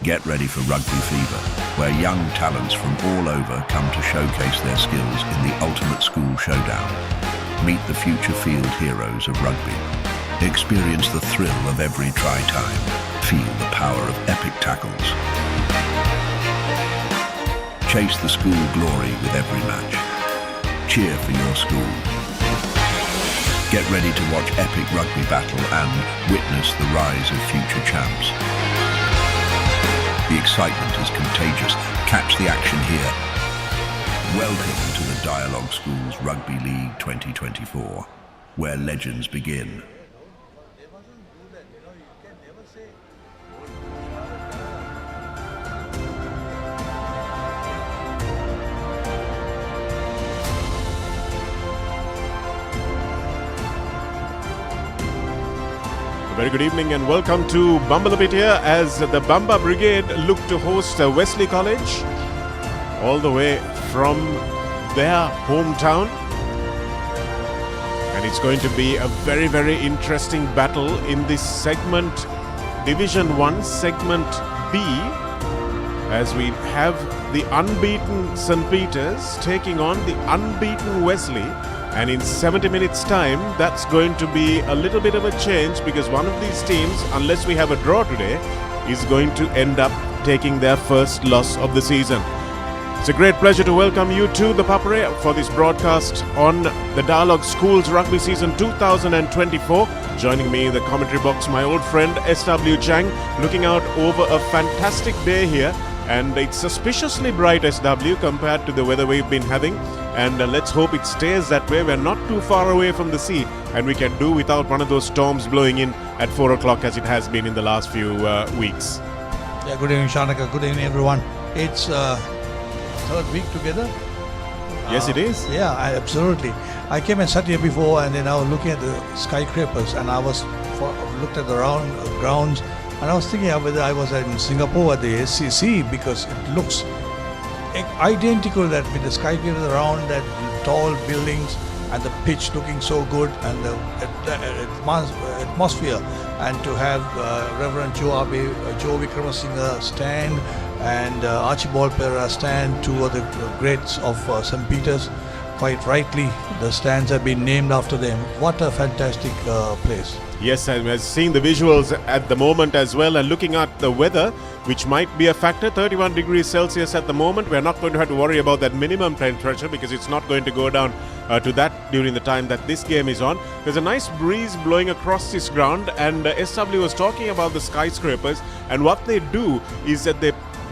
Get ready for Rugby Fever, where young talents from all over come to showcase their skills in the ultimate school showdown. Meet the future field heroes of rugby. Experience the thrill of every try time. Feel the power of epic tackles. Chase the school glory with every match. Cheer for your school. Get ready to watch epic rugby battle and witness the rise of future champs. The excitement is contagious. Catch the action here. Welcome to the Dialog Schools Rugby League 2024, where legends begin. Very good evening and welcome to Bambalapitiya as the Bamba Brigade look to host Wesley College all the way from their hometown. And it's going to be a very, very interesting battle in this segment, Division 1, Segment B, as we have the unbeaten St. Peter's taking on the unbeaten Wesley. And in 70 minutes time, that's going to be a little bit of a change because one of these teams, unless we have a draw today, is going to end up taking their first loss of the season. It's a great pleasure to welcome you to the Papare for this broadcast on the Dialog Schools Rugby Season 2024. Joining me in the commentary box, my old friend SW Chang, looking out over a fantastic day here. And it's suspiciously bright, SW, compared to the weather we've been having. And let's hope it stays that way. We're not too far away from the sea, and we can do without one of those storms blowing in at 4 o'clock as it has been in the last few weeks. Yeah, good evening, Shanaka. Good evening, everyone. It's third week together. Yes, it is. Yeah, absolutely. I came and sat here before, and then I was looking at the skyscrapers, and I was looked at the grounds, and I was thinking whether I was in Singapore at the SCC because it looks identical, that with the skyscrapers around, that tall buildings and the pitch looking so good, and the atmosphere, and to have Reverend Joe Vikramasinghe stand and Archibald Pereira stand, two of the greats of St. Peter's. Quite rightly, the stands have been named after them. What a fantastic place. Yes, and we're seeing the visuals at the moment as well, and looking at the weather, which might be a factor. 31 degrees Celsius at the moment. We're not going to have to worry about that minimum temperature because it's not going to go down to that during the time that this game is on. There's a nice breeze blowing across this ground, and SW was talking about the skyscrapers, and what they do is that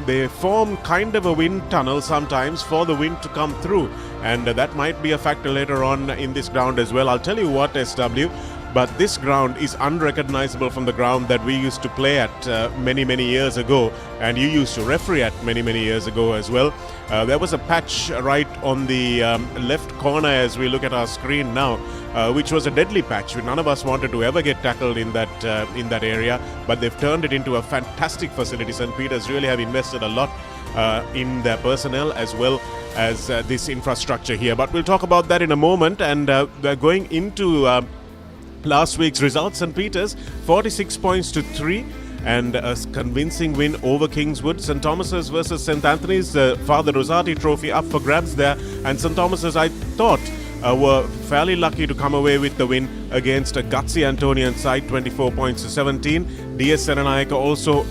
they form kind of a wind tunnel sometimes for the wind to come through, and that might be a factor later on in this ground as well. I'll tell you what, SW, but this ground is unrecognizable from the ground that we used to play at many years ago, and you used to referee at many years ago as well. There was a patch right on the left corner as we look at our screen now, which was a deadly patch. None of us wanted to ever get tackled in that area, but they've turned it into a fantastic facility. St. Peter's really have invested a lot in their personnel as well as this infrastructure here. But we'll talk about that in a moment, and they're going into last week's results. St. Peter's 46 points to 3 and a convincing win over Kingswood. St. Thomas's versus St. Anthony's, the Father Rosati Trophy up for grabs there, and St. Thomas's, I thought, were fairly lucky to come away with the win against a gutsy Antonian side, 24 points to 17. DS Senanayaka also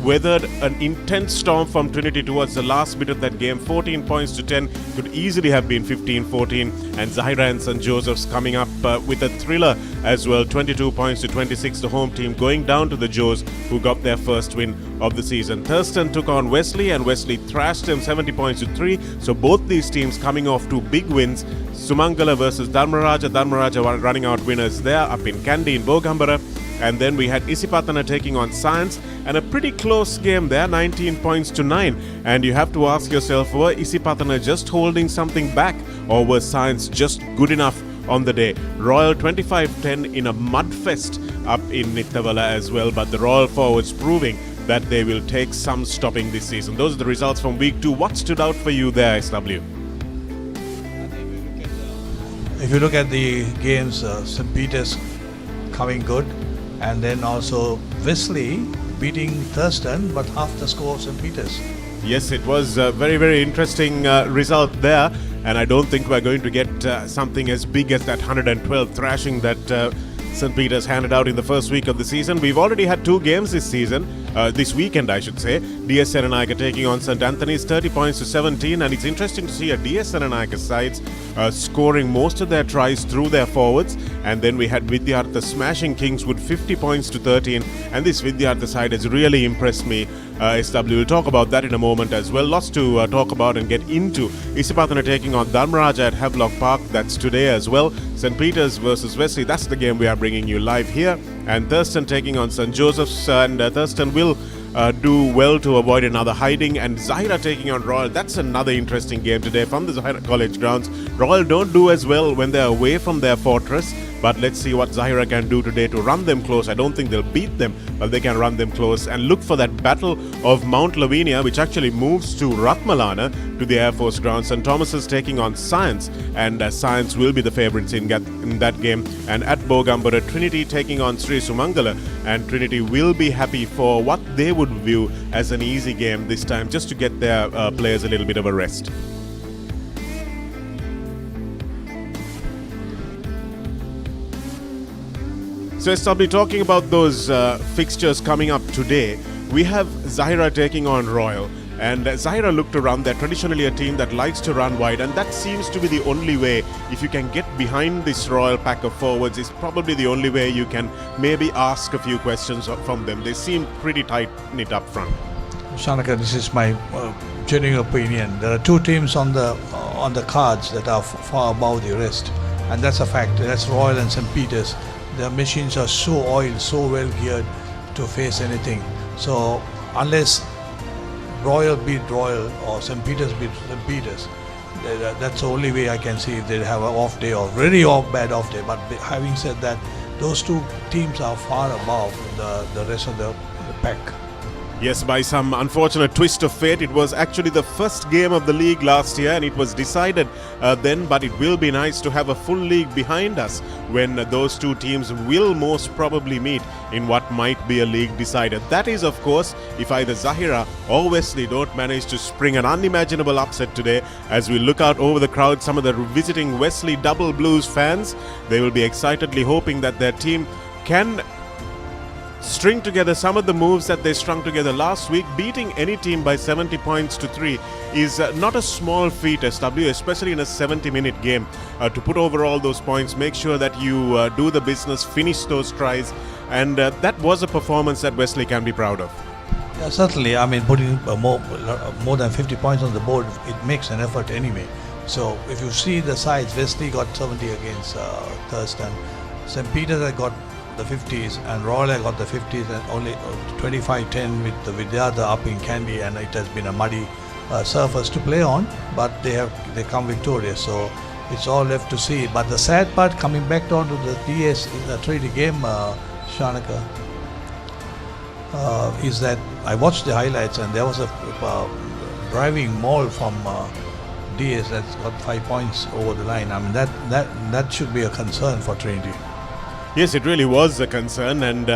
weathered an intense storm from Trinity towards the last bit of that game. 14 points to 10, could easily have been 15-14. And Zahira and St. Joseph's coming up with a thriller as well. 22 points to 26, the home team going down to the Joes, who got their first win of the season. Thurston took on Wesley, and Wesley thrashed them 70 points to 3. So both these teams coming off two big wins. Sumangala versus Dharmaraja running out winners there up in Kandy in Bogambara. And then we had Isipatana taking on Science, and a pretty close game there, 19 points to 9. And you have to ask yourself, were Isipatana just holding something back, or was Science just good enough on the day? Royal 25-10 in a mudfest up in Nittavala as well, but the Royal forwards proving that they will take some stopping this season. Those are the results from week 2. What stood out for you there, SW? If you look at the games, St. Peter's coming good, and then also Wesley, beating Thurston, but half the score of St. Peter's. Yes, it was a very, very interesting result there, and I don't think we're going to get something as big as that 112 thrashing that St. Peter's handed out in the first week of the season. We've already had 2 games this season, this weekend I should say. DS Serenayaka taking on St. Anthony's 30 points to 17, and it's interesting to see a DS Serenayaka sides scoring most of their tries through their forwards, and then we had Vidyartha smashing Kingswood 50 points to 13, and this Vidyartha side has really impressed me. SW will talk about that in a moment as well. Lots to talk about and get into. Isipathana taking on Dharmaraja at Havelock Park. That's today as well. St. Peter's versus Wesley. That's the game we are bringing you live here. And Thurston taking on St. Joseph's. And Thurston will do well to avoid another hiding. And Zahira taking on Royal. That's another interesting game today from the Zahira College grounds. Royal don't do as well when they're away from their fortress. But let's see what Zahira can do today to run them close. I don't think they'll beat them, but they can run them close and look for that battle of Mount Lavinia, which actually moves to Ratmalana to the Air Force ground. St. Thomas is taking on Science, and Science will be the favourites in that game. And at Bogambara, Trinity taking on Sri Sumangala, and Trinity will be happy for what they would view as an easy game this time, just to get their players a little bit of a rest. So SW, talking about those fixtures coming up today, we have Zahira taking on Royal, and Zahira look to run. They're traditionally a team that likes to run wide, and that seems to be the only way. If you can get behind this Royal pack of forwards, is probably the only way you can maybe ask a few questions from them. They seem pretty tight-knit up front. Shanaka, this is my genuine opinion. There are 2 teams on the cards that are far above the rest, and that's a fact. That's Royal and St. Peter's. Their machines are so oiled, so well geared to face anything. So unless Royal beat Royal or St. Peter's beat St. Peter's, that's the only way I can see if they have an off day or very bad off day. But having said that, those 2 teams are far above the rest of the pack. Yes, by some unfortunate twist of fate, it was actually the first game of the league last year, and it was decided then, but it will be nice to have a full league behind us when those 2 teams will most probably meet in what might be a league decider. That is, of course, if either Zahira or Wesley don't manage to spring an unimaginable upset today. As we look out over the crowd, some of the visiting Wesley Double Blues fans, they will be excitedly hoping that their team can string together some of the moves that they strung together last week. Beating any team by 70 points to 3 is not a small feat, SW, especially in a 70-minute game. To put over all those points, make sure that you do the business, finish those tries, and that was a performance that Wesley can be proud of. Yeah, certainly. I mean, putting more than 50 points on the board, it makes an effort anyway. So if you see the sides, Wesley got 70 against Thurston. St. Peter's had got the 50s, and Royal got the 50s, and only 25-10 with the Vidyartha up in Kandy, and it has been a muddy surface to play on, but they come victorious. So it's all left to see. But the sad part, coming back down to the DS in the Trinity game, Shanaka, is that I watched the highlights, and there was a driving maul from DS that's got 5 points over the line. I mean, that should be a concern for Trinity. Yes, it really was a concern, and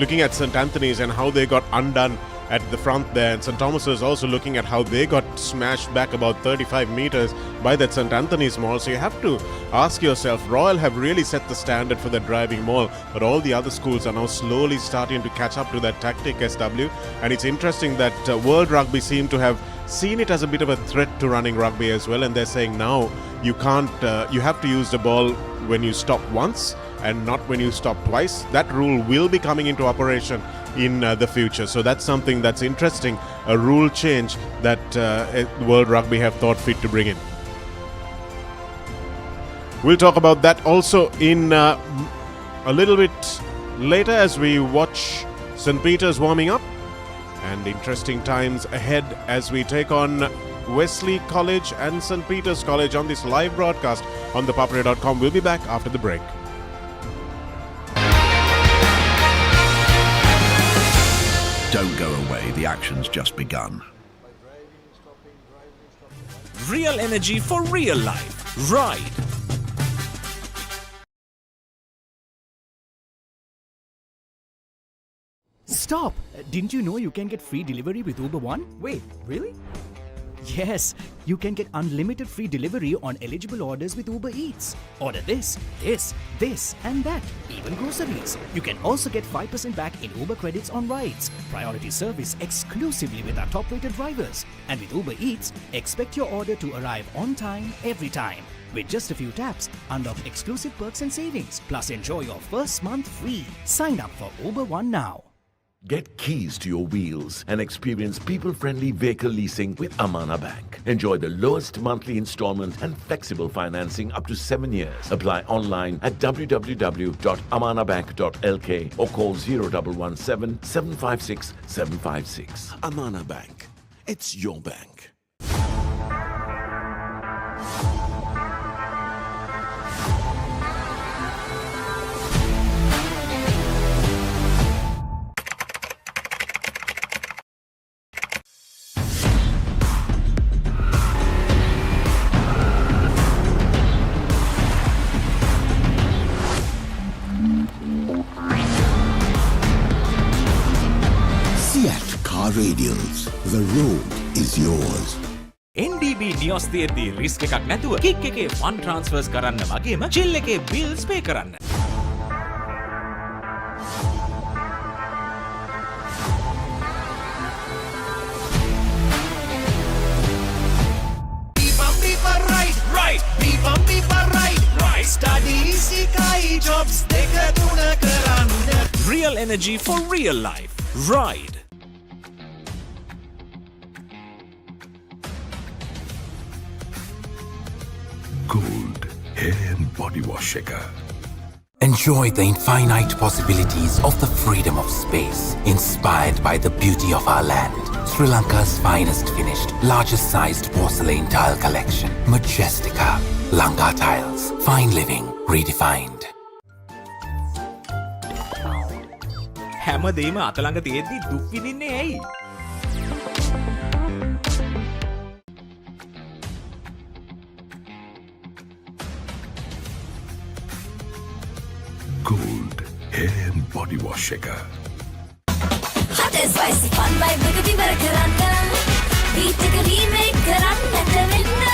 looking at St. Anthony's and how they got undone at the front there, and St. Thomas is also looking at how they got smashed back about 35 meters by that St. Anthony's maul. So you have to ask yourself, Royal have really set the standard for the driving maul, but all the other schools are now slowly starting to catch up to that tactic, SW. And it's interesting that World Rugby seem to have seen it as a bit of a threat to running rugby as well, and they're saying now you can't, you have to use the ball when you stop once and not when you stop twice. That rule will be coming into operation in the future. So that's something that's interesting, a rule change that World Rugby have thought fit to bring in. We'll talk about that also in a little bit later as we watch St. Peter's warming up, and interesting times ahead as we take on Wesley College and St. Peter's College on this live broadcast on ThePapare.com. We'll be back after the break. Don't go away, the action's just begun. Real energy for real life. Ride. Stop! Didn't you know you can get free delivery with Uber One? Wait, really? Yes, you can get unlimited free delivery on eligible orders with Uber Eats. Order this, and that, even groceries. You can also get 5% back in Uber credits on rides. Priority service exclusively with our top-rated drivers. And with Uber Eats, expect your order to arrive on time, every time. With just a few taps, unlock exclusive perks and savings. Plus, enjoy your first month free. Sign up for Uber One now. Get keys to your wheels and experience people-friendly vehicle leasing with Amana Bank. Enjoy the lowest monthly installment and flexible financing up to 7 years. Apply online at www.amanabank.lk or call 0117 756 756. Amana Bank. It's your bank. Radials. The road is yours. NDB නියොස් තියෙද්දී risk එකක් නැතුව kick එකේ fun ට්‍රාන්ස්ෆර්ස් කරන්න වගේම chill එකේ bills පේ කරන්න. Real energy for real life. Ride. Gold hair and body wash shaker. Enjoy the infinite possibilities of the freedom of space, inspired by the beauty of our land. Sri Lanka's finest finished, largest sized porcelain tile collection. Majestica. Lanka Tiles. Fine living redefined. හැමදේම අතළඟ තියෙද්දි දුක් විඳින්නේ ඇයි? Gold hair and body wash shaker. Hot and spicy fun vibe with the karanga. Beat the remake karanga tavinna.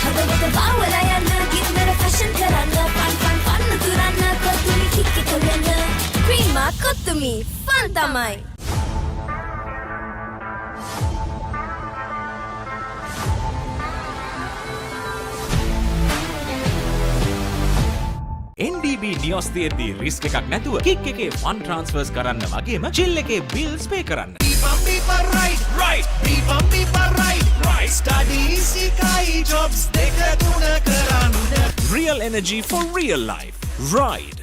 Hada with the bawala yanna give me a fashion karanga. Fun turana kotumi kikki tavinna. Creama kotumi fun tamai. NDB නියොස් තියෙද්දී risk එකක් නැතුව kick එකේ fun ට්‍රාන්ස්ෆර්ස් කරන්න වගේම chill එකේ bills පේ කරන්න. Real energy for real life. Ride.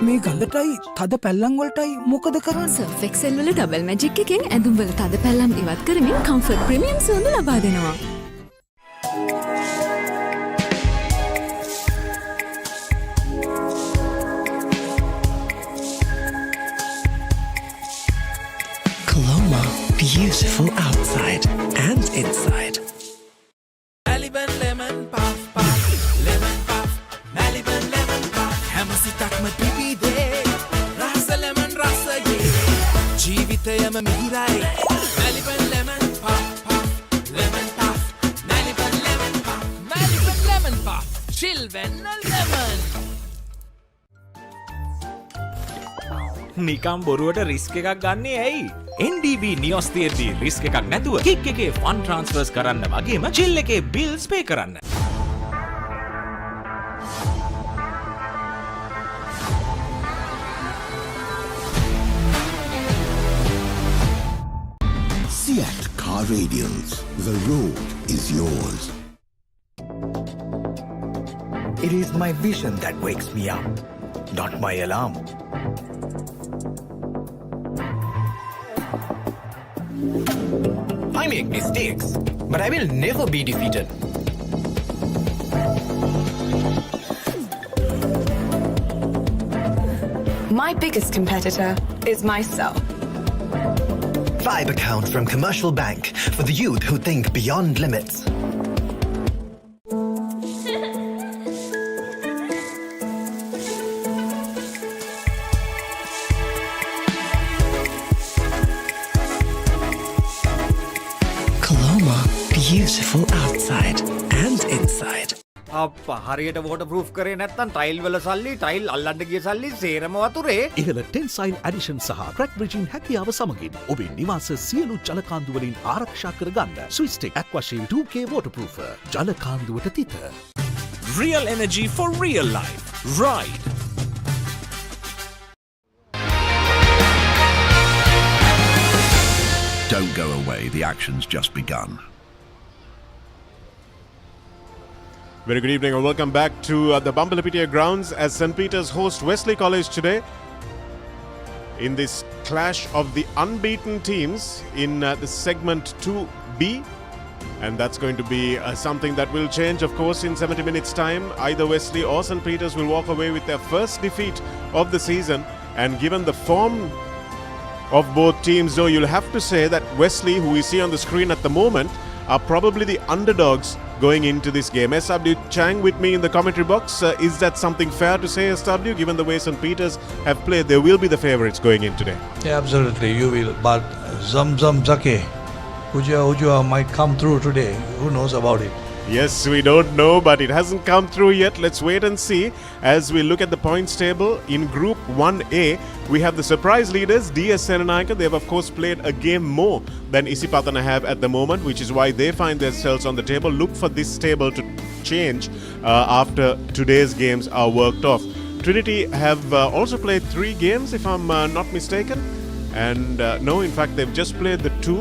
මේ ගඳටයි තද පැල්ලම් වලටයි මොකද කරන්නේ? සර්ෆ් එක්සෙල් වල ඩබල් මැජික් එකෙන් ඇඳුම් වල තද පැල්ලම් ඉවත් කරමින් කම්ෆර්ට් ප්‍රීමියම් සුවඳ ලබා දෙනවා. Colombo, beautiful outside and inside. Maliban lemon puff puff, lemon puff, Maliban lemon puff. හැමසිතක්ම පිපිදේ, රස lemon රසයේ. ජීවිතයම මිහිරයි. Maliban lemon puff puff, lemon puff, Maliban lemon puff, Maliban lemon puff. Chill වෙන්න lemon. නිකම් බොරුවට risk එකක් ගන්නේ ඇයි? NDB නියොස් තියෙද්දී risk එකක් නැතුව කික් එකේ ෆන් ට්‍රාන්ස්ෆර්ස් කරන්න වගේම චිල් එකේ බිල්ස් පේ කරන්න. Seat Car Radials. The road is yours. It is my vision that wakes me up, not my alarm. I make mistakes, but I will never be defeated. My biggest competitor is myself. 5 accounts from Commercial Bank for the youth who think beyond limits. Colombo, beautiful outside and inside. අප්පා හරියට waterproof කරේ නැත්නම් tile වල සල්ලි tile අල්ලන්න ගිය සල්ලි සේරම වතුරේ. ඉහළ ටෙන්සයිල් ඇඩිෂන් සහ ක්‍රැක් බ්‍රිජින් හැකියාව සමගින් ඔබේ නිවාස සියලු ජලකාන්දු වලින් ආරක්ෂා කරගන්න. ස්විස්ටෙක් ඇක්වාෂීල් 2K waterproofer. ජලකාන්දුවට තිත. Real energy for real life. Ride. Don't go away, the action's just begun. Very good evening and welcome back to the Bambalapitiya grounds as St. Peter's host Wesley College today in this clash of the unbeaten teams in the segment 2B, and that's going to be something that will change of course in 70 minutes time. Either Wesley or St. Peter's will walk away with their first defeat of the season, and given the form of both teams, though, you'll have to say that Wesley, who we see on the screen at the moment, are probably the underdogs going into this game. SW Chang with me in the commentary box. Is that something fair to say, SW, given the way St. Peter's have played? They will be the favourites going in today. Yeah, absolutely, you will. But Zamzam Zake, Ujua might come through today. Who knows about it? Yes, we don't know, but it hasn't come through yet. Let's wait and see as we look at the points table. In Group 1A, we have the surprise leaders, DS Senanayaka. They've, of course, played a game more than Isipatana have at the moment, which is why they find themselves on the table. Look for this table to change after today's games are worked off. Trinity have also played 3 games, if I'm not mistaken. And no, in fact, they've just played the 2.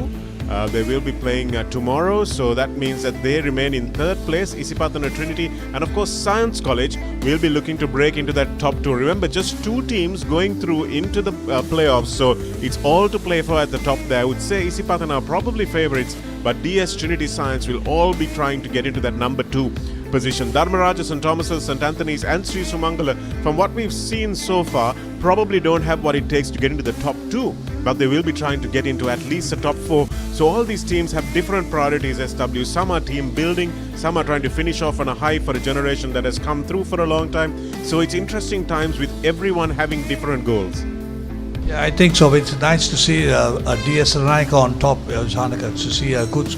They will be playing tomorrow, so that means that they remain in 3rd place. Isipatana Trinity and of course Science College will be looking to break into that top 2. Remember, just 2 teams going through into the playoffs, so it's all to play for at the top there. I would say Isipatana are probably favourites, but DS Trinity Science will all be trying to get into that number 2 position. Dharmaraja, St. Thomas's, St. Anthony's and Sri Sumangala, from what we've seen so far, probably don't have what it takes to get into the top 2, but they will be trying to get into at least the top 4. So all these teams have different priorities, SW. Some are team building, some are trying to finish off on a high for a generation that has come through for a long time. So it's interesting times with everyone having different goals. Yeah, I think so. It's nice to see a DS Ranaka on top, Janaka, to see a good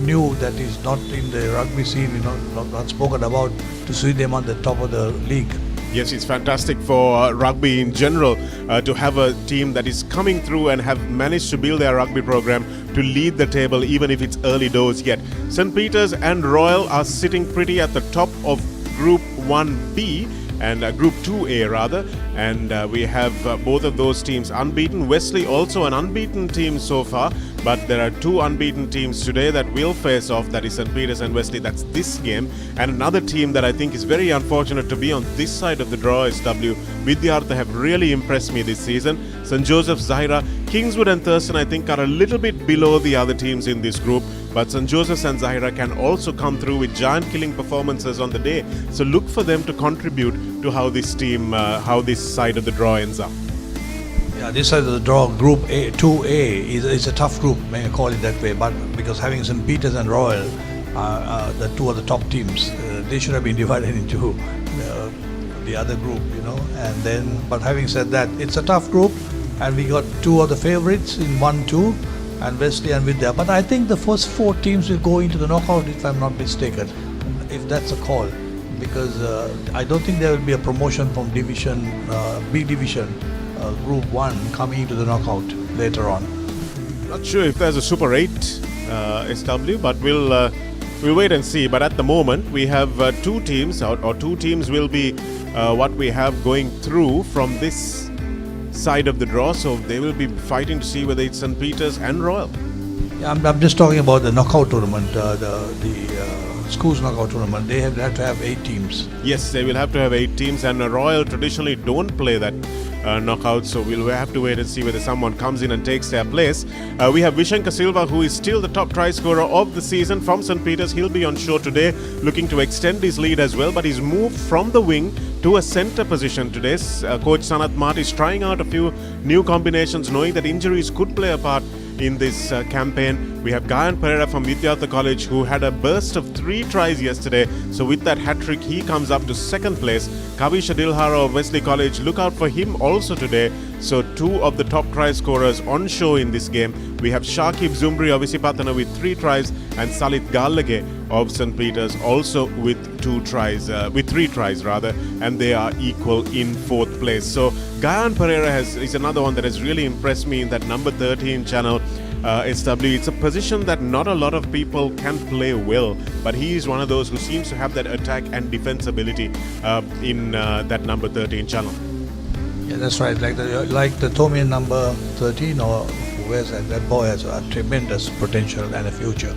new that is not in the rugby scene, not spoken about, to see them on the top of the league. Yes, it's fantastic for rugby in general to have a team that is coming through and have managed to build their rugby program to lead the table, even if it's early doors yet. St. Peter's and Royal are sitting pretty at the top of Group 1B and Group 2A rather, and we have both of those teams unbeaten. Wesley also an unbeaten team so far, but there are 2 unbeaten teams today that will face off, that is St. Peter's and Wesley. That's this game. And another team that I think is very unfortunate to be on this side of the draw, SW, Vidyartha have really impressed me this season. St. Joseph, Zahira, Kingswood and Thurston I think are a little bit below the other teams in this group, but St. Joseph's and Zahira can also come through with giant killing performances on the day. So look for them to contribute to how this team, how this side of the draw ends up. Yeah, this side of the draw, Group A, 2A, is a tough group, may I call it that way, but because having St. Peter's and Royal, the 2 of the top teams, they should have been divided into the other group, and then, but having said that, it's a tough group, and we got 2 of the favourites in 1-2, and Wesley and Vidya, but I think the first 4 teams will go into the knockout, if I'm not mistaken, if that's a call, because I don't think there will be a promotion from division, B division, Group 1 coming into the knockout later on. Not sure if there's a Super 8 SW, but we'll wait and see. But at the moment, we have 2 teams, or 2 teams will be what we have going through from this side of the draw. So they will be fighting to see whether it's St. Peter's and Royal. Yeah, I'm just talking about the knockout tournament, the schools knockout tournament, they have to have 8 teams. Yes, they will have to have 8 teams, and Royal traditionally don't play that knockout, so we'll have to wait and see whether someone comes in and takes their place. We have Vishenka Silva, who is still the top try scorer of the season from St. Peter's. He'll be on show today, looking to extend his lead as well, but he's moved from the wing to a centre position today. Coach Sanath Mart is trying out a few new combinations, knowing that injuries could play a part in this campaign. We have Gayan Pereira from Vidyartha College, who had a burst of 3 tries yesterday. So with that hat-trick, he comes up to second place. Kavisha Dilhara of Wesley College, look out for him also today. So 2 of the top try scorers on show in this game. We have Shakib Zumbri of Isipatana with 3 tries, and Salit Gallage of St. Peter's also with 3 tries rather, and they are equal in 4th place. So Gayan Pereira is another one that has really impressed me in that number 13 channel. SW. It's a position that not a lot of people can play well, but he is one of those who seems to have that attack and defense ability in that number 13 channel. Yeah, that's right. Like the Tomian number 13, or where's that boy has a tremendous potential and a future.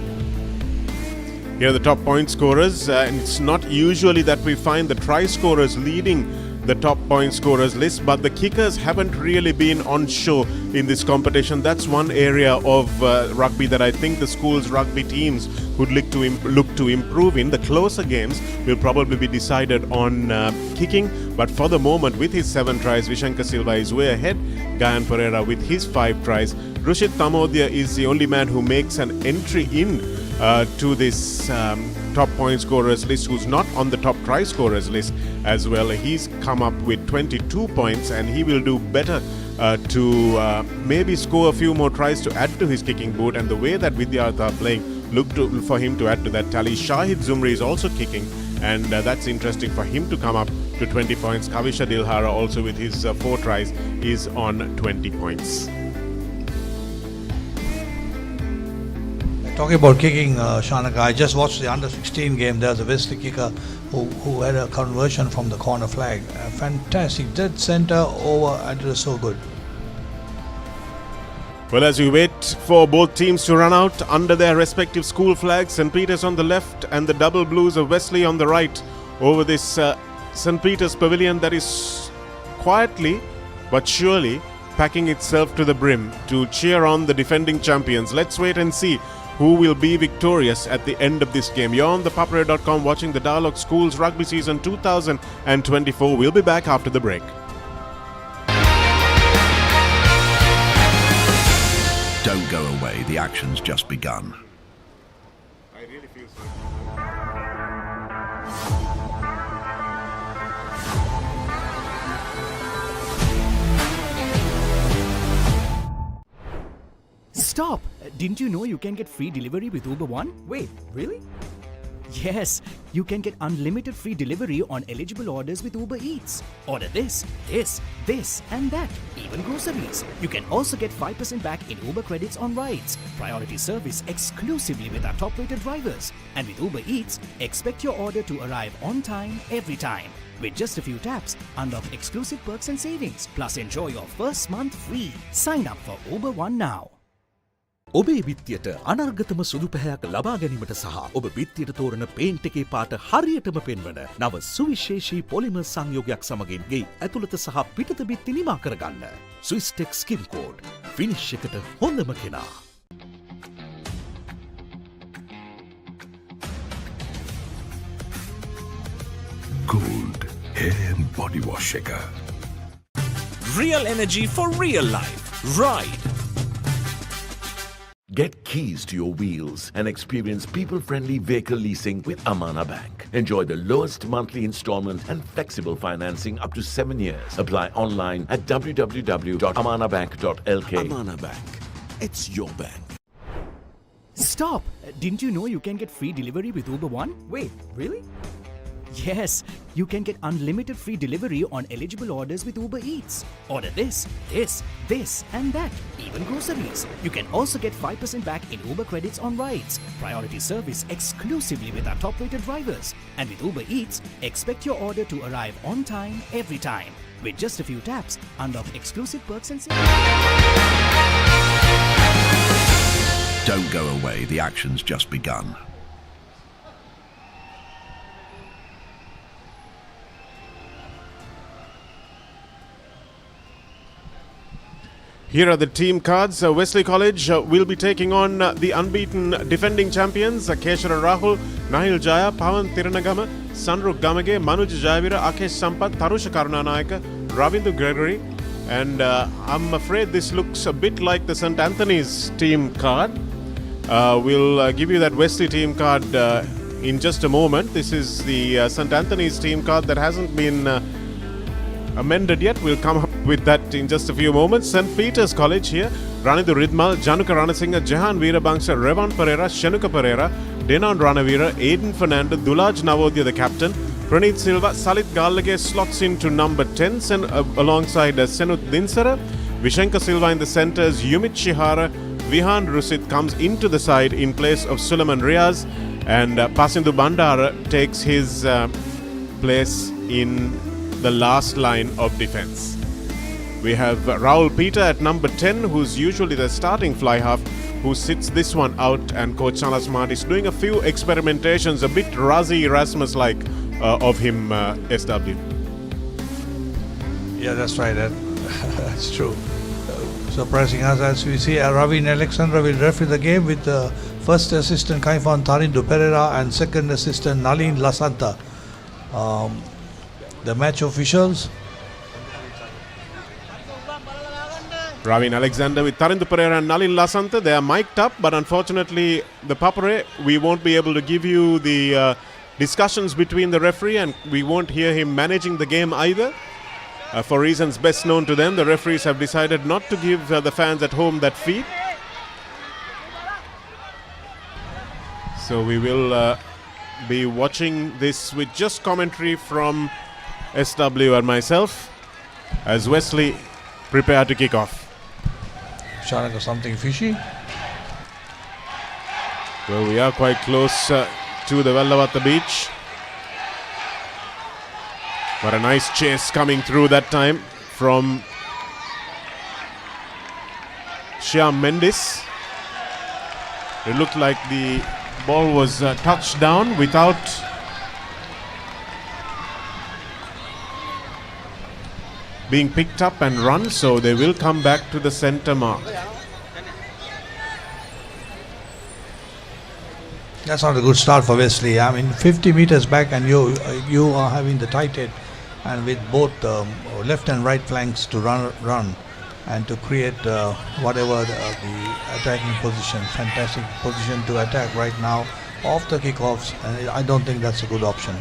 Here are the top point scorers, and it's not usually that we find the try scorers leading the top point scorers list, but the kickers haven't really been on show in this competition. That's one area of rugby that I think the school's rugby teams would look to improve in. The closer games will probably be decided on kicking, but for the moment, with his 7 tries, Vishenka Silva is way ahead. Gayan Pereira with his 5 tries. Rushit Tamodia is the only man who makes an entry in to this top point scorers list, who's not on the top try scorers list as well. He's come up with 22 points, and he will do better to maybe score a few more tries to add to his kicking boot. And the way that Vidyartha are playing, look for him to add to that tally. Shahid Zumri is also kicking, and that's interesting for him to come up to 20 points. Kavisha Dilhara also with his 4 tries is on 20 points. Talking about kicking, Shanaka, I just watched the under-16 game. There's a Wesley kicker who had a conversion from the corner flag. Fantastic, dead centre over, and it was so good. Well, as we wait for both teams to run out under their respective school flags, St. Peter's on the left and the double blues of Wesley on the right, over this St. Peter's pavilion that is quietly but surely packing itself to the brim to cheer on the defending champions. Let's wait and see who will be victorious at the end of this game. You're on ThePapare.com watching the Dialog Schools Rugby Season 2024. We'll be back after the break. Don't go away, the action's just begun. I really feel so. Stop! Didn't you know you can get free delivery with Uber One? Wait, really? Yes, you can get unlimited free delivery on eligible orders with Uber Eats. Order this, and that, even groceries. You can also get 5% back in Uber credits on rides. Priority service exclusively with our top-rated drivers. And with Uber Eats, expect your order to arrive on time, every time. With just a few taps, unlock exclusive perks and savings. Plus enjoy your first month free. Sign up for Uber One now. ඔබේ බිත්තියට අනර්ගතම සුදු පැහැයක් ලබා ගැනීමට සහ ඔබ බිත්තියට තෝරන paint එකේ පාට හරියටම පෙන්වන නව සුවිශේෂී පොලිමර් සංයෝගයක් සමගින් ගේ ඇතුළත සහ පිටත බිත්ති නිමා කරගන්න. ස්විස්ටෙක් ස්කින් කෝඩ් ෆිනිෂ් එකට හොඳම කෙනා. Gold hair and body wash shaker. Real energy for real life. Ride. Get keys to your wheels and experience people-friendly vehicle leasing with Amana Bank. Enjoy the lowest monthly installment and flexible financing up to 7 years. Apply online at www.amanabank.lk. Amana Bank. It's your bank. Stop! Didn't you know you can get free delivery with Uber One? Wait, really? Yes, you can get unlimited free delivery on eligible orders with Uber Eats. Order this, and that, even groceries. You can also get 5% back in Uber credits on rides. Priority service exclusively with our top-rated drivers. And with Uber Eats, expect your order to arrive on time, every time. With just a few taps, unlock exclusive perks and savings. Don't go away, the action's just begun. Here are the team cards. Wesley College will be taking on the unbeaten defending champions Keshara Rahul, Nahil Jaya, Pawan Tiranagama, Sanruk Gamage, Manuj Jayavira, Akesh Sampath, Tarusha Karunanayaka, Ravindu Gregory. And I'm afraid this looks a bit like the St. Anthony's team card. We'll give you that Wesley team card in just a moment. This is the St. Anthony's team card that hasn't been amended yet. We'll come up with that in just a few moments. St. Peter's College here. Ranidhu Ridmal, Januka Ranasinghe, Jahan Veerabangsa, Revan Pereira, Shenuka Pereira, Denan Ranavira, Aiden Fernandez, Dulaj Navodya the captain, Praneeth Silva, Salit Gallage slots into number 10 alongside Senuth Dinsara, Vishenka Silva in the centres, Yumit Shihara, Vihan Rusit comes into the side in place of Suleiman Riaz, and Pasindu Bandara takes his place in the last line of defence. We have Rahul Peter at number 10, who's usually the starting fly half, who sits this one out, and Coach Chala Smart is doing a few experimentations, a bit Razi Erasmus-like of him, SW. Yeah, that's right. That's true. Surprising us as we see, Ravin Alexandra will referee the game with first assistant Kaifan Tarindu Pereira and second assistant Nalin Lasanta. The match officials. Ravin Alexander with Tarindu Pereira and Nalin Lasanta. They are mic'd up, but unfortunately, the Papare, we won't be able to give you the discussions between the referee, and we won't hear him managing the game either. For reasons best known to them, the referees have decided not to give the fans at home that feed. So we will be watching this with just commentary from SW and myself as Wesley prepare to kick off. Shanaka, something fishy? Well, we are quite close to the Vellavatta beach. But a nice chase coming through that time from Shyam Mendes. It looked like the ball was touched down without being picked up and run, so they will come back to the centre mark. That's not a good start for Wesley. I mean, 50 meters back and you are having the tight head, and with both left and right flanks to run and to create whatever the attacking position, fantastic position to attack right now off the kickoffs, and I don't think that's a good option.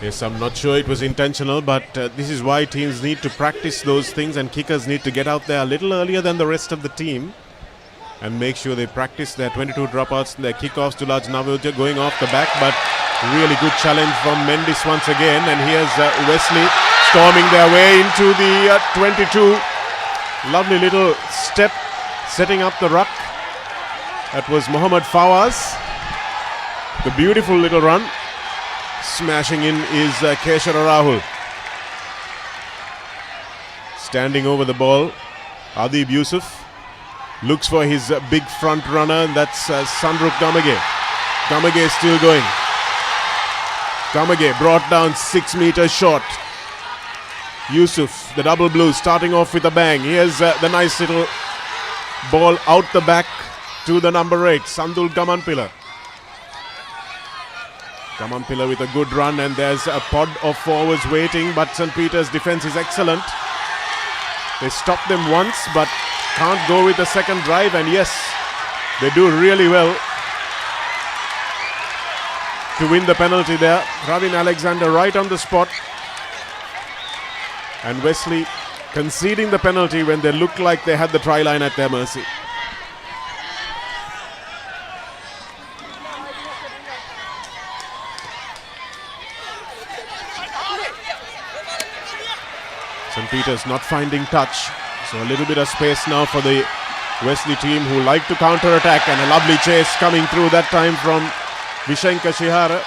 Yes, I'm not sure it was intentional, but this is why teams need to practice those things, and kickers need to get out there a little earlier than the rest of the team and make sure they practice their 22 dropouts and their kickoffs. to Dulaj Navodya going off the back, but really good challenge from Mendes once again, and here's Wesley storming their way into the 22. Lovely little step setting up the ruck. That was Mohammad Fawaz. The beautiful little run. Smashing in is Keshara Rahul. Standing over the ball, Adib Yusuf looks for his big front runner, and that's Sanruk Gamage. Gamage is still going. Gamage brought down 6 meters short. Yusuf, the double blue, starting off with a bang. Here's the nice little ball out the back to the number 8, Sandul Gamanpila. Gamanpila with a good run, and there's a pod of forwards waiting, but St. Peter's defense is excellent. They stop them once, but can't go with the second drive, and yes, they do really well to win the penalty there. Ravin Alexander right on the spot, and Wesley conceding the penalty when they looked like they had the try line at their mercy. St. Peter's not finding touch, so a little bit of space now for the Wesley team, who like to counter-attack, and a lovely chase coming through that time from Vishenka Shihara.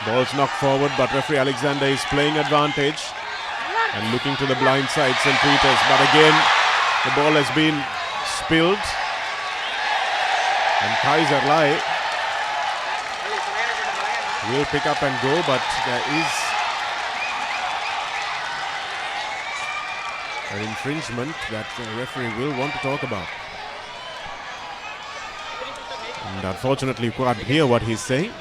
Ball's knocked forward, but referee Alexander is playing advantage and looking to the blind side, St. Peter's, but again the ball has been spilled, and Kaiser Lai will pick up and go, but there is an infringement that the referee will want to talk about. And unfortunately, you can't hear what he's saying.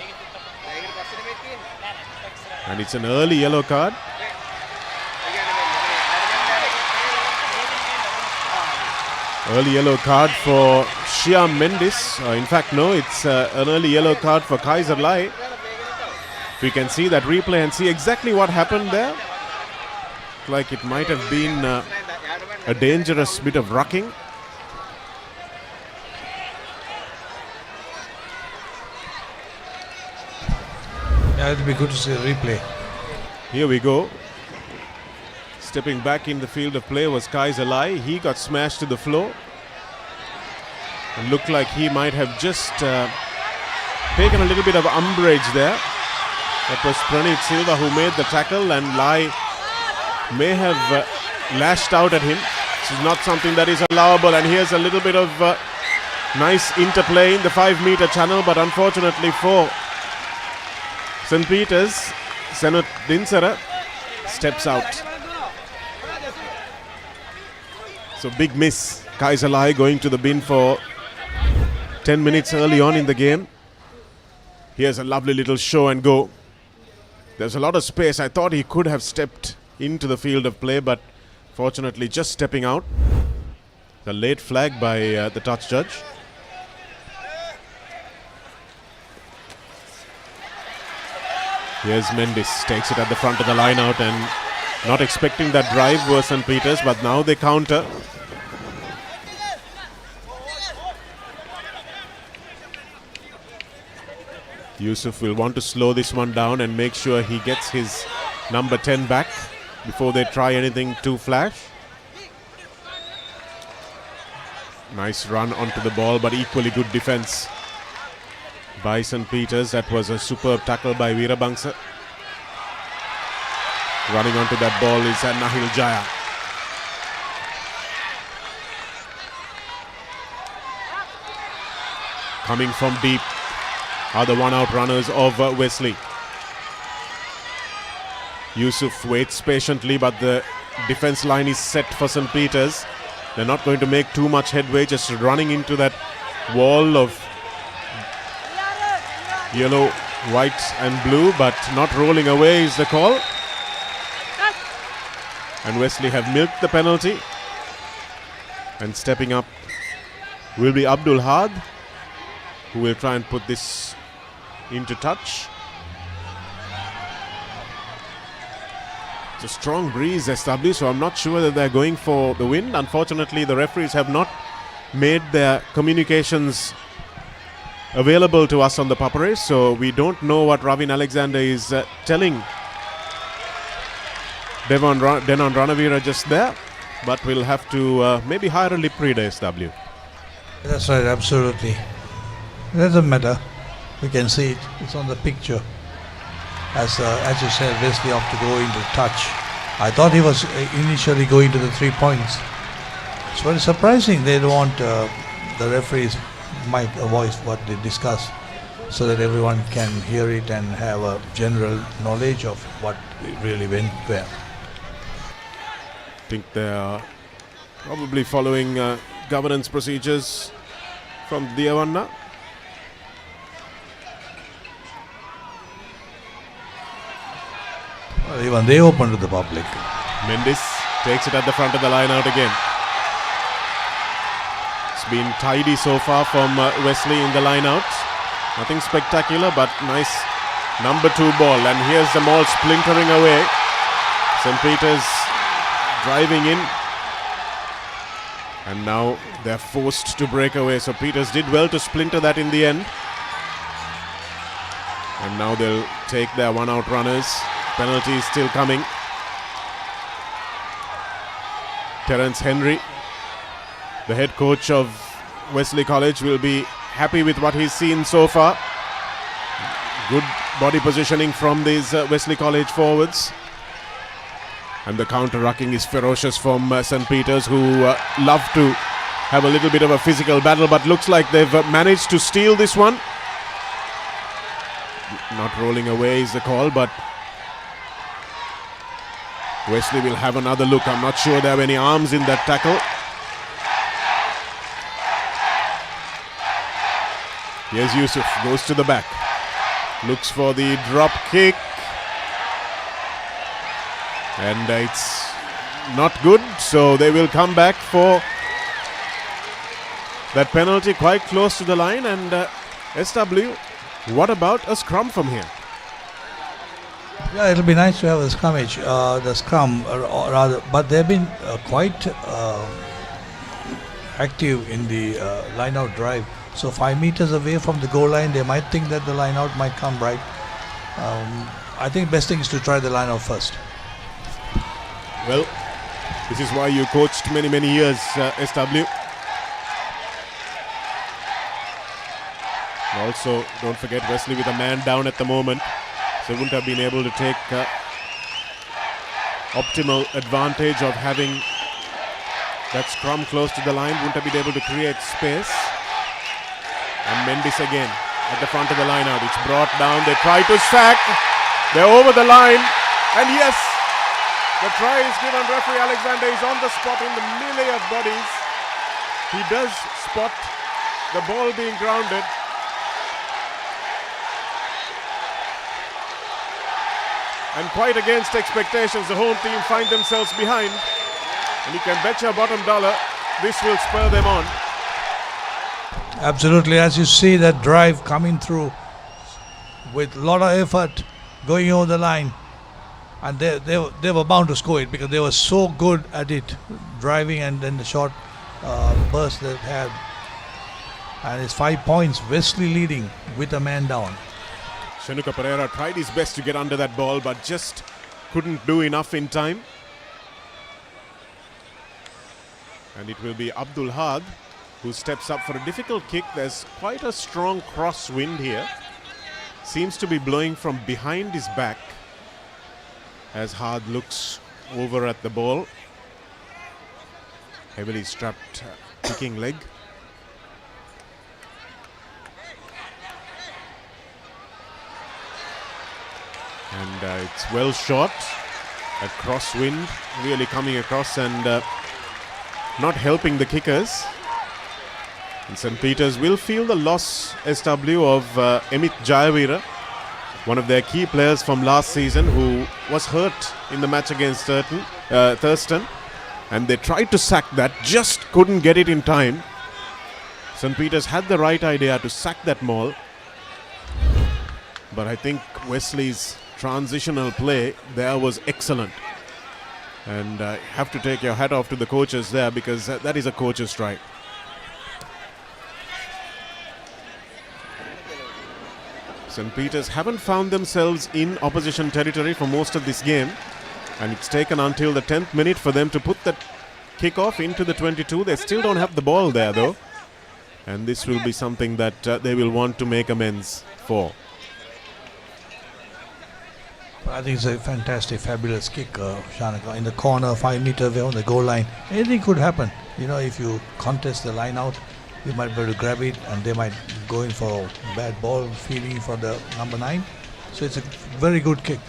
And it's an early yellow card. Early yellow card for Shyam Mendes. In fact, no, it's an early yellow card for Kaiser Lai. We can see that replay and see exactly what happened there. Like it might have been a dangerous bit of rucking. Yeah, it'll be good to see a replay. Here we go. Stepping back in the field of play was Kaiser Lai. He got smashed to the floor. It looked like he might have just taken a little bit of umbrage there. That was Pranit Silva who made the tackle, and Lai may have lashed out at him. This is not something that is allowable, and here's a little bit of nice interplay in the 5-meter channel, but unfortunately for St. Peter's, Senat Dinsara steps out. So big miss. Kaiser Lai going to the bin for 10 minutes early on in the game. Here's a lovely little show and go. There's a lot of space. I thought he could have stepped into the field of play, but fortunately just stepping out. The late flag by the touch judge. Here's Mendes, takes it at the front of the line out, and not expecting that drive was St. Peter's, but now they counter. Yusuf will want to slow this one down and make sure he gets his number 10 back before they try anything too flash. Nice run onto the ball, but equally good defense by St. Peter's. That was a superb tackle by Veerabangsa. Running onto that ball is Nahil Jaya. Coming from deep are the one-out runners of Wesley. Yusuf waits patiently, but the defense line is set for St. Peter's. They're not going to make too much headway, just running into that wall of yellow, white and blue, but not rolling away is the call. And Wesley have milked the penalty. And stepping up will be Abdul Had, who will try and put this into touch. It's a strong breeze established, so I'm not sure that they're going for the wind. Unfortunately, the referees have not made their communications available to us on the Papare, so we don't know what Ravin Alexander is telling Denon Ranavira just there, but we'll have to maybe hire a lip reader, SW. That's right, absolutely. It doesn't matter. We can see it. It's on the picture. As you said, Wesley off to go into touch. I thought he was initially going to the 3 points. It's very surprising they don't want the referees mic voice what they discuss, so that everyone can hear it and have a general knowledge of what really went where. I think they are probably following governance procedures from Diavanna. Well, even they open to the public. Mendes takes it at the front of the line out again. It's been tidy so far from Wesley in the line out. Nothing spectacular, but nice number 2 ball. And here's the ball splintering away. St. Peter's driving in. And now they're forced to break away. So Peters did well to splinter that in the end. And now they'll take their one-out runners. Penalty is still coming. Terence Henry, the head coach of Wesley College, will be happy with what he's seen so far. Good body positioning from these Wesley College forwards. And the counter-rucking is ferocious from St. Peter's, who love to have a little bit of a physical battle, but looks like they've managed to steal this one. Not rolling away is the call, but Wesley will have another look. I'm not sure there are any arms in that tackle. Here's Yusuf, goes to the back. Looks for the drop kick. And it's not good, so they will come back for that penalty quite close to the line. And SW, what about a scrum from here? Yeah, it'll be nice to have a scrummage, the scrum rather, but they've been quite active in the line-out drive. So 5 meters away from the goal line, they might think that the line-out might come right. I think best thing is to try the line-out first. Well, this is why you coached many years, SW. Also, don't forget Wesley with a man down at the moment. So wouldn't have been able to take optimal advantage of having that scrum close to the line. Wouldn't have been able to create space. And Mendes again at the front of the line out. It's brought down. They try to sack. They're over the line. And yes, the try is given. Referee Alexander is on the spot in the melee of bodies. He does spot the ball being grounded. And quite against expectations, the home team find themselves behind. And you can bet your bottom dollar this will spur them on. Absolutely, as you see that drive coming through with a lot of effort going over the line. And they were bound to score it because they were so good at it, driving and then the short burst they had. And it's 5 points, Wesley leading with a man down. Shanuka Pereira tried his best to get under that ball but just couldn't do enough in time. And it will be Abdul Had who steps up for a difficult kick. There's quite a strong crosswind here. Seems to be blowing from behind his back as Had looks over at the ball. Heavily strapped kicking leg. And it's well shot. A crosswind really coming across and not helping the kickers. And St. Peter's will feel the loss, SW, of Emit Jayavira, one of their key players from last season who was hurt in the match against Thurston. And they tried to sack that, just couldn't get it in time. St. Peter's had the right idea to sack that maul. But I think Wesley's transitional play there was excellent. And you have to take your hat off to the coaches there because that is a coach's strike. St. Peter's haven't found themselves in opposition territory for most of this game. And it's taken until the 10th minute for them to put that kickoff into the 22. They still don't have the ball there though. And this will be something that they will want to make amends for. I think it's a fantastic, fabulous kick, Shanaka, in the corner, 5 meters away on the goal line. Anything could happen. You know, if you contest the line out, you might be able to grab it and they might go in for a bad ball feeling for the number 9. So it's a very good kick.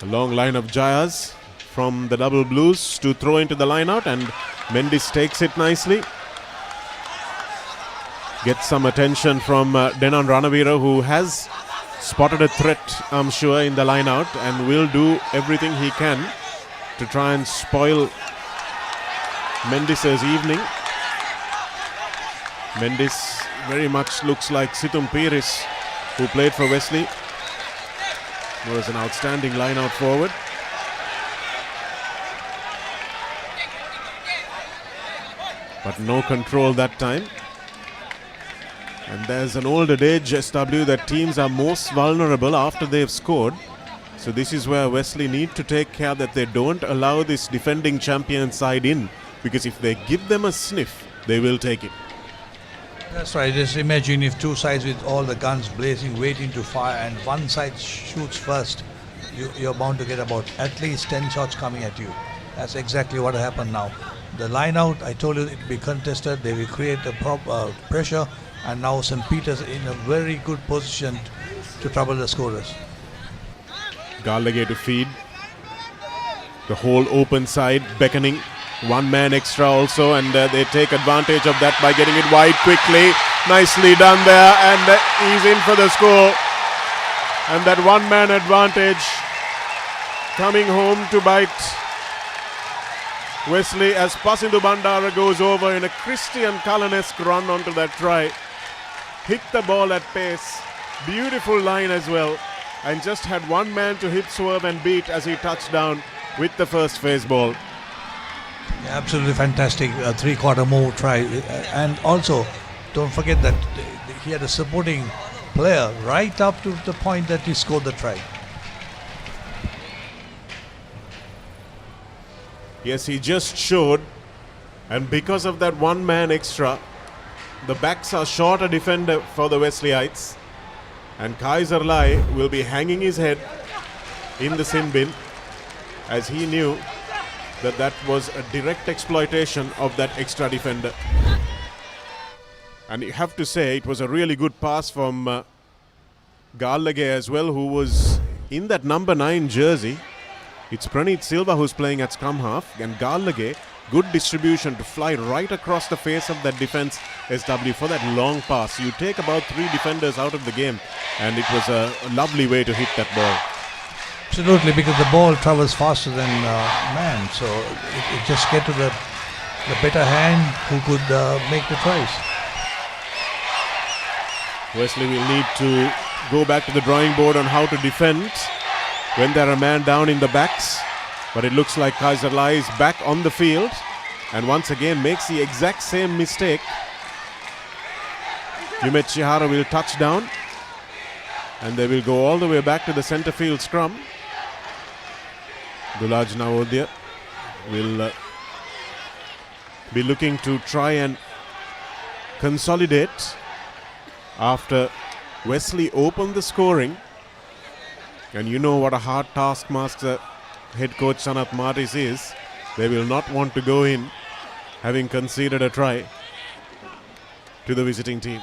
A long line of Jayas from the double blues to throw into the line out, and Mendes takes it nicely. Gets some attention from Denan Ranavira, who has spotted a threat, I'm sure, in the line out and will do everything he can to try and spoil Mendes' evening. Mendes very much looks like Situm Piris, who played for Wesley. He was an outstanding line out forward. But no control that time. And there's an old adage, SW, that teams are most vulnerable after they've scored. So this is where Wesley need to take care that they don't allow this defending champion side in. Because if they give them a sniff, they will take it. That's right. Just imagine if two sides with all the guns blazing, waiting to fire, and one side shoots first, you're bound to get about at least 10 shots coming at you. That's exactly what happened now. The line out, I told you it will be contested. They will create a pressure. And now St. Peter's in a very good position to trouble the scorers. Gallagher to feed. The whole open side beckoning. One man extra also, and they take advantage of that by getting it wide quickly. Nicely done there, and he's in for the score. And that one man advantage coming home to bite Wesley as Pasindu Bandara goes over in a Christian Cullen-esque run onto that try. Hit the ball at pace. Beautiful line as well. And just had one man to hip swerve and beat as he touched down with the first phase ball. Yeah, absolutely fantastic three-quarter move try. And also, don't forget that he had a supporting player right up to the point that he scored the try. Yes, he just showed. And because of that one man extra, the backs are short a defender for the Wesleyites. And Kaiser Lai will be hanging his head in the sin bin, as he knew that that was a direct exploitation of that extra defender. And you have to say it was a really good pass from Gallagher as well, who was in that number 9 jersey. It's Praneeth Silva who's playing at scrum half, and Gallagher, good distribution to fly right across the face of that defense SW for that long pass. You take about 3 defenders out of the game, and it was a lovely way to hit that ball. Absolutely, because the ball travels faster than man, so it just get to the better hand who could make the tries. Wesley will need to go back to the drawing board on how to defend when there are a man down in the backs. But it looks like Kaiser Lai is back on the field and once again makes the exact same mistake. Yumet Chihara will touch down and they will go all the way back to the centre field scrum. Dulaj Navodya will be looking to try and consolidate after Wesley opened the scoring. And you know what a hard taskmaster head coach Sanath Martis is. They will not want to go in having conceded a try to the visiting team.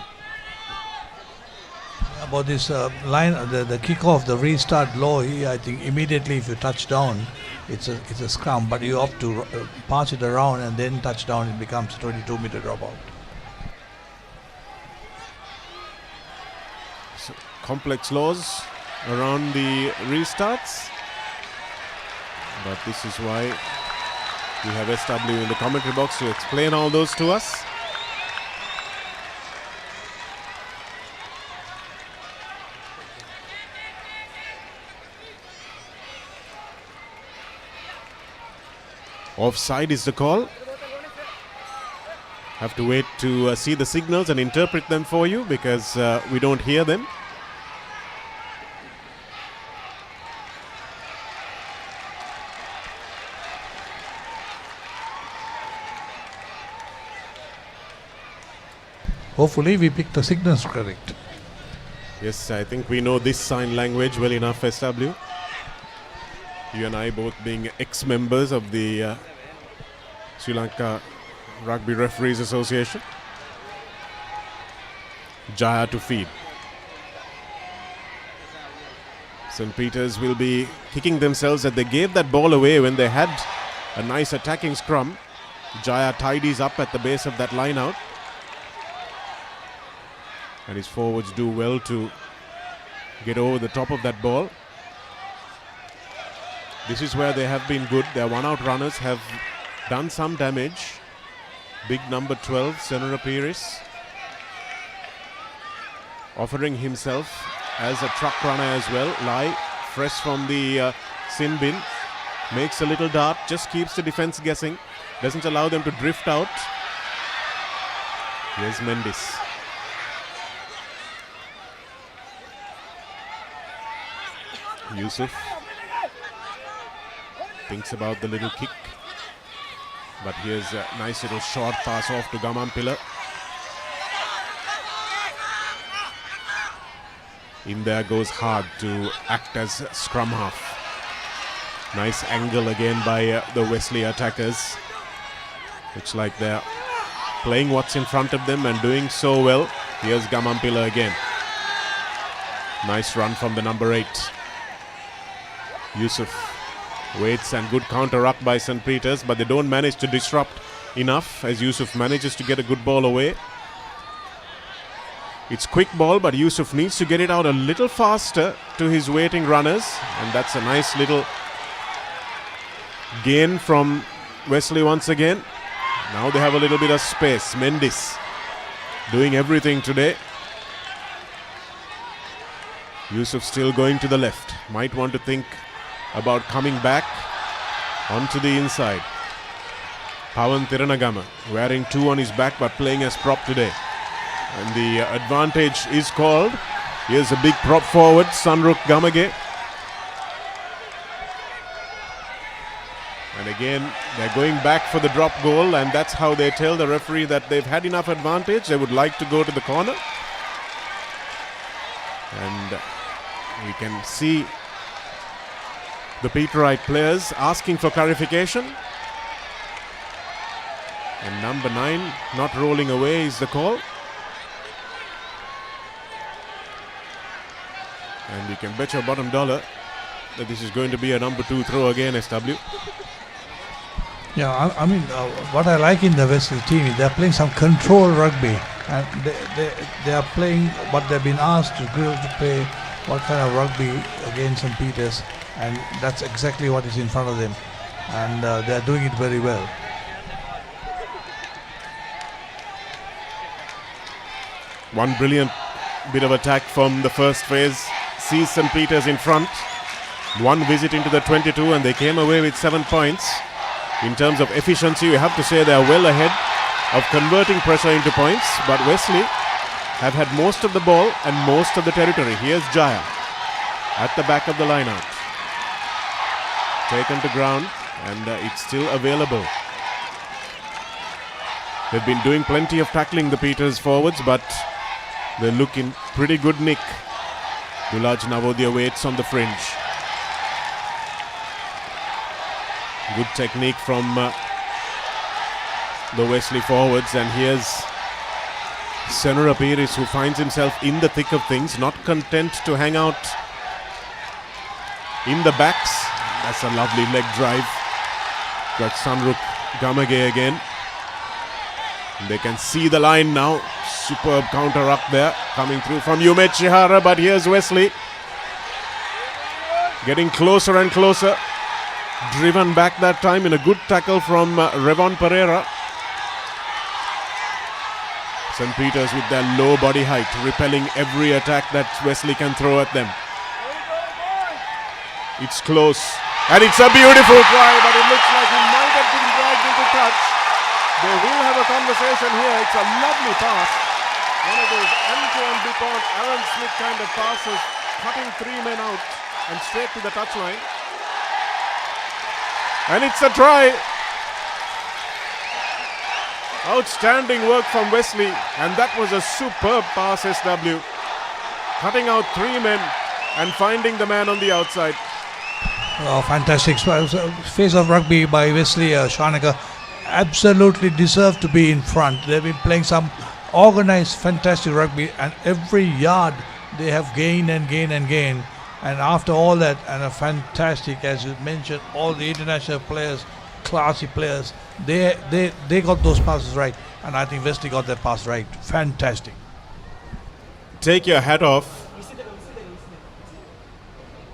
About this line, the kickoff, the restart low, I think immediately if you touch down, it's a scrum, but you have to pass it around and then touch down, it becomes a 22-meter dropout. So, complex laws around the restarts, but this is why we have SW in the commentary box to explain all those to us. Offside is the call. Have to wait to see the signals and interpret them for you because we don't hear them. Hopefully we pick the signals correct. Yes, I think we know this sign language well enough, SW. You and I both being ex-members of the Sri Lanka Rugby Referees Association. Jaya to feed. St. Peter's will be kicking themselves that they gave that ball away when they had a nice attacking scrum. Jaya tidies up at the base of that line out. And his forwards do well to get over the top of that ball. This is where they have been good. Their one-out runners have done some damage. Big number 12, Senora Pires, offering himself as a truck runner as well. Lai, fresh from the sin bin, makes a little dart, just keeps the defense guessing, doesn't allow them to drift out. Here's Mendes. Yusuf thinks about the little kick, but here's a nice little short pass off to Gamampila. In there goes Hard to act as scrum half. Nice angle again by the Wesley attackers. Looks like they're playing what's in front of them and doing so well. Here's Gamampila again. Nice run from the number 8. Yusuf Waits and good counter ruck by St. Peter's, but they don't manage to disrupt enough as Yusuf manages to get a good ball away. It's quick ball, but Yusuf needs to get it out a little faster to his waiting runners, and that's a nice little gain from Wesley once again. Now they have a little bit of space. Mendes doing everything today. Yusuf still going to the left. Might want to think about coming back onto the inside. Pawan Thiranagama wearing 2 on his back but playing as prop today. And the advantage is called. Here's a big prop forward, Sanruk Gamage. And again, they're going back for the drop goal, and that's how they tell the referee that they've had enough advantage. They would like to go to the corner. And we can see the Peterite players asking for clarification. And number 9 not rolling away is the call. And you can bet your bottom dollar that this is going to be a number 2 throw again, SW. Yeah, I mean, what I like in the Wesley team is they're playing some control rugby, and they are playing what they've been asked to play, what kind of rugby against St. Peter's, and that's exactly what is in front of them, and they're doing it very well. One brilliant bit of attack from the first phase sees St. Peter's in front. One visit into the 22 and they came away with 7 points. In terms of efficiency, you have to say they are well ahead of converting pressure into points, but Wesley have had most of the ball and most of the territory. Here's Jaya at the back of the line-out. Taken to ground, and it's still available. They've been doing plenty of tackling, the Peters forwards, but they look in pretty good nick. Dulaj Navodaya waits on the fringe. Good technique from the Wesley forwards, and here's Senura Pires, who finds himself in the thick of things, not content to hang out in the backs. That's a lovely leg drive. Got Sanruk Gamage again. And they can see the line now. Superb counter up there coming through from Yumet Chihara, but here's Wesley getting closer and closer. Driven back that time in a good tackle from Revon Pereira. St. Peter's with their low body height, repelling every attack that Wesley can throw at them. It's close, and it's a beautiful try, but it looks like he might have been dragged into touch. They will have a conversation here. It's a lovely pass. One of those Antoine Dupont, Aaron Smith kind of passes, cutting 3 men out and straight to the touchline. And it's a try. Outstanding work from Wesley, and that was a superb pass, SW. Cutting out 3 men and finding the man on the outside. Oh, fantastic phase of rugby by Wesley. Shanaka absolutely deserved to be in front. They've been playing some organized, fantastic rugby, and every yard they have gained and gained and gained. And after all that, and a fantastic, as you mentioned, all the international players, classy players, they got those passes right, and I think Wesley got that pass right. Fantastic. Take your hat off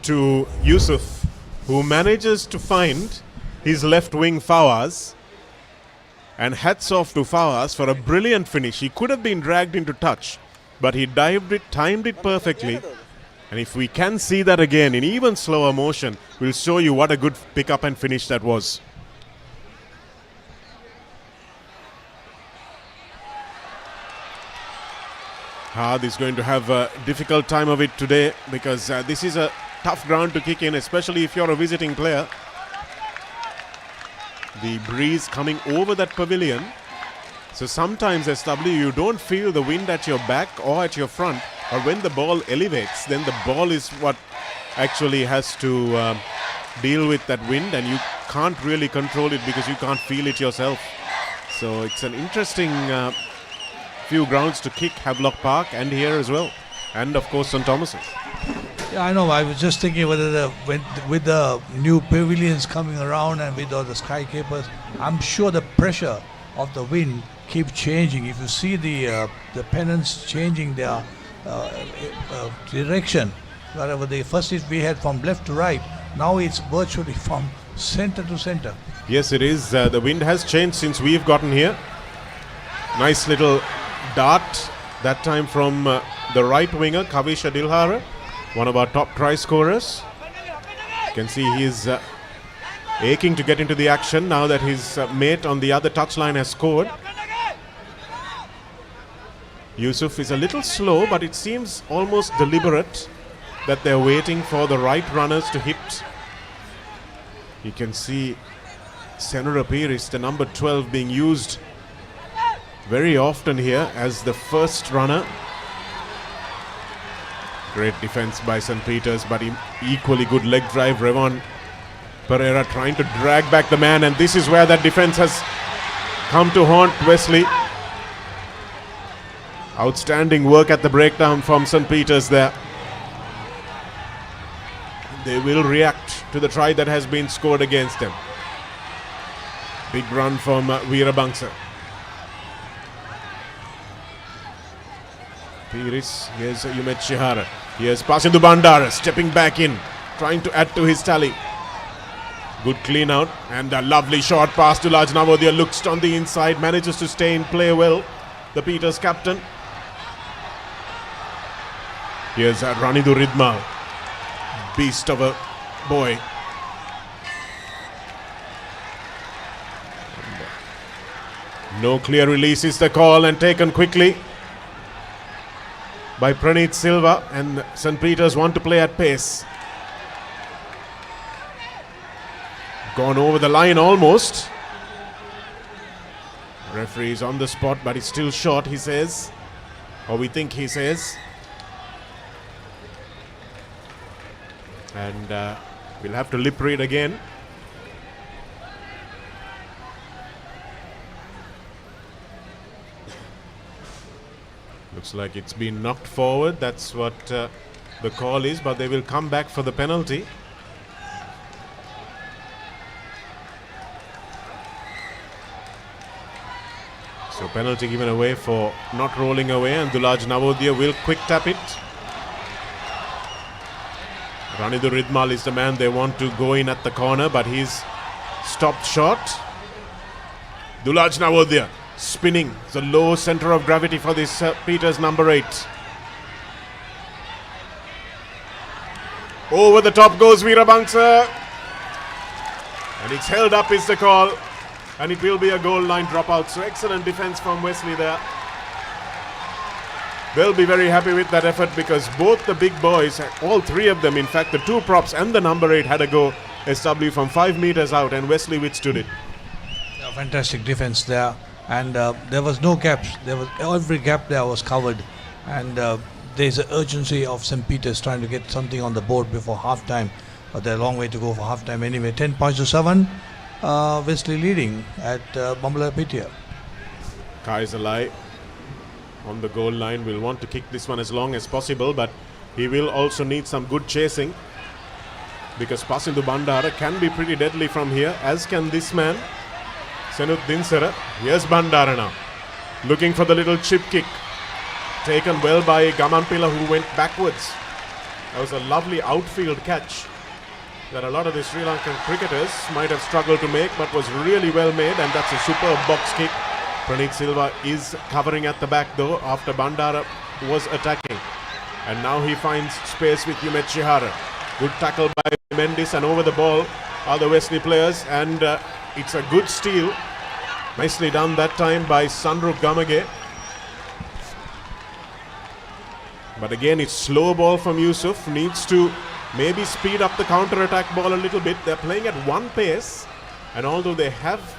to Yusuf, who manages to find his left wing Fawaz, and hats off to Fawaz for a brilliant finish. He could have been dragged into touch, but he dived it, timed it perfectly. And if we can see that again in even slower motion, we'll show you what a good pick-up and finish that was. Had is going to have a difficult time of it today, because this is a tough ground to kick in, especially if you're a visiting player. The breeze coming over that pavilion. So sometimes, SW, you don't feel the wind at your back or at your front, or when the ball elevates, then the ball is what actually has to deal with that wind, and you can't really control it because you can't feel it yourself. So it's an interesting few grounds to kick, Havelock Park and here as well, and of course St. Thomas's. Yeah, I know. I was just thinking whether with the new pavilions coming around and with all the skyscrapers, I'm sure the pressure of the wind keeps changing. If you see the pennants changing their direction, wherever first we had from left to right, now it's virtually from center to center. Yes, it is. The wind has changed since we've gotten here. Nice little dart, that time from the right winger, Kavisha Dilhara, one of our top try scorers. You can see he's aching to get into the action now that his mate on the other touchline has scored. Yusuf is a little slow, but it seems almost deliberate that they're waiting for the right runners to hit. You can see Senura Piris, the number 12, being used very often here as the first runner. Great defense by St. Peter's, but equally good leg drive. Revon Pereira trying to drag back the man, and this is where that defense has come to haunt Wesley. Outstanding work at the breakdown from St. Peter's there. They will react to the try that has been scored against them. Big run from Veerabangsa. Piris, here's Yumet Shihara. Here's Pasindu Bandara stepping back in, trying to add to his tally. Good clean out and a lovely short pass to Laj Navodaya. Looks on the inside, manages to stay in play well. The Peters captain. Here's Ranidu Ridmal. Beast of a boy. No clear release is the call, and taken quickly by Praneeth Silva, and St. Peter's want to play at pace. Gone over the line almost. Referee is on the spot, but it's still short, he says. Or we think he says. And we'll have to lip read again. Looks like it's been knocked forward. That's what the call is, but they will come back for the penalty. So penalty given away for not rolling away, and Dulaj Navodaya will quick tap it. Ranidu Ridmal is the man they want to go in at the corner, but he's stopped short. Dulaj Navodaya spinning. It's a low center of gravity for this Peters number 8. Over the top goes Veerabangsa. And it's held up is the call. And it will be a goal line dropout. So excellent defense from Wesley there. They'll be very happy with that effort, because both the big boys, all three of them, in fact the two props and the number 8, had a go SW from 5 meters out, and Wesley withstood it. Yeah, fantastic defense there, and there was no gaps. There was every gap there was covered, and there's an urgency of St. Peter's trying to get something on the board before half time, but they're a long way to go for half time anyway. 10 points to 7. Wesley leading at Bambalapitiya. Kaiserlai on the goal line will want to kick this one as long as possible, but he will also need some good chasing, because Pasindu Bandara can be pretty deadly from here, as can this man, Senut Dinsara. Here's Bandara now, looking for the little chip kick, taken well by Gamanpila, who went backwards. That was a lovely outfield catch that a lot of the Sri Lankan cricketers might have struggled to make, but was really well made, and that's a superb box kick. Praneeth Silva is covering at the back though, after Bandara was attacking. And now he finds space with Yumet Shihara. Good tackle by Mendis, and over the ball are the Wesley players, and it's a good steal. Nicely done that time by Sandrup Gamage. But again, it's slow ball from Yusuf. Needs to maybe speed up the counter-attack ball a little bit. They're playing at one pace, and although they have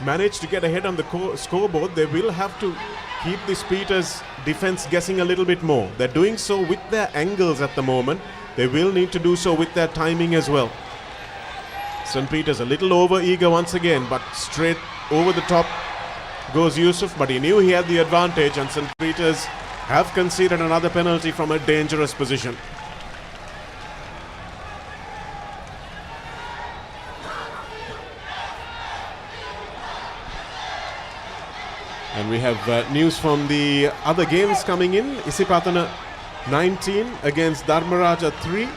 managed to get ahead on the scoreboard, they will have to keep this Peters defense guessing a little bit more. They're doing so with their angles at the moment. They will need to do so with their timing as well. St. Peter's a little over-eager once again, but straight over the top goes Yusuf, but he knew he had the advantage, and St. Peter's have conceded another penalty from a dangerous position. And we have news from the other games coming in. Isipatana 19 against Dharmaraja 3.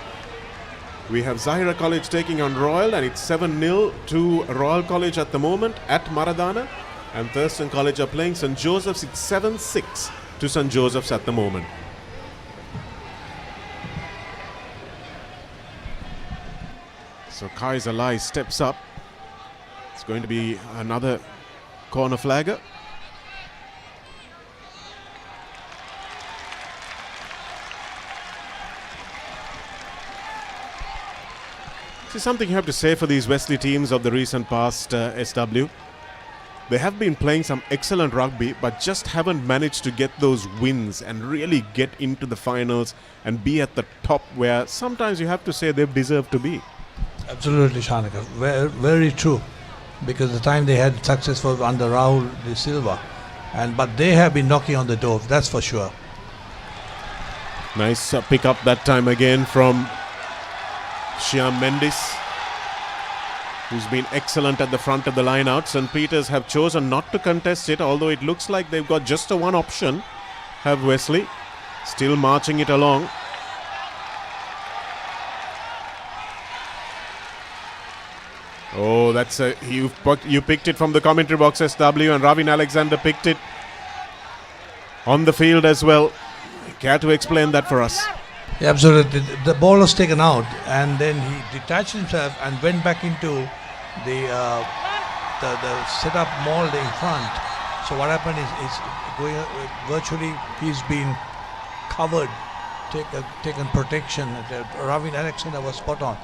We have Zahira College taking on Royal, and it's 7-0 to Royal College at the moment at Maradana. And Thurston College are playing St. Joseph's. It's 7-6 to St. Joseph's at the moment. So Kai Zalai steps up. It's going to be another corner flagger. This is something you have to say for these Wesley teams of the recent past, SW. They have been playing some excellent rugby, but just haven't managed to get those wins and really get into the finals and be at the top where sometimes you have to say they've deserved to be. Absolutely, Shanika. Very, very true. Because the time they had success for under Raul de Silva, but they have been knocking on the door, that's for sure. Nice pick up that time again from Shyam Mendes, who's been excellent at the front of the line out. St. Peter's have chosen not to contest it, although it looks like they've got just a one option. Have Wesley still marching it along. Oh, that's you picked it from the commentary box, SW, and Ravin Alexander picked it on the field as well. Care to explain that for us? Yeah, absolutely. The ball was taken out, and then he detached himself and went back into the setup mold in front. So what happened is going virtually he's been covered, taken protection. Ravin Alexander was spot on,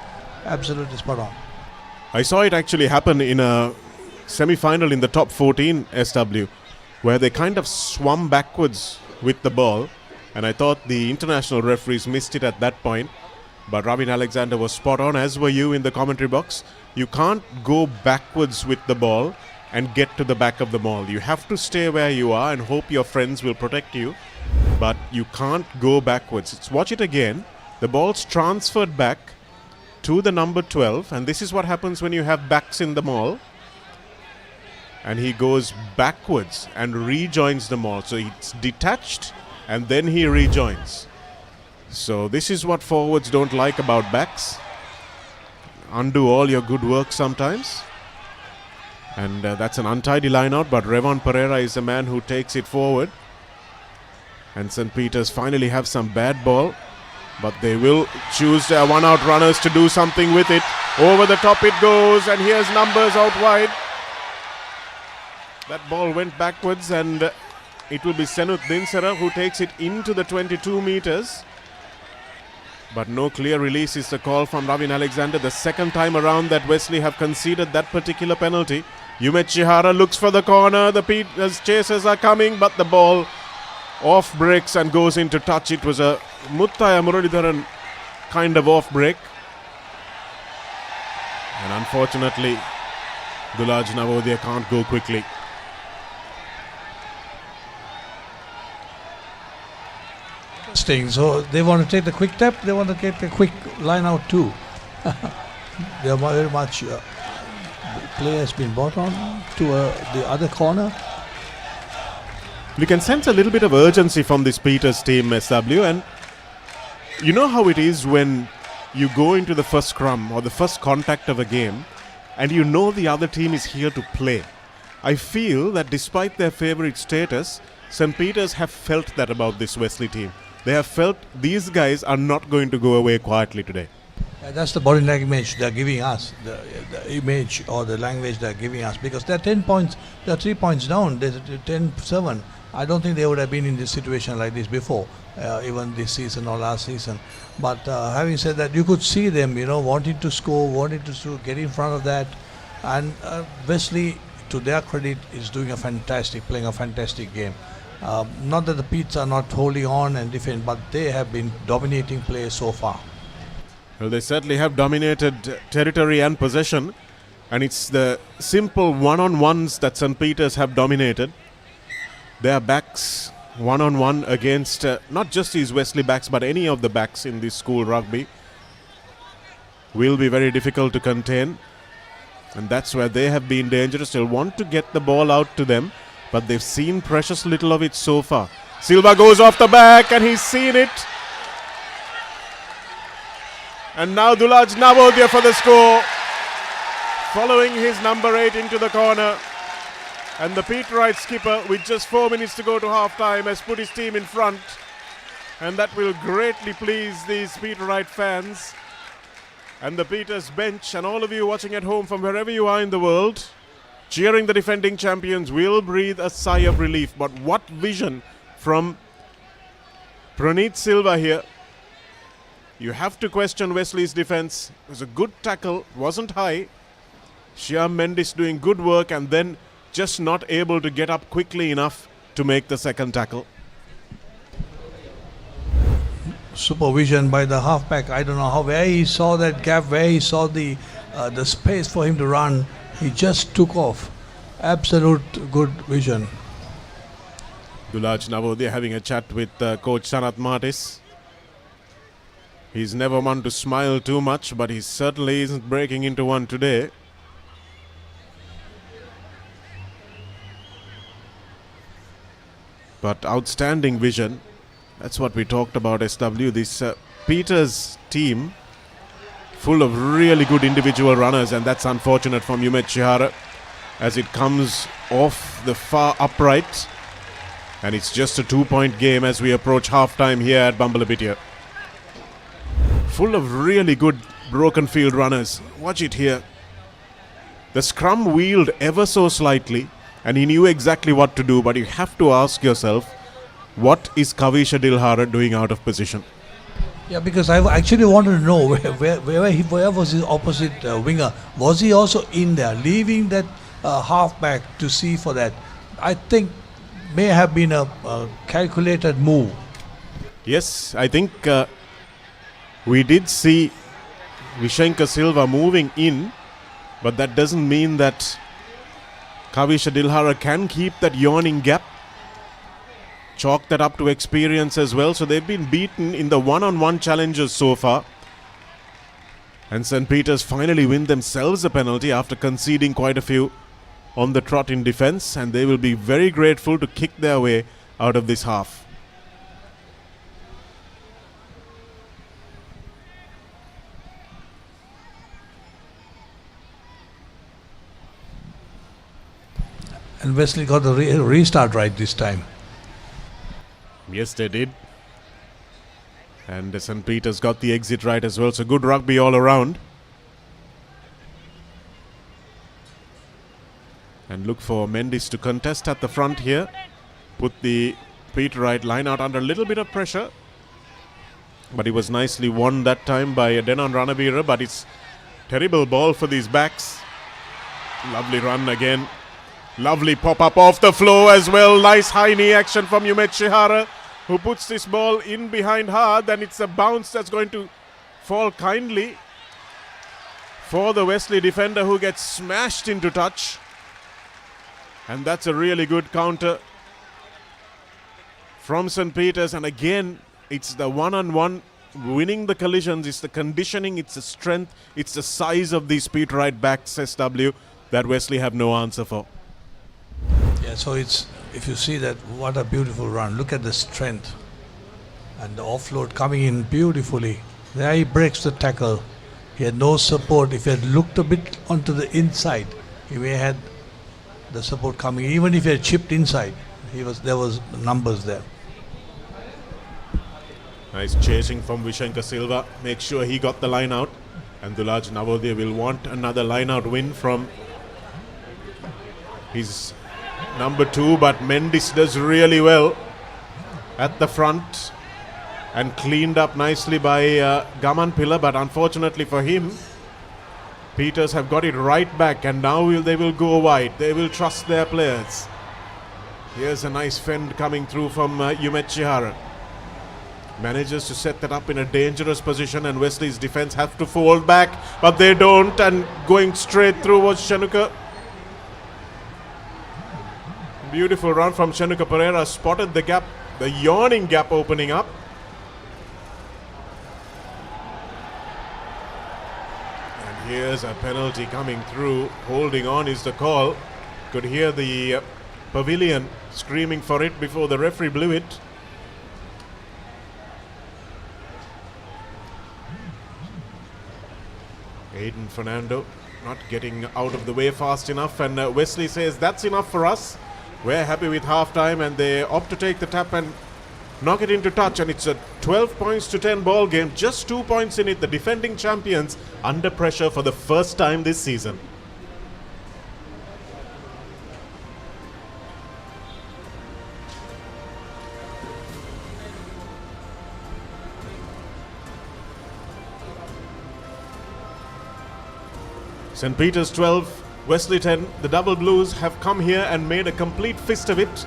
absolutely spot on. I saw it actually happen in a semi-final in the top 14 SW, where they kind of swum backwards with the ball, and I thought the international referees missed it at that point, but Ravin Alexander was spot on, as were you in the commentary box. You can't go backwards with the ball and get to the back of the maul. You have to stay where you are and hope your friends will protect you, but you can't go backwards. Watch it again. The ball's transferred back to the number 12, and this is what happens when you have backs in the maul, and he goes backwards and rejoins the maul. So it's detached and then he rejoins. So this is what forwards don't like about backs. Undo all your good work sometimes. And that's an untidy line out, but Revon Pereira is the man who takes it forward. And St. Peter's finally have some bad ball, but they will choose their one-out runners to do something with it. Over the top it goes, and here's numbers out wide. That ball went backwards, and it will be Senuth Dinsara who takes it into the 22 meters. But no clear release is the call from Ravin Alexander. The second time around that Wesley have conceded that particular penalty. Yumet Chihara looks for the corner. The chasers are coming, but the ball off breaks and goes into touch. It was a Muttaya Muralidharan kind of off break. And unfortunately, Dulaj Navodaya can't go quickly. So they want to take the quick tap, they want to get the quick line out too. They are very much play has been brought on to the other corner. You can sense a little bit of urgency from this Peters team, SW, and you know how it is when you go into the first scrum or the first contact of a game and you know the other team is here to play. I feel that despite their favourite status, St. Peter's have felt that about this Wesley team. They have felt these guys are not going to go away quietly today. That's the body language they're giving us, the image or the language they're giving us, because they're 10 points, they're 3 points down, they're 10-7. I don't think they would have been in this situation like this before, even this season or last season. But having said that, you could see them, wanting to score, wanting to get in front of that. And Wesley, to their credit, is playing a fantastic game. Not that the Petes are not holding on and defend, but they have been dominating play so far. Well, they certainly have dominated territory and possession, and it's the simple one-on-ones that St. Peter's have dominated. Their backs one-on-one against not just these Wesley backs, but any of the backs in this school rugby will be very difficult to contain, and that's where they have been dangerous. They'll want to get the ball out to them. but they've seen precious little of it so far. Silva goes off the back and he's seen it. And now Dialog Navodaya for the score, following his number 8 into the corner. And the Paparite skipper, with just 4 minutes to go to half-time, has put his team in front. And that will greatly please these Paparite fans and the Peters bench, and all of you watching at home from wherever you are in the world, cheering the defending champions, will breathe a sigh of relief. But what vision from Praneeth Silva here. You have to question Wesley's defense. It was a good tackle, wasn't high. Shyam Mendes doing good work and then just not able to get up quickly enough to make the second tackle. Supervision by the halfback. I don't know where he saw that gap, where he saw the space for him to run. He just took off. Absolute good vision. Dialog Navodaya having a chat with coach Sanath Martis. He's never one to smile too much, but he certainly isn't breaking into one today. But outstanding vision. That's what we talked about, SW. This Peters team, full of really good individual runners, and that's unfortunate from Yumet Chihara as it comes off the far upright. And it's just a 2-point game as we approach half-time here at Bambalapitiya. Full of really good broken field runners. Watch it here. The scrum wheeled ever so slightly and he knew exactly what to do, but you have to ask yourself, what is Kavisha Dilhara doing out of position? Yeah, because I actually wanted to know where was his opposite winger. Was he also in there, leaving that halfback to see for that? I think may have been a calculated move. Yes, I think we did see Vishenka Silva moving in, but that doesn't mean that Kavisha Dilhara can keep that yawning gap. Chalk that up to experience as well. So they've been beaten in the one-on-one challenges so far. And St. Peters finally win themselves a penalty after conceding quite a few on the trot in defence. And they will be very grateful to kick their way out of this half. And Wesley got the restart right this time. Yes, they did. And St. Peters got the exit right as well. So good rugby all around. And look for Mendes to contest at the front here. Put the Paparite line out under a little bit of pressure. But he was nicely won that time by Denon Ranavira. But it's terrible ball for these backs. Lovely run again. Lovely pop-up off the floor as well. Nice high knee action from Yumet Chihara, who puts this ball in behind hard, and it's a bounce that's going to fall kindly for the Wesley defender, who gets smashed into touch. And that's a really good counter from St. Peters. And again, it's the one-on-one winning the collisions. It's the conditioning, it's the strength, it's the size of these Paparite backs, SW, that Wesley have no answer for. Yeah, so it's, if you see that, what a beautiful run. Look at the strength and the offload coming in beautifully. There he breaks the tackle. He had no support. If he had looked a bit onto the inside, he may have had the support coming. Even if he had chipped inside, there was numbers there. Nice chasing from Vishenka Silva. Make sure he got the line out. And Dialog Navodaya will want another line out win from his number 2, but Mendes does really well at the front and cleaned up nicely by Gaman Pilla, but unfortunately for him, Peters have got it right back, and now they will go wide. They will trust their players. Here's a nice fend coming through from Yumet Chihara. Manages to set that up in a dangerous position, and Wesley's defense have to fold back, but they don't, and going straight through was Shanuka. Beautiful run from Shanuka Pereira, spotted the gap, the yawning gap opening up. And here's a penalty coming through. Holding on is the call. Could hear the pavilion, screaming for it before the referee blew it. Aiden Fernando not getting out of the way fast enough, and Wesley says that's enough for us. We're happy with half-time, and they opt to take the tap and knock it into touch, and it's a 12 points to 10 ball game, just 2 points in it. The defending champions under pressure for the first time this season. St. Peter's 12, Wesley 10. The Double Blues have come here and made a complete fist of it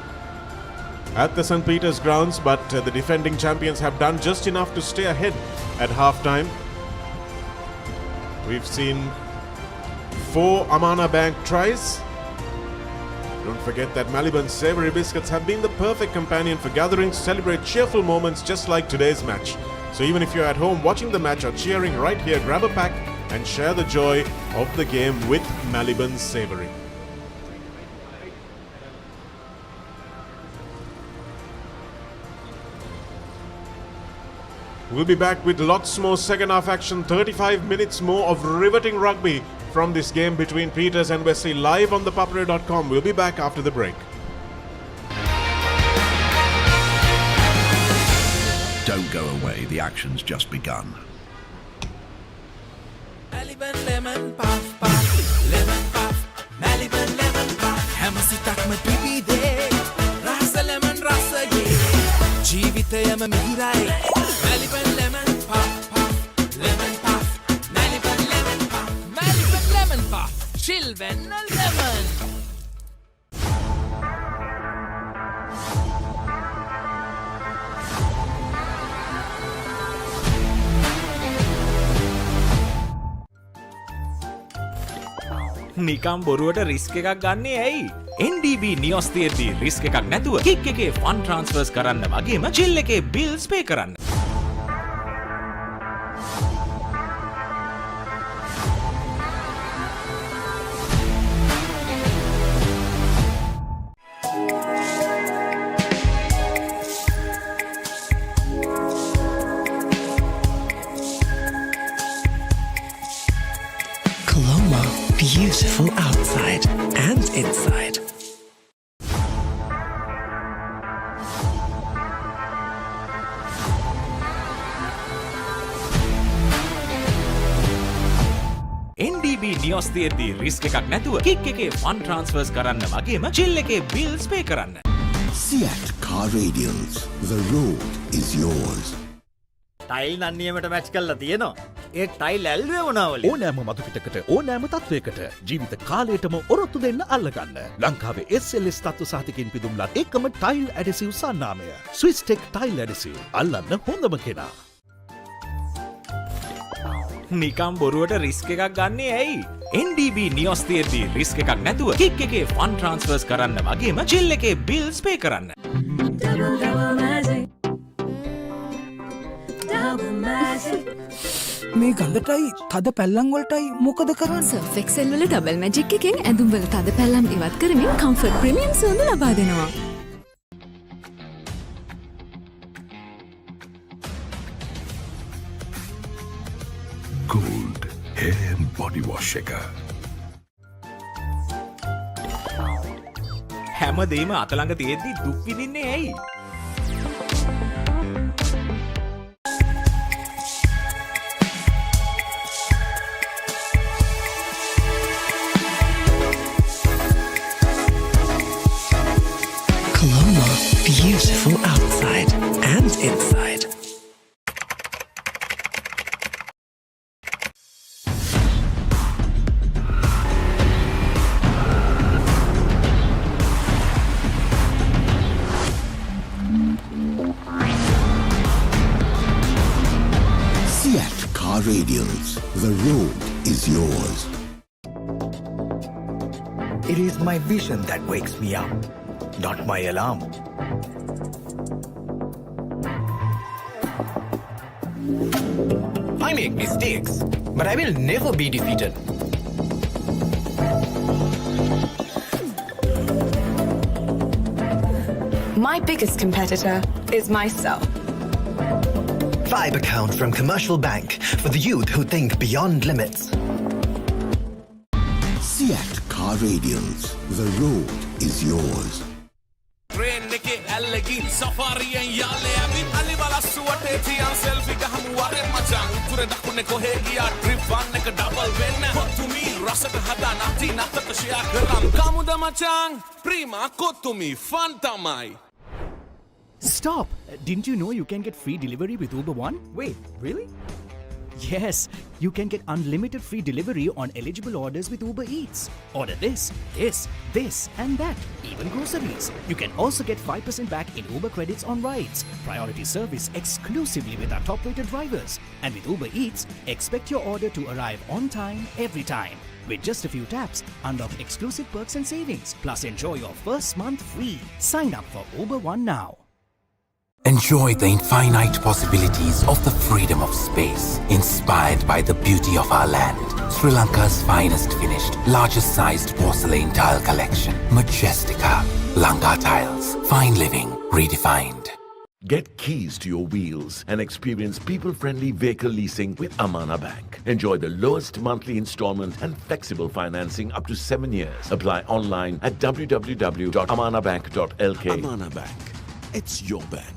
at the St. Peter's grounds, but the defending champions have done just enough to stay ahead at half-time. We've seen 4 Amana Bank tries. Don't forget that Maliban's savoury biscuits have been the perfect companion for gatherings to celebrate cheerful moments just like today's match. So even if you're at home watching the match or cheering right here, grab a pack and share the joy of the game with Maliban's savoury. We'll be back with lots more second half action, 35 minutes more of riveting rugby from this game between Peters and Wesley, live on thepapare.com. We'll be back after the break. Don't go away, the action's just begun. Maliban lemon puff puff, lemon puff, Maliban lemon puff. Hamasitakma pipide, rasa lemon rasa ye. Jeevithayama mihirai. Maliban lemon puff puff, lemon puff, Maliban lemon puff, Maliban lemon puff. Chill when a lemon. නිකම් බොරුවට risk එකක් ගන්නේ ඇයි? NDB නියොස් තියෙද්දි risk එකක් නැතුව kick එකේ fun ට්‍රාන්ස්ෆර්ස් කරන්න වගේම චිල් එකේ බිල්ස් පේ කරන්න. Colombo, beautiful outside and inside. NDB නියොස් තියෙද්දි රිස්ක් එකක් නැතුව කික් එකේ ෆන් ට්‍රාන්ස්ෆර්ස් කරන්න වගේම චිල් එකේ බිල්ස් පේ කරන්න. Seat Car Radials. The road is yours. Tile නන්නියමට මැච් කරලා තියෙනවා. ඒ ටයිල් ඇල්ලුවේ මොනවලු? ඕනෑම මතු පිටකට ඕනෑම තත්වයකට ජීවිත කාලයටම ඔරොත්තු දෙන්න අල්ලගන්න. ලංකාවේ SLS තත්ත්ව සහතිකෙන් පිදුම්ලත් එකම ටයිල් ඇඩිසිව් සන්නාමය. Swisstek tile adhesive. අල්ලන්න හොඳම කෙනා. නිකම් බොරුවට රිස්ක් එකක් ගන්නේ ඇයි? NDB නියොස් තියෙද්දි රිස්ක් එකක් නැතුව කික් එකේ ෆන් ට්‍රාන්ස්ෆර්ස් කරන්න වගේම චිල් එකේ බිල්ස් පේ කරන්න. මේ ගඳටයි තද පැල්ලම් වලටයි මොකද කරන්නේ? සර්ෆ් එක්සෙල් වල ඩබල් මැජික් එකෙන් ඇඳුම් වල තද පැල්ලම් ඉවත් කරමින් කම්ෆර්ට් ප්‍රීමියම් සුවඳ ලබා දෙනවා. Gold hair and body wash එක. හැමදේම අතළඟ තියෙද්දි දුක් විඳින්නේ ඇයි? Colombo, beautiful outside and inside. Seat Car Radials. The road is yours. It is my vision that wakes me up, not my alarm. I make mistakes, but I will never be defeated. My biggest competitor is myself. Vibe account from Commercial Bank for the youth who think beyond limits. Seat Car Radials. The road is yours. Train neke allegi safari en yale abi ali wala suwate thiyan selfie gahamu ware machan ture dakune ko hegiya trip one එක double වෙන්න කොතුමි රසට හදා නැති නැතට share කරන් kamuda machan prima කොතුමි fun tamai. Stop! Didn't you know you can get free delivery with Uber One? Wait, really? Yes, you can get unlimited free delivery on eligible orders with Uber Eats. Order this, and that, even groceries. You can also get 5% back in Uber credits on rides. Priority service exclusively with our top-rated drivers. And with Uber Eats, expect your order to arrive on time, every time. With just a few taps, unlock exclusive perks and savings. Plus, enjoy your first month free. Sign up for Uber One now. Enjoy the infinite possibilities of the freedom of space, inspired by the beauty of our land. Sri Lanka's finest finished, largest sized porcelain tile collection. Majestica. Lanka Tiles. Fine living redefined. Get keys to your wheels and experience people-friendly vehicle leasing with Amana Bank. Enjoy the lowest monthly installment and flexible financing up to 7 years. Apply online at www.amanabank.lk. Amana Bank. It's your bank.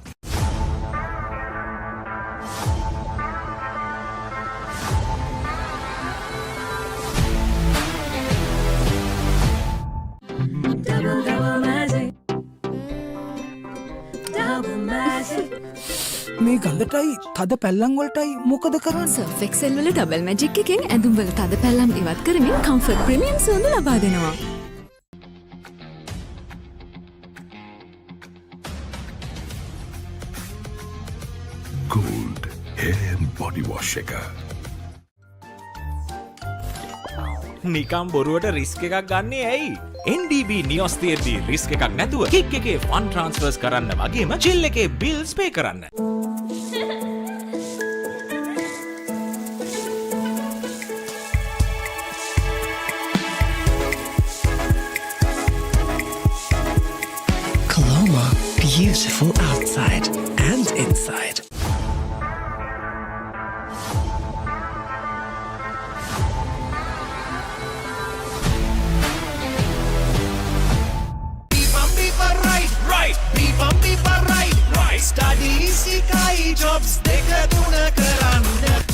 මේ ගඳටයි තද පැල්ලම් වලටයි මොකද කරන්නේ? Surf Excel වල double magic එකෙන් ඇඳුම් වල තද පැල්ලම් ඉවත් කරමින් කම්ෆර්ට් ප්‍රීමියම් සුවඳ ලබා දෙනවා. Gold hair and body wash එක. නිකම් බොරුවට රිස්ක් එකක් ගන්නේ ඇයි? NDB නියොස් තියෙද්දි රිස්ක් එකක් නැතුව කික් එකේ ෆන් ට්‍රාන්ස්ෆර්ස් කරන්න වගේම ජිල් එකේ බිල්ස් පේ කරන්න. Colombo, beautiful outside and inside.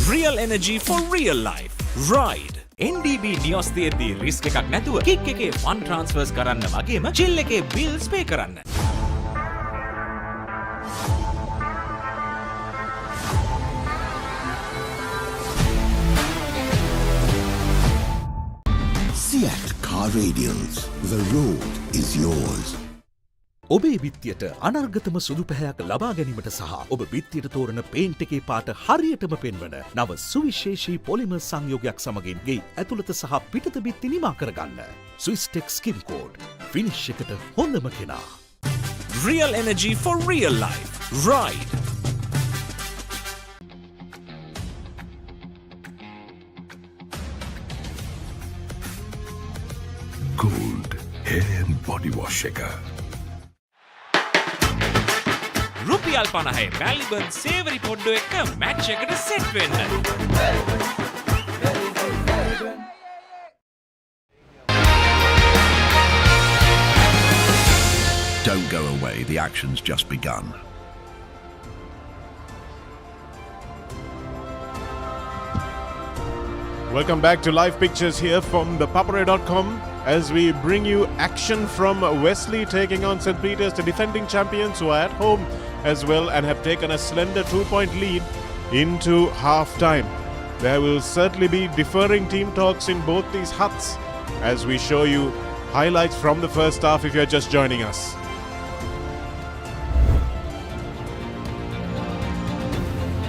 Real energy for real life. Ride. NDB නියොස් තියෙද්දි රිස්ක් එකක් නැතුව කික් එකේ ෆන් ට්‍රාන්ස්ෆර්ස් කරන්න වගේම ජිල් එකේ බිල්ස් පේ කරන්න. Seat Car Radials. The road is yours. ඔබේ බිත්තියට අනර්ගතම සුදු පැහැයක් ලබා ගැනීමට සහ ඔබ බිත්තියට තෝරන පේන්ට් එකේ පාට හරියටම පෙන්වන නව සුවිශේෂී පොලිමර් සංයෝගයක් සමගින් ගේ ඇතුළත සහ පිටත බිත්ති නිමා කරගන්න. ස්විස්ටෙක් ස්කින් කෝඩ් ෆිනිෂ් එකට හොඳම කෙනා. Real energy for real life. Ride. Gold hair and body wash එක. රුපියල් 50 මැල්බන් සේවරි පොඩ්ඩෝ එක මැච් එකට සෙට් වෙන්න. Don't go away, the action's just begun. Welcome back to live pictures here from ThePapare.com as we bring you action from Wesley taking on St. Peter's, the defending champions who are at home as well and have taken a slender 2-point lead into half-time. There will certainly be differing team talks in both these huts as we show you highlights from the first half if you're just joining us.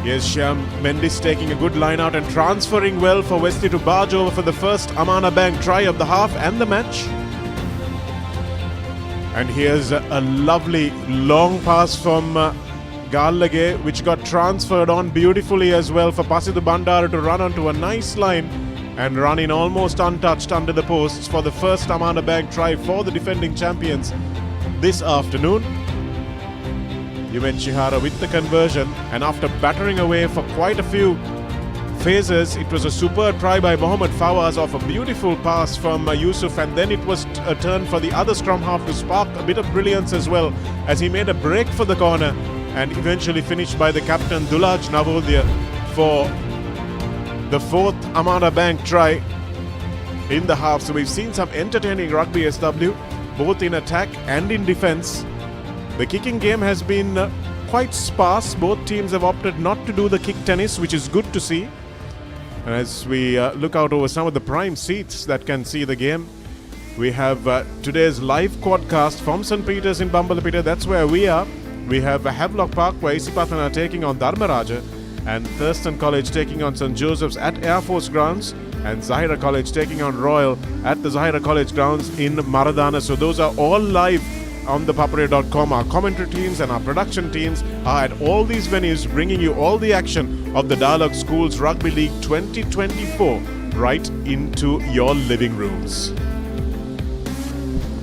Here's Shyam Mendes taking a good line out and transferring well for Wesley to barge over for the first Amana Bank try of the half and the match. And here's a lovely long pass from Gallage which got transferred on beautifully as well for Pasidu Bandara to run onto a nice line and run in almost untouched under the posts for the first Amana Bank try for the defending champions this afternoon. Yumet Chihara with the conversion, and after battering away for quite a few phases, it was a superb try by Mohammad Fawaz off a beautiful pass from Yusuf, and then it was a turn for the other scrum half to spark a bit of brilliance as well, as he made a break for the corner and eventually finished by the captain Dialog Navodaya for the fourth Amana Bank try in the half. So we've seen some entertaining rugby SW, both in attack and in defence. The kicking game has been quite sparse. Both teams have opted not to do the kick tennis, which is good to see. And as we look out over some of the prime seats that can see the game, we have today's live quadcast from St. Peter's in Bambalapitiya. That's where we are. We have Havelock Park, where Isipathana taking on Dharmaraja, and Thurston College taking on St. Joseph's at Air Force Grounds, and Zahira College taking on Royal at the Zahira College Grounds in Maradana. So those are all live on thepapare.com. Our commentary teams and our production teams are at all these venues, bringing you all the action of the Dialog Schools Rugby League 2024 right into your living rooms.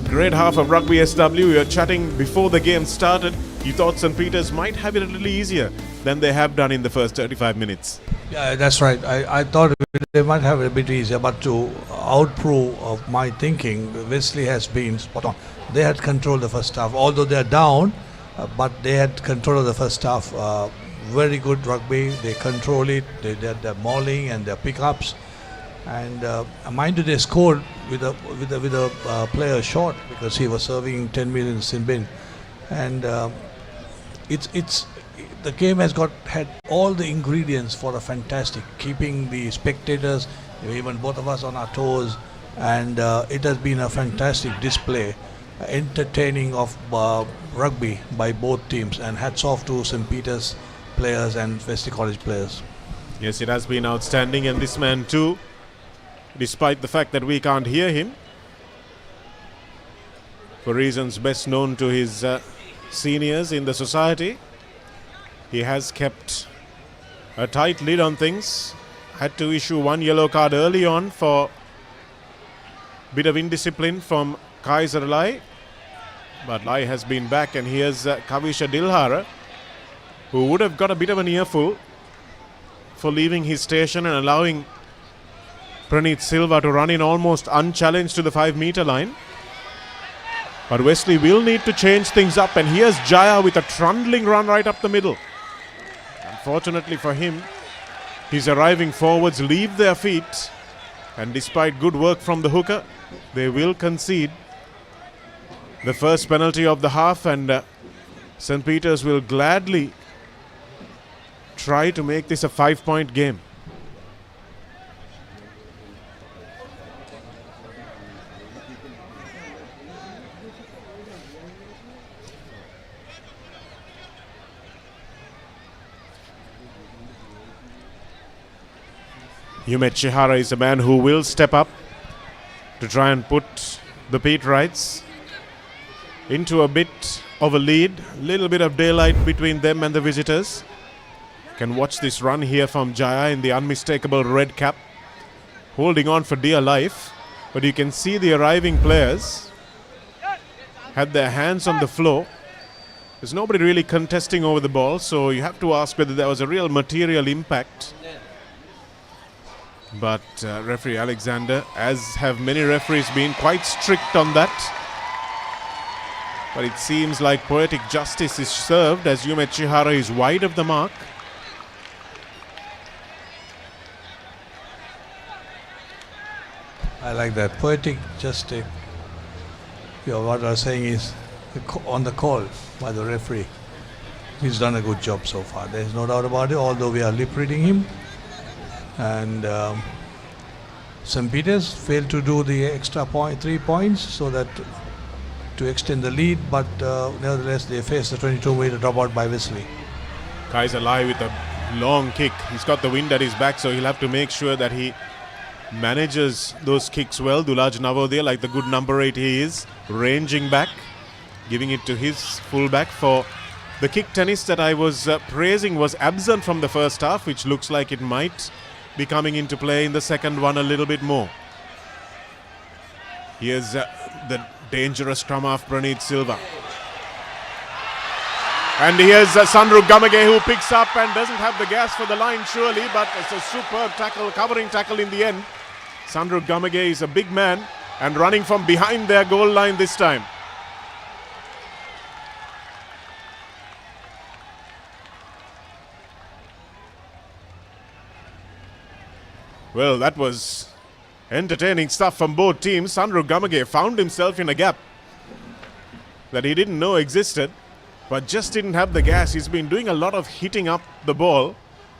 Great half of Rugby SW. We were chatting before the game started. You thought St. Peter's might have it a little easier than they have done in the first 35 minutes. Yeah, that's right. I thought they might have it a bit easier, but to outprove of my thinking, Wesley has been spot on. They had control the first half, although they're down, but they had control of the first half. Very good rugby. They control it. They did their mauling and their pickups, and mind you, they scored with a player short because he was serving 10 million sin bin, and it's the game has had all the ingredients for a fantastic, keeping the spectators, even both of us, on our toes, and it has been a fantastic display, entertaining of rugby by both teams, and hats off to St. Peter's players and Wesley College players. Yes, it has been outstanding, and this man too, despite the fact that we can't hear him, for reasons best known to his seniors in the society, he has kept a tight lid on things. Had to issue one yellow card early on for a bit of indiscipline from Kaiser Lai, but Lai has been back, and here's Kavisha Dilhara, who would have got a bit of an earful for leaving his station and allowing Praneeth Silva to run in almost unchallenged to the 5-meter line. But Wesley will need to change things up, and here's Jaya with a trundling run right up the middle. Unfortunately for him, his arriving forwards leave their feet, and despite good work from the hooker, they will concede the first penalty of the half, and St. Peter's will gladly try to make this a 5-point game. Yumet Chihara is a man who will step up to try and put the Peterites into a bit of a lead. Little bit of daylight between them and the visitors. Can watch this run here from Jaya in the unmistakable red cap, holding on for dear life. But you can see the arriving players had their hands on the floor. There's nobody really contesting over the ball, so you have to ask whether there was a real material impact. But referee Alexander, as have many referees, been quite strict on that. But it seems like poetic justice is served as Yumet Chihara is wide of the mark. I like that. Poetic justice. What I was saying is on the call by the referee. He's done a good job so far. There's no doubt about it, although we are lip reading him. And St. Peter's failed to do the extra 3 points so that to extend the lead, but nevertheless they face the 22-meter dropout by Wesley. Kaiser Lai with a long kick. He's got the wind at his back, so he'll have to make sure that he manages those kicks well. Dialog Navodaya, like the good number 8 he is, ranging back, giving it to his fullback for the kick tennis that I was praising was absent from the first half, which looks like it might be coming into play in the second one a little bit more. Here's the dangerous scrum half Praneeth Silva. And here's Sandru Gamage, who picks up and doesn't have the gas for the line surely, but it's a superb tackle, covering tackle in the end. Sandru Gamage is a big man and running from behind their goal line this time. Well, that was entertaining stuff from both teams. Sandru Gamage found himself in a gap that he didn't know existed, but just didn't have the gas. He's been doing a lot of hitting up the ball.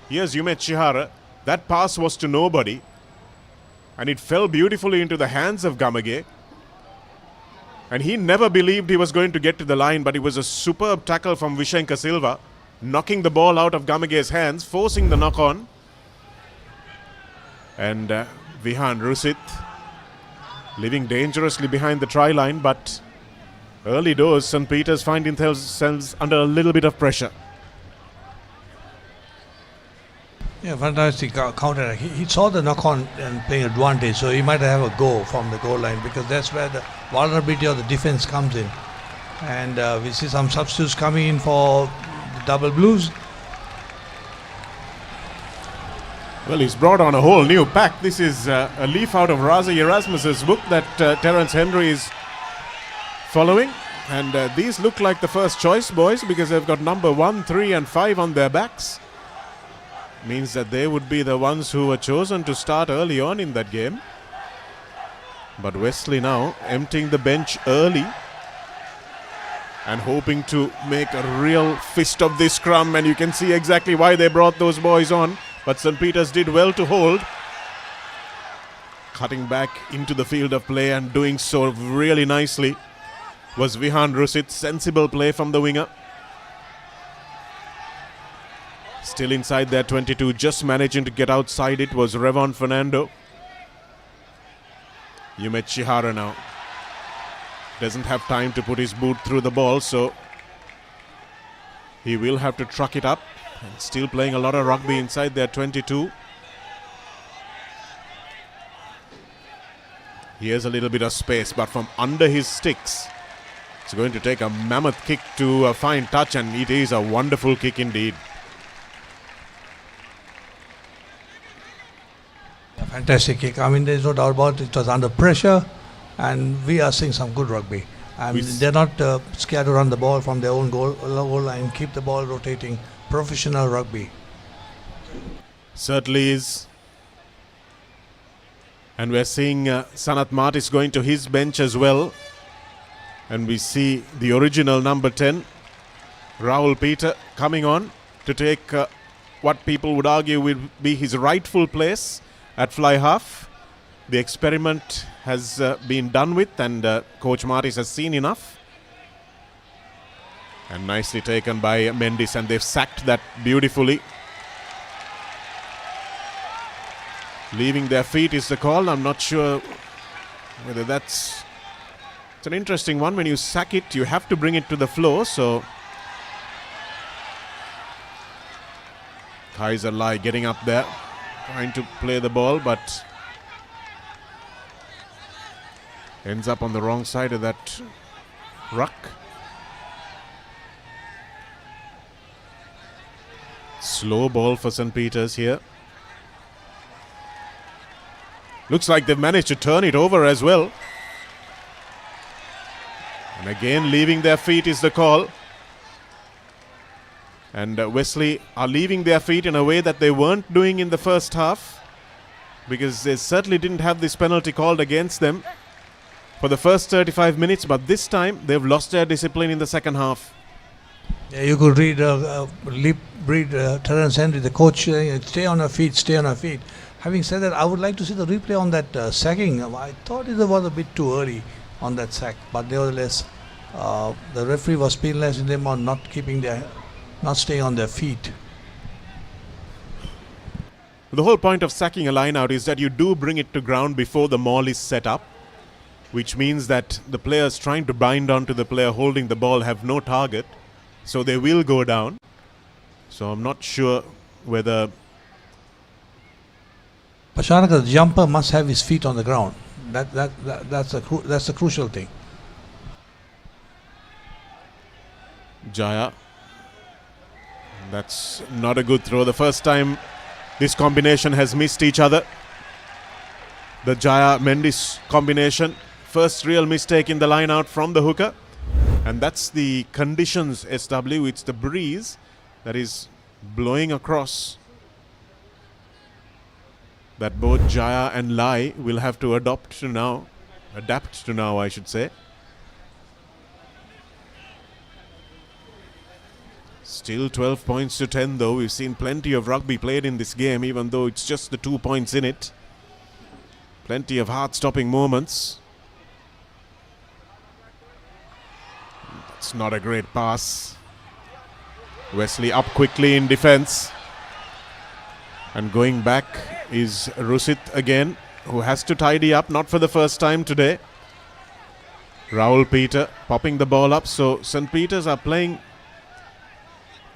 Here's Yumet Chihara. That pass was to nobody, and it fell beautifully into the hands of Gamage. And he never believed he was going to get to the line, but it was a superb tackle from Vishenka Silva, knocking the ball out of Gamage's hands, forcing the knock-on. And Vihan Rusit living dangerously behind the try line, but early doors, St. Peter's find themselves under a little bit of pressure. Yeah, fantastic counter. He saw the knock-on and playing advantage, so he might have a go from the goal line, because that's where the vulnerability of the defense comes in. And we see some substitutes coming in for the double blues. Well, he's brought on a whole new pack. This is a leaf out of Raza Erasmus's book that Terence Henry is following. And these look like the first choice boys, because they've got number 1, 3 and 5 on their backs. Means that they would be the ones who were chosen to start early on in that game. But Wesley now emptying the bench early and hoping to make a real fist of this scrum, and you can see exactly why they brought those boys on. But St. Peter's did well to hold. Cutting back into the field of play and doing so really nicely was Vihan Rusit. Sensible play from the winger. Still inside their 22, just managing to get outside it was Revon Fernando. Yumet Chihara now doesn't have time to put his boot through the ball, so he will have to truck it up. And still playing a lot of rugby inside their 22. Here's a little bit of space, but from under his sticks, it's going to take a mammoth kick to find touch, and it is a wonderful kick indeed. A fantastic kick. I mean, there's no doubt about it. It was under pressure, and we are seeing some good rugby. And they're not scared to run the ball from their own goal line, keep the ball rotating. Professional rugby. Certainly is. And we're seeing Sanat Martis going to his bench as well. And we see the original number 10, Rahul Peter, coming on to take what people would argue would be his rightful place at fly half. The experiment has been done with, and Coach Martis has seen enough. And nicely taken by Mendes, and they've sacked that beautifully. Leaving their feet is the call. I'm not sure whether it's an interesting one. When you sack it, you have to bring it to the floor. So Kaiser Lai getting up there, trying to play the ball, but ends up on the wrong side of that ruck. Slow ball for St. Peter's here. Looks like they've managed to turn it over as well. And again, leaving their feet is the call. And Wesley are leaving their feet in a way that they weren't doing in the first half, because they certainly didn't have this penalty called against them for the first 35 minutes. But this time, they've lost their discipline in the second half. Yeah, you could read Terence Henry, the coach, stay on our feet, stay on our feet. Having said that, I would like to see the replay on that sacking. I thought it was a bit too early on that sack, but nevertheless, the referee was penalizing them on not staying on their feet. The whole point of sacking a line out is that you do bring it to ground before the maul is set up, which means that the players trying to bind onto the player holding the ball have no target, so they will go down. So I'm not sure whether... Pashanaka, the jumper must have his feet on the ground. That's the crucial thing. Jaya That's not a good throw. The first time this combination has missed each other. The Jaya-Mendis combination. First real mistake in the line out from the hooker. And that's the conditions, SW. It's the breeze that is blowing across that both Jaya and Lai will have to adapt to now, I should say. Still 12 points to 10 though. We've seen plenty of rugby played in this game, even though it's just the 2 points in it. Plenty of heart-stopping moments. That's not a great pass. Wesley up quickly in defense. And going back is Rusit again, who has to tidy up, not for the first time today. Rahul Peter popping the ball up. So St. Peter's are playing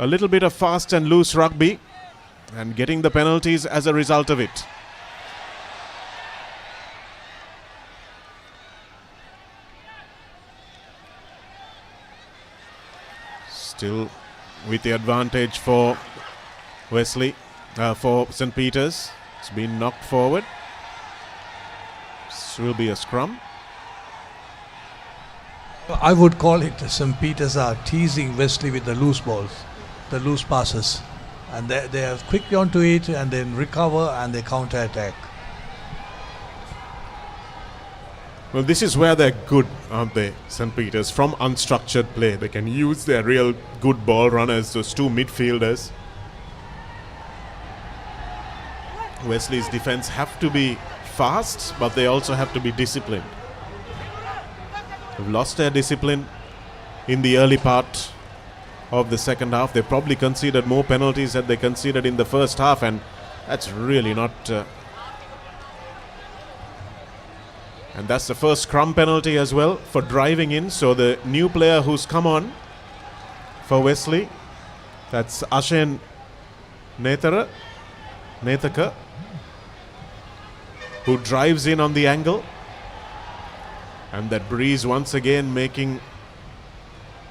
a little bit of fast and loose rugby and getting the penalties as a result of it. Still with the advantage for Wesley, for St. Peter's. It's been knocked forward. This will be a scrum. I would call it St. Peter's are teasing Wesley with the loose balls, the loose passes. And they are quickly onto it and then recover and they counter-attack. Well, this is where they're good, aren't they, St. Peter's? From unstructured play. They can use their real good ball runners, those two midfielders. Wesley's defense have to be fast, but they also have to be disciplined. They've lost their discipline in the early part of the second half. They probably conceded more penalties than they conceded in the first half, and that's really not... And that's the first scrum penalty as well for driving in. So the new player who's come on for Wesley, that's Ashen Nethaka, who drives in on the angle. And that breeze once again making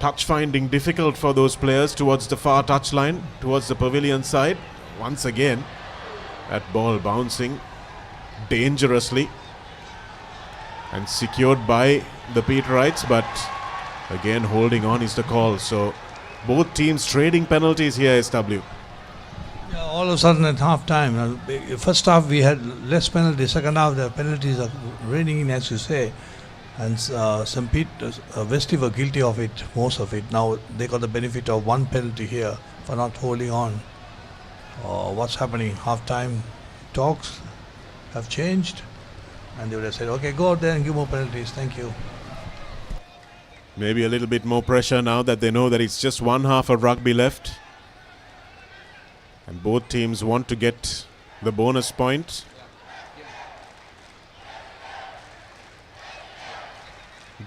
touch finding difficult for those players towards the far touchline, towards the pavilion side. Once again, that ball bouncing dangerously. And secured by the Peterites, but again holding on is the call. So both teams trading penalties here, SW. Yeah, all of a sudden at half time, first half we had less penalties, second half the penalties are raining in, as you say. And St. Peter's, Wesley were guilty of it, most of it. Now they got the benefit of one penalty here for not holding on. What's happening? Half time talks have changed. And they would have said, okay, go out there and give more penalties. Thank you. Maybe a little bit more pressure now that they know that it's just one half of rugby left. And both teams want to get the bonus point.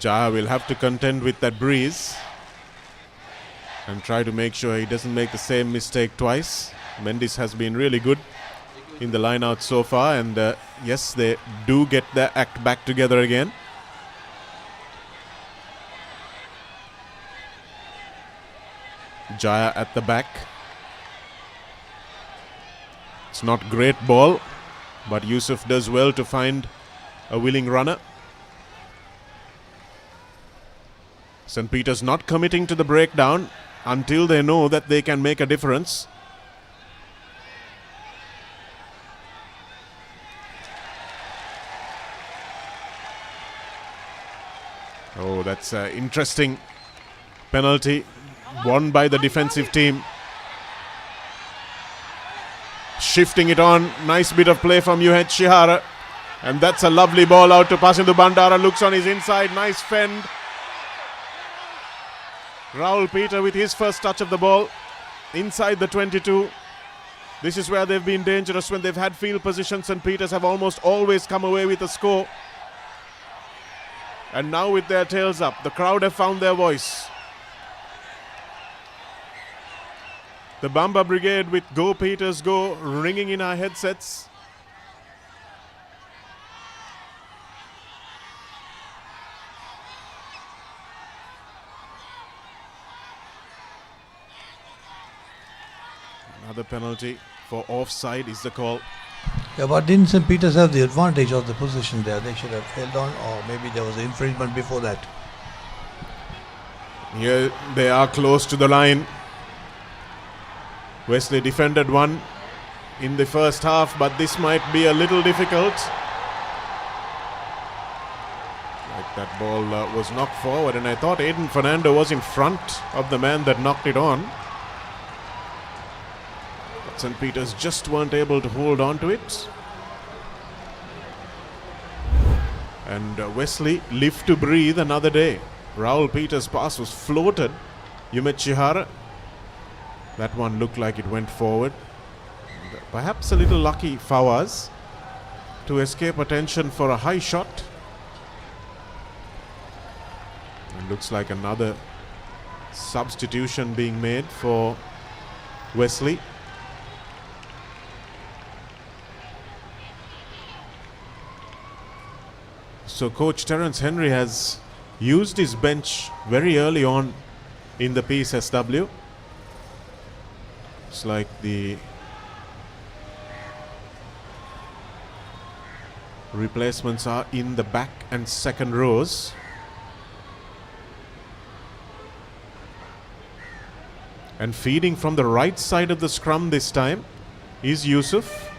Jaya will have to contend with that breeze and try to make sure he doesn't make the same mistake twice. Mendis has been really good in the line out so far, and yes, they do get their act back together again. Jaya at the back. It's not great ball, but Yusuf does well to find a willing runner. St. Peter's not committing to the breakdown until they know that they can make a difference. Oh, that's an interesting penalty won by the defensive team. Shifting it on. Nice bit of play from Yuhet Shihara. And that's a lovely ball out to Pasindu Bandara. Looks on his inside. Nice fend. Rahul Peter with his first touch of the ball inside the 22. This is where they've been dangerous when they've had field position. St. Peter's have almost always come away with a score. And now with their tails up, the crowd have found their voice. The Bamba Brigade with Go Peters Go ringing in our headsets. Another penalty for offside is the call. Yeah, but didn't St. Peter's have the advantage of the position there? They should have held on, or maybe there was an infringement before that. Here they are close to the line. Wesley defended one in the first half, but this might be a little difficult. Like that ball was knocked forward, and I thought Aiden Fernando was in front of the man that knocked it on. But St. Peter's just weren't able to hold on to it. And Wesley lived to breathe another day. Raul Peters' pass was floated. Yumet Chihara. That one looked like it went forward. And perhaps a little lucky Fawaz to escape attention for a high shot. And looks like another substitution being made for Wesley. So Coach Terence Henry has used his bench very early on in the piece, SW. It's like the replacements are in the back and second rows. And feeding from the right side of the scrum this time is Yusuf.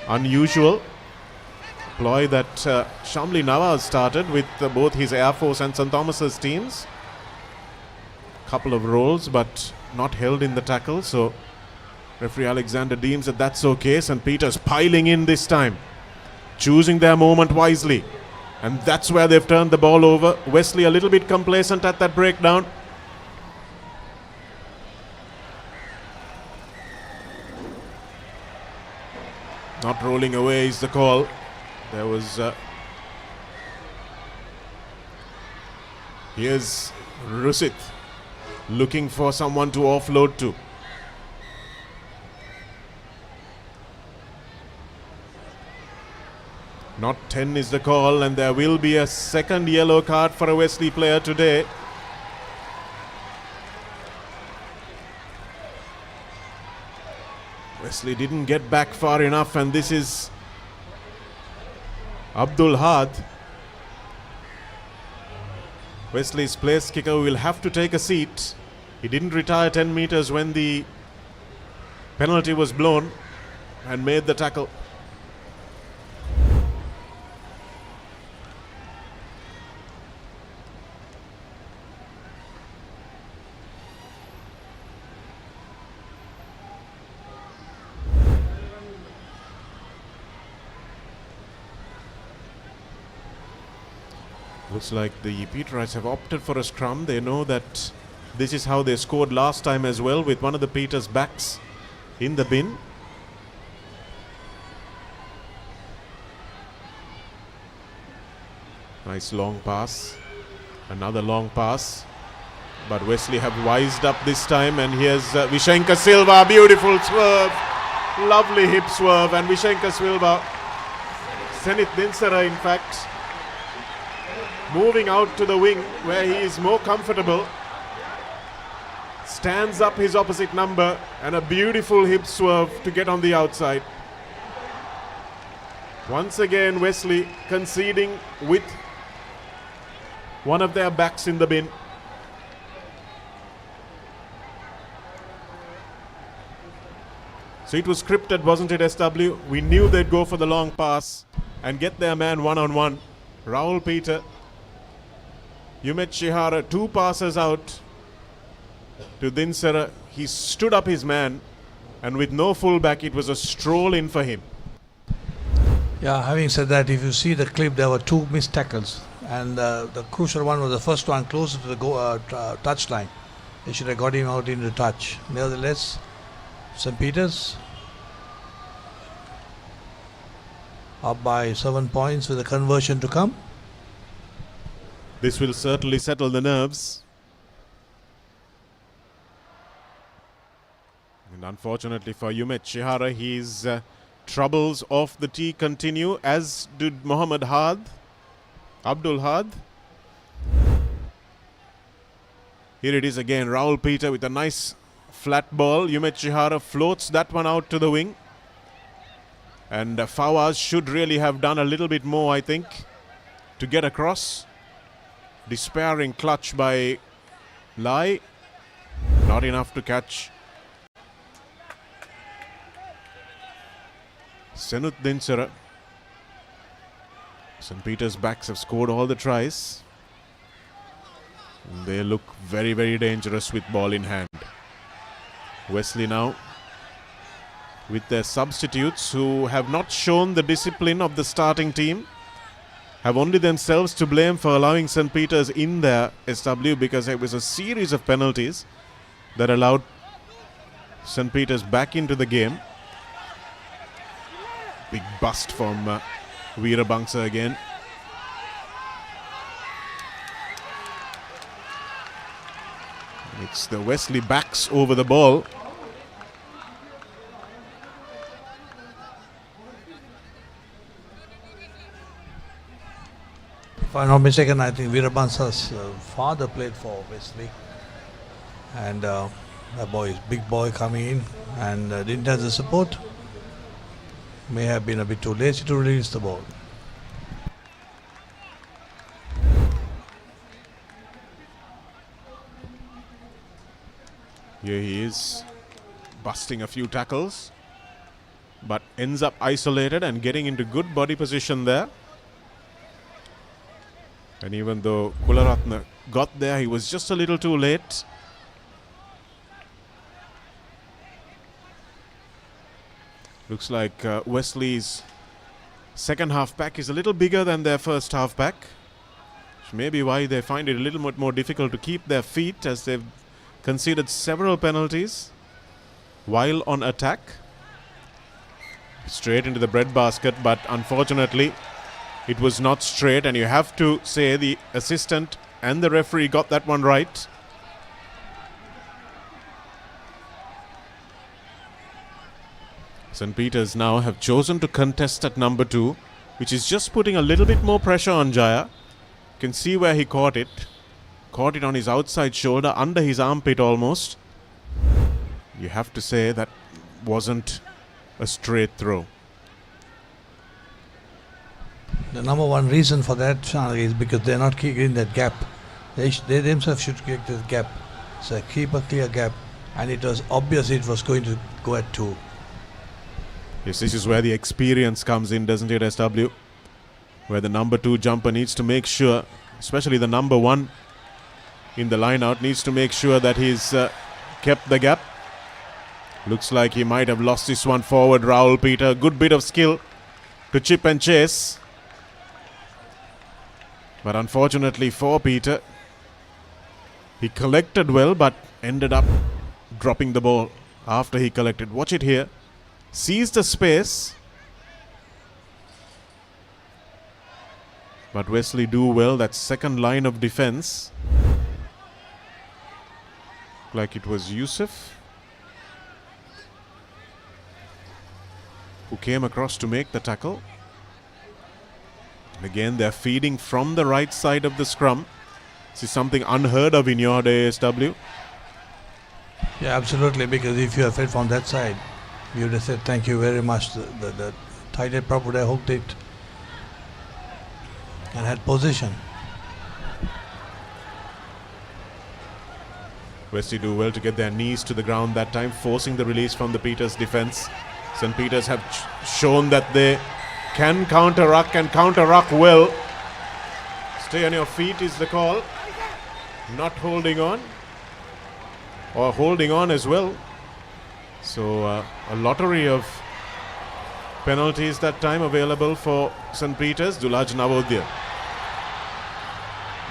Unusual ploy that Shamli Nawaz started with both his Air Force and St. Thomas's teams. Couple of rolls, but not held in the tackle. So referee Alexander deems that that's okay. St. Peter's piling in this time, choosing their moment wisely. And that's where they've turned the ball over. Wesley a little bit complacent at that breakdown. Not rolling away is the call. There was here's Rusit looking for someone to offload to. Not 10 is the call, and there will be a second yellow card for a Wesley player today. Wesley didn't get back far enough, and this is Abdul Had. Wesley's place kicker will have to take a seat. He didn't retire 10 meters when the penalty was blown and made the tackle. Looks like the Peterites have opted for a scrum. They know that this is how they scored last time as well, with one of the Peters backs in the bin. Nice long pass. Another long pass. But Wesley have wised up this time, and here's Vishenka Silva. Beautiful swerve. Lovely hip swerve, and Vishenka Silva, Zenith Dinsara in fact, moving out to the wing where he is more comfortable. Stands up his opposite number, and a beautiful hip swerve to get on the outside. Once again Wesley conceding with one of their backs in the bin. So it was scripted, wasn't it, SW? We knew they'd go for the long pass and get their man one-on-one. Raul Peter, Yumet Chihara, two passes out to Dinsara. He stood up his man, and with no fullback, it was a stroll in for him. Yeah, having said that, if you see the clip, there were two missed tackles, and the crucial one was the first one closer to the touchline. They should have got him out into touch. Nevertheless, St. Peter's up by 7 points with a conversion to come. This will certainly settle the nerves. And unfortunately for Yumet Chihara, his troubles off the tee continue, as did Mohammad Had, Abdul Had. Here it is again, Raul Peter with a nice flat ball. Yumet Chihara floats that one out to the wing. And Fawaz should really have done a little bit more, I think, to get across. Despairing clutch by Lai. Not enough to catch. Senut Dinsara. St. Peter's backs have scored all the tries. They look very, very dangerous with ball in hand. Wesley now with their substitutes who have not shown the discipline of the starting team. Have only themselves to blame for allowing St. Peter's in their SW, because it was a series of penalties that allowed St. Peter's back into the game. Big bust from Veerabangsa again. It's the Wesley backs over the ball. If I'm not mistaken, I think Veerabangsa's father played for Wesley. And that boy is big boy coming in and didn't have the support. May have been a bit too lazy to release the ball. Here he is, busting a few tackles, but ends up isolated and getting into good body position there. And even though Kularatna got there, he was just a little too late. Looks like Wesley's second half pack is a little bigger than their first half pack, which may be why they find it a little bit more difficult to keep their feet, as they've conceded several penalties while on attack. Straight into the breadbasket, but unfortunately it was not straight, and you have to say the assistant and the referee got that one right. St. Peter's now have chosen to contest at number 2, which is just putting a little bit more pressure on Jaya. You can see where he caught it. Caught it on his outside shoulder, under his armpit almost. You have to say that wasn't a straight throw. The number one reason for that, Shanaghi, is because they're not kicking that gap. They themselves should kick this gap. So keep a clear gap. And it was obvious it was going to go at 2. Yes, this is where the experience comes in, doesn't it, SW? Where the number 2 jumper needs to make sure, especially the number 1 in the line out, needs to make sure that he's kept the gap. Looks like he might have lost this one forward, Rahul Peter. Good bit of skill to chip and chase. But unfortunately for Peter, he collected well but ended up dropping the ball after he collected. Watch it here. Sees the space. But Wesley do well. That second line of defense. Like it was Yusuf who came across to make the tackle. And again, they're feeding from the right side of the scrum. This is something unheard of in your day, SW. Yeah, absolutely, because if you have fed from that side, you would have said thank you very much. The tight head prop would have hooked it and had position. Wesley do well to get their knees to the ground that time, forcing the release from the Peters defense. St. Peter's have shown that they can counter-ruck and counter-ruck well. Stay on your feet is the call. Not holding on. Or holding on as well. So a lottery of penalties that time available for St. Peter's. Dulaj Navodya.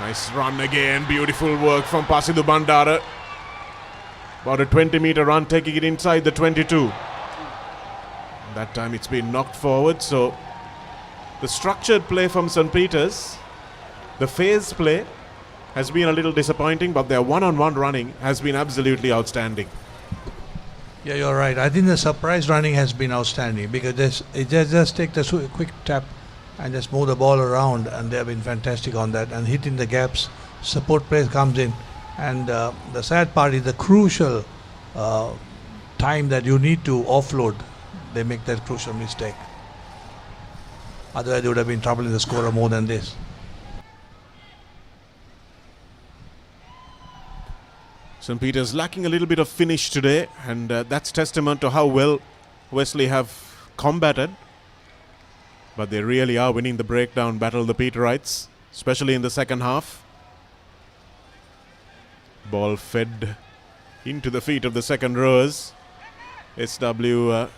Nice run again. Beautiful work from Pasidu Bandara. About a 20-meter run, taking it inside the 22. That time it's been knocked forward. So the structured play from St. Peter's, the phase play, has been a little disappointing, but their one-on-one running has been absolutely outstanding. Yeah, you're right. I think the surprise running has been outstanding, because it just take the quick tap and just move the ball around, and they have been fantastic on that and hitting the gaps. Support play comes in, and the sad part is the crucial time that you need to offload, they make that crucial mistake. Otherwise, they would have been troubling the scorer more than this. St. Peter's lacking a little bit of finish today, and that's testament to how well Wesley have combated. But they really are winning the breakdown battle, the Peterites, especially in the second half. Ball fed into the feet of the second rowers. SW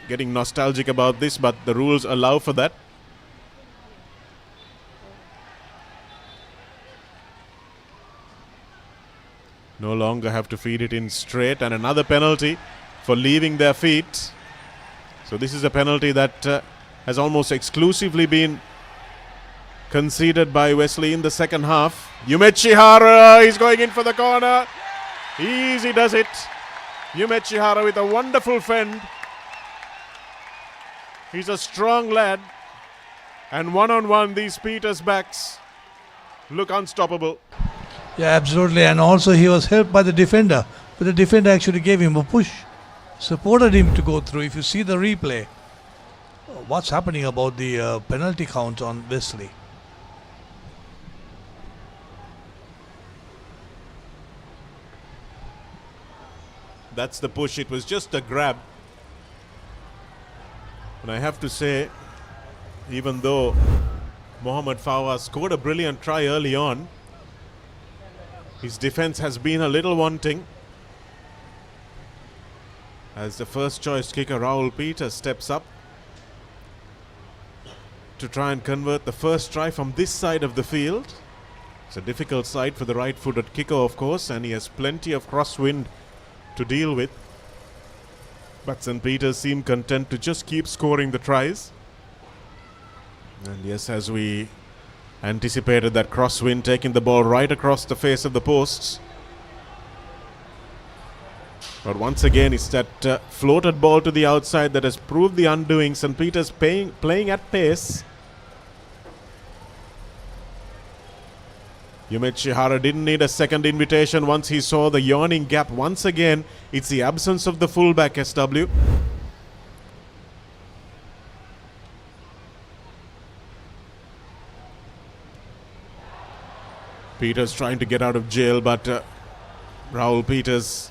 getting nostalgic about this, but the rules allow for that. No longer have to feed it in straight, and another penalty for leaving their feet. So this is a penalty that has almost exclusively been conceded by Wesley in the second half. Yumechihara is going in for the corner. Easy does it. Yumechihara with a wonderful fend. He's a strong lad. And one-on-one, these Peters backs look unstoppable. Yeah, absolutely. And also he was helped by the defender. But the defender actually gave him a push. Supported him to go through. If you see the replay, what's happening about the penalty count on Wesley? That's the push. It was just a grab. And I have to say, even though Mohammad Fawaz scored a brilliant try early on, his defense has been a little wanting. As the first choice kicker Rahul Peters steps up to try and convert the first try from this side of the field. It's a difficult side for the right-footed kicker, of course, and he has plenty of crosswind to deal with. But St. Peter's seem content to just keep scoring the tries. And yes, as we anticipated, that crosswind taking the ball right across the face of the posts. But once again, it's that floated ball to the outside that has proved the undoing. St. Peter's playing at pace. Yumechihara didn't need a second invitation once he saw the yawning gap. Once again, it's the absence of the fullback, SW. Peters trying to get out of jail, but Rahul Peters'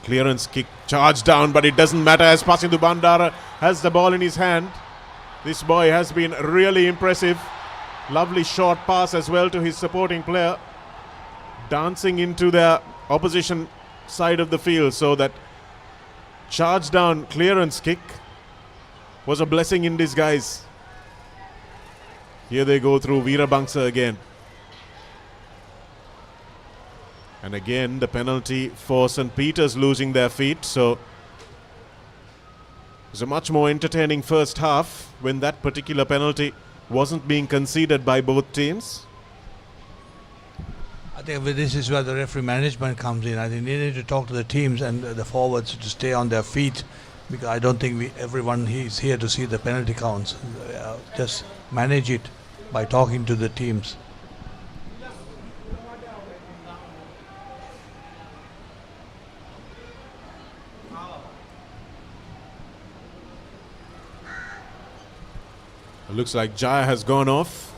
clearance kick charged down, but it doesn't matter as Pasindu Bandara has the ball in his hand. This boy has been really impressive. Lovely short pass as well to his supporting player, dancing into the opposition side of the field, so that charge down clearance kick was a blessing in disguise. Here they go through Veerabangsa again. And again the penalty for St. Peter's losing their feet. So it was a much more entertaining first half when that particular penalty wasn't being conceded by both teams. I think this is where the referee management comes in. I think they need to talk to the teams and the forwards to stay on their feet, because I don't think everyone is here to see the penalty counts. Just manage it by talking to the teams. It looks like Jaya has gone off,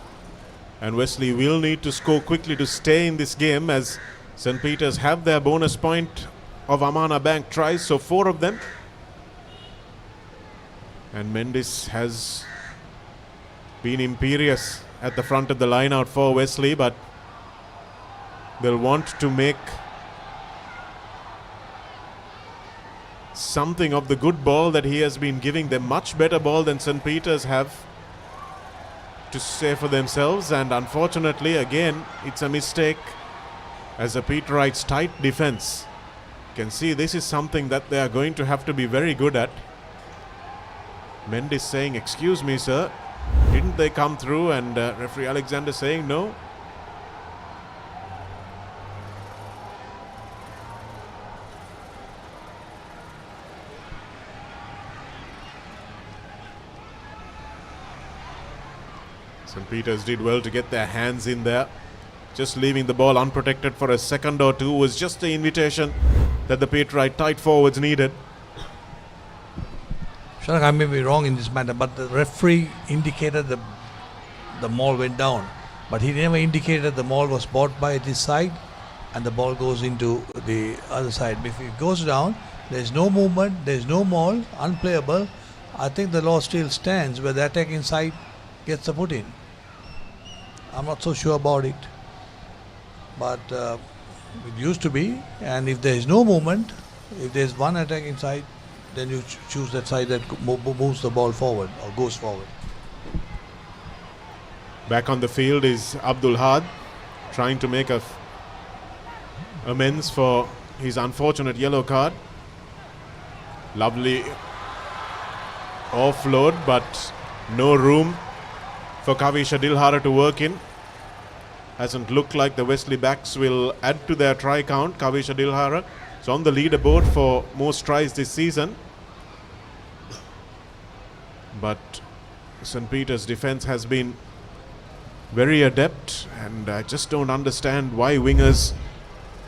and Wesley will need to score quickly to stay in this game, as St. Peter's have their bonus point of Amana Bank tries, so 4 of them. And Mendes has been imperious at the front of the line out for Wesley, but they'll want to make something of the good ball that he has been giving them. Much better ball than St. Peter's have to say for themselves, and unfortunately again it's a mistake as a Peterites' tight defense. You can see this is something that they are going to have to be very good at. Mendes saying, "Excuse me, sir, didn't they come through?" And referee Alexander saying no. St. Peter's did well to get their hands in there. Just leaving the ball unprotected for a second or two was just the invitation that the Papare tight forwards needed. Shanak, I may be wrong in this matter, but the referee indicated the ball went down. But he never indicated the ball was bought by this side and the ball goes into the other side. If it goes down, there's no movement, there's no maul, unplayable. I think the law still stands where the attacking side gets the put in. I'm not so sure about it. But it used to be, and if there is no movement, if there's one attacking side, then you choose that side that moves the ball forward or goes forward. Back on the field is Abdul Had, trying to make amends for his unfortunate yellow card. Lovely offload, but no room for Kavisha Dilhara to work in. Hasn't looked like the Wesley backs will add to their try count. Kavisha Dilhara is on the leaderboard for most tries this season. But St. Peter's defence has been very adept, and I just don't understand why wingers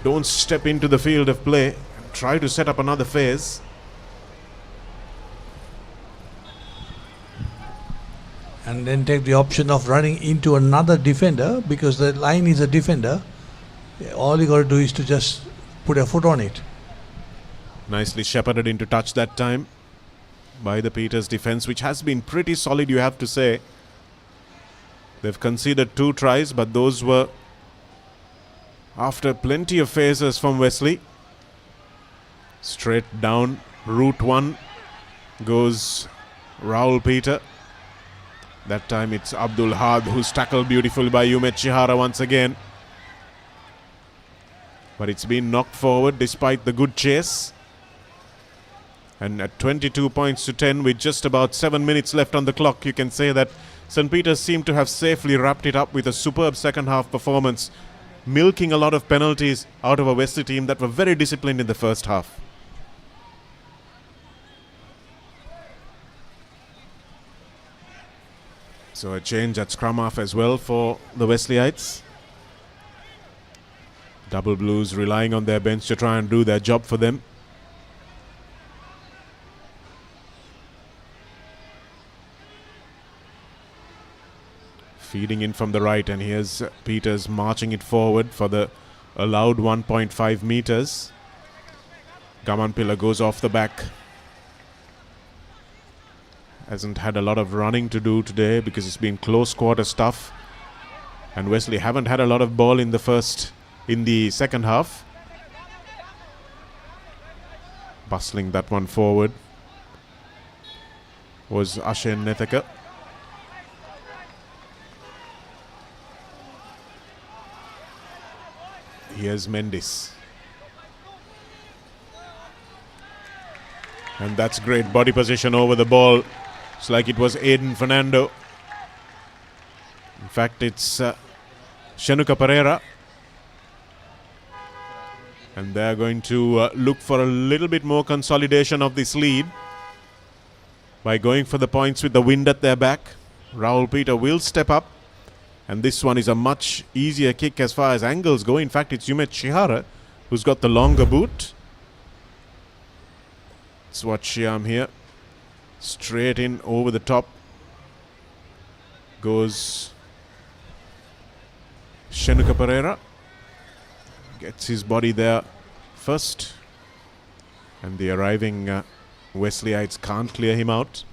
don't step into the field of play and try to set up another phase. And then take the option of running into another defender, because the line is a defender. All you got to do is to just put a foot on it. Nicely shepherded into touch that time by the Peters defence, which has been pretty solid, you have to say. They've conceded 2 tries, but those were after plenty of phases from Wesley. Straight down route 1 goes Rahul Peter. That time it's Abdul Had who's tackled beautifully by Umed Chihara once again. But it's been knocked forward despite the good chase. And at 22 points to 10 with just about 7 minutes left on the clock, you can say that St. Peter's seemed to have safely wrapped it up with a superb second half performance, milking a lot of penalties out of a Wesley team that were very disciplined in the first half. So a change at scrum half as well for the Wesleyites. Double Blues relying on their bench to try and do their job for them. Feeding in from the right, and here's Peters marching it forward for the allowed 1.5 meters. Gamanpilla goes off the back. Hasn't had a lot of running to do today because it's been close quarter stuff. And Wesley haven't had a lot of ball in the second half. Bustling that one forward was Ashen Nethaka. Here's Mendes. And that's great body position over the ball. It's like it was Aiden Fernando. In fact, it's Shenuka Pereira. And they're going to look for a little bit more consolidation of this lead by going for the points with the wind at their back. Rahul Peter will step up. And this one is a much easier kick as far as angles go. In fact, it's Umed Chihara who's got the longer boot. Let's watch Shyam here. Straight in over the top goes Shenuka Pereira. Gets his body there first. And the arriving Wesleyites can't clear him out.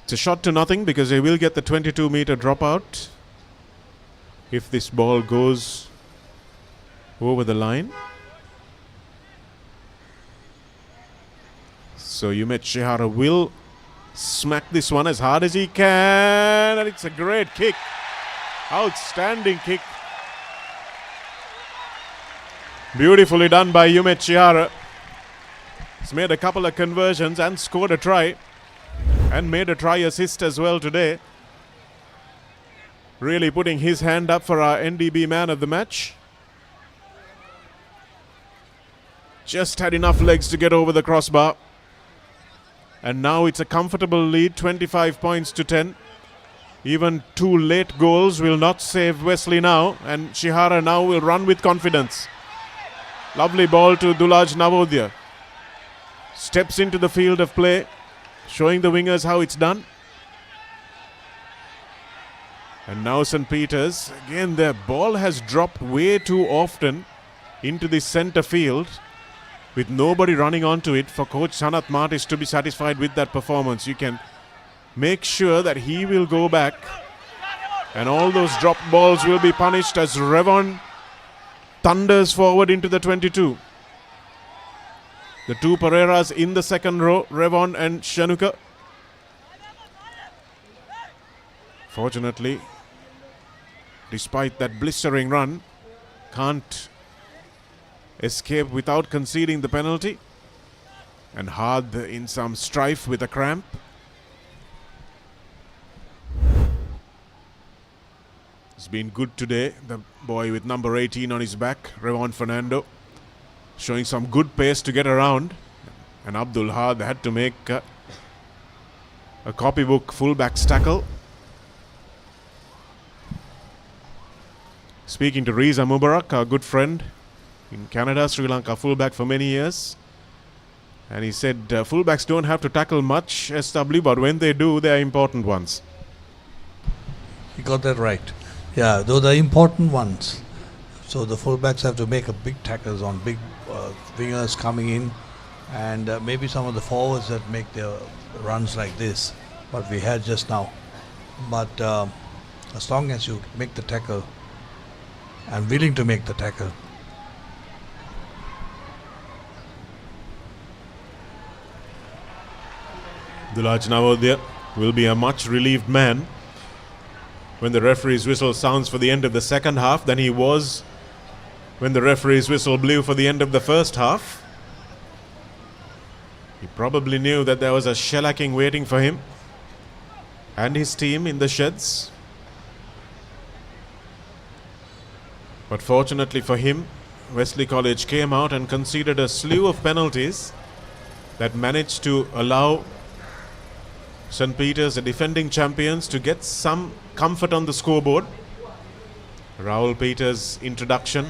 It's a shot to nothing because they will get the 22-meter dropout if this ball goes over the line. So Umed Chihara will smack this one as hard as he can, and it's a great kick. Outstanding kick. Beautifully done by Umed Chihara. He's made a couple of conversions and scored a try. And made a try assist as well today. Really putting his hand up for our NDB man of the match. Just had enough legs to get over the crossbar. And now it's a comfortable lead, 25 points to 10. Even 2 late goals will not save Wesley now, and Shihara now will run with confidence. Lovely ball to Dulaj Navodaya. Steps into the field of play, showing the wingers how it's done. And now St. Peter's, again their ball has dropped way too often into the centre field with nobody running onto it. For coach Sanat Martis to be satisfied with that performance, you can make sure that he will go back and all those dropped balls will be punished as Revon thunders forward into the 22. The 2 Pereiras in the second row, Revon and Shanuka. Fortunately, despite that blistering run, can't escape without conceding the penalty. And Had in some strife with a cramp. It's been good today, the boy with number 18 on his back, Revon Fernando, showing some good pace to get around. And Abdul Had had to make a copybook fullback's tackle. Speaking to Riza Mubarak, our good friend in Canada, Sri Lanka fullback for many years. And he said fullbacks don't have to tackle much, SW, but when they do, they are important ones. He got that right. Yeah, those are important ones. So the fullbacks have to make a big tackles on big wingers coming in, and maybe some of the forwards that make their runs like this, what we had just now. But as long as you make the tackle and willing to make the tackle. Dulaj Navodaya will be a much relieved man when the referee's whistle sounds for the end of the second half than he was when the referee's whistle blew for the end of the first half. He probably knew that there was a shellacking waiting for him and his team in the sheds. But fortunately for him, Wesley College came out and conceded a slew of penalties that managed to allow St. Peter's, the defending champions, to get some comfort on the scoreboard. Raul Peters' introduction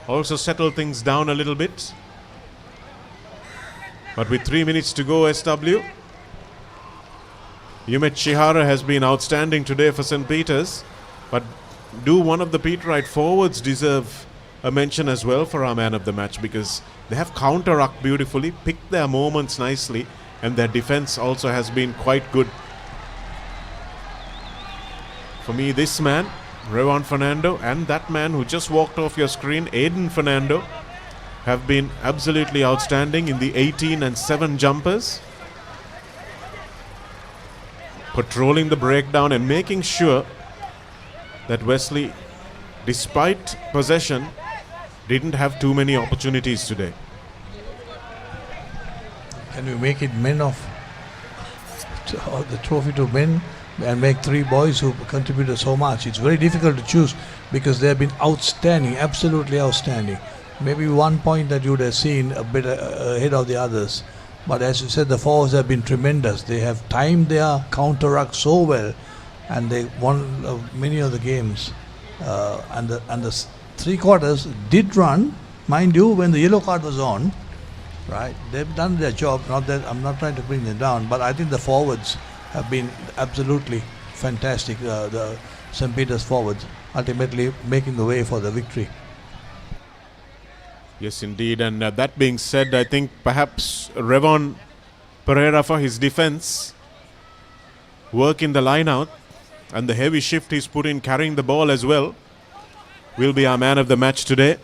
also settled things down a little bit. But with 3 minutes to go, SW, Yumet Shihara has been outstanding today for St. Peter's. But do one of the Peterite forwards deserve a mention as well for our man of the match, because they have counter-rucked beautifully, picked their moments nicely, and their defense also has been quite good. For me, this man, Revon Fernando, and that man who just walked off your screen, Aiden Fernando, have been absolutely outstanding in the 18 and 7 jumpers. Patrolling the breakdown and making sure that Wesley, despite possession, didn't have too many opportunities today. Can we make it men of the trophy to men and make 3 boys who contributed so much? It's very difficult to choose because they have been outstanding, absolutely outstanding. Maybe one point that you would have seen a bit ahead of the others. But as you said, the forwards have been tremendous. They have timed their counter-ruck so well, and they won many of the games. And the 3 quarters did run, mind you, when the yellow card was on. Right, they've done their job. Not that I'm not trying to bring them down, but I think the forwards have been absolutely fantastic. The St. Peter's forwards ultimately making the way for the victory. Yes, indeed. And that being said, I think perhaps Revon Pereira, for his defense, work in the line out, and the heavy shift he's put in carrying the ball as well, will be our man of the match today.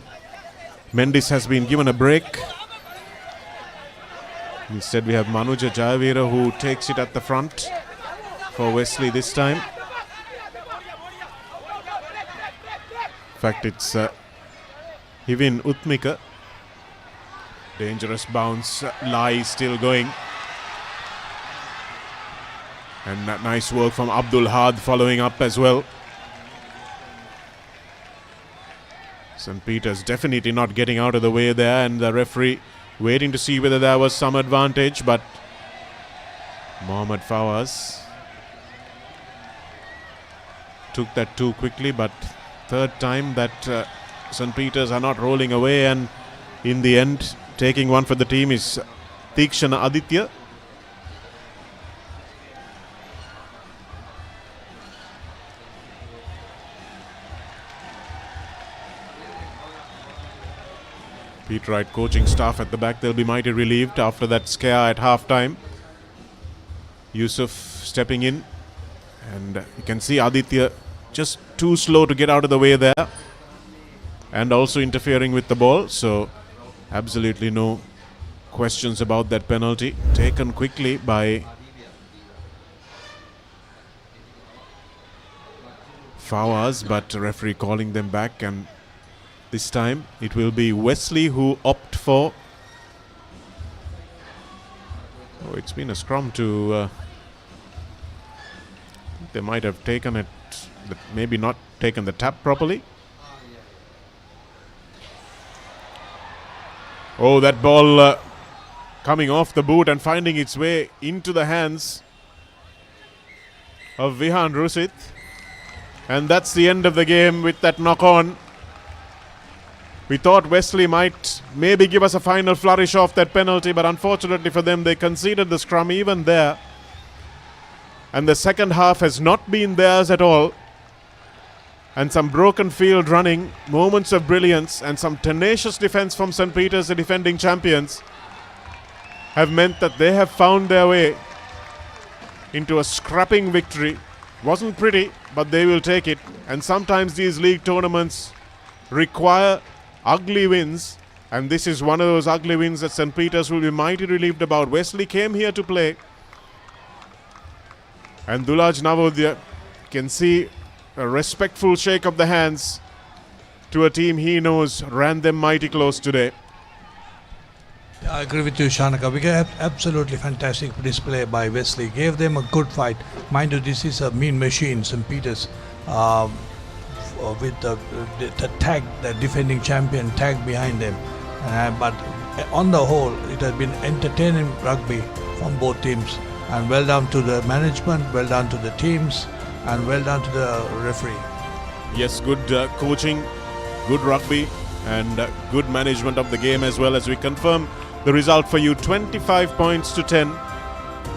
Mendis has been given a break. Instead, we have Manuja Jayavira, who takes it at the front for Wesley this time. In fact, it's Hivin Utmika. Dangerous bounce, lie still going. And that nice work from Abdul Had following up as well. St. Peter's definitely not getting out of the way there, and the referee waiting to see whether there was some advantage, but Mohammad Fawaz took that too quickly, but third time that St. Peter's are not rolling away, and in the end taking one for the team is Tikshana Aditya. Pete Wright coaching staff at the back, they'll be mighty relieved after that scare at half-time. Yusuf stepping in, and you can see Aditya just too slow to get out of the way there, and also interfering with the ball, so absolutely no questions about that penalty taken quickly by Fawaz, but referee calling them back, and this time it will be Wesley who opt for. Oh, it's been a scrum to they might have taken it, maybe not taken the tap properly. Oh, that ball coming off the boot and finding its way into the hands of Vihan Rusit. And that's the end of the game with that knock-on. We thought Wesley might maybe give us a final flourish off that penalty, but unfortunately for them, they conceded the scrum even there. And the second half has not been theirs at all. And some broken field running, moments of brilliance, and some tenacious defense from St. Peter's, the defending champions, have meant that they have found their way into a scrapping victory. Wasn't pretty, but they will take it. And sometimes these league tournaments require ugly wins, and this is one of those ugly wins that St. Peter's will be mighty relieved about. Wesley came here to play, and Dulaj Navodaya can see a respectful shake of the hands to a team he knows ran them mighty close today. I agree with you, Shanaka. We got absolutely fantastic display by Wesley. Gave them a good fight. Mind you, this is a mean machine, St. Peter's, with the tag, the defending champion tag behind them. But on the whole, it has been entertaining rugby from both teams. And well done to the management, well done to the teams, and well done to the referee. Yes, good coaching, good rugby, and good management of the game as well. As we confirm the result for you, 25 points to 10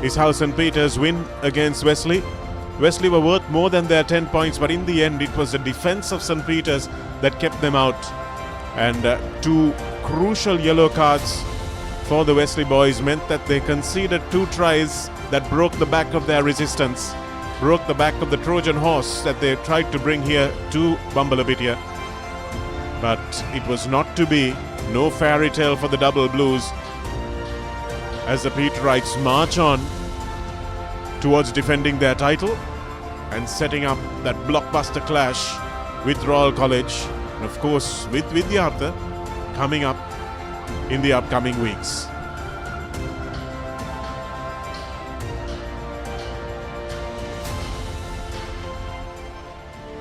is how St. Peter's win against Wesley. Wesley were worth more than their 10 points, but in the end it was the defense of St. Peter's that kept them out. And two crucial yellow cards for the Wesley boys meant that they conceded 2 tries that broke the back of their resistance, broke the back of the Trojan horse that they tried to bring here to Bambalapitiya. But it was not to be. No fairy tale for the Double Blues as the Pete Wrights march on towards defending their title and setting up that blockbuster clash with Royal College, and of course with Vidyartha coming up in the upcoming weeks.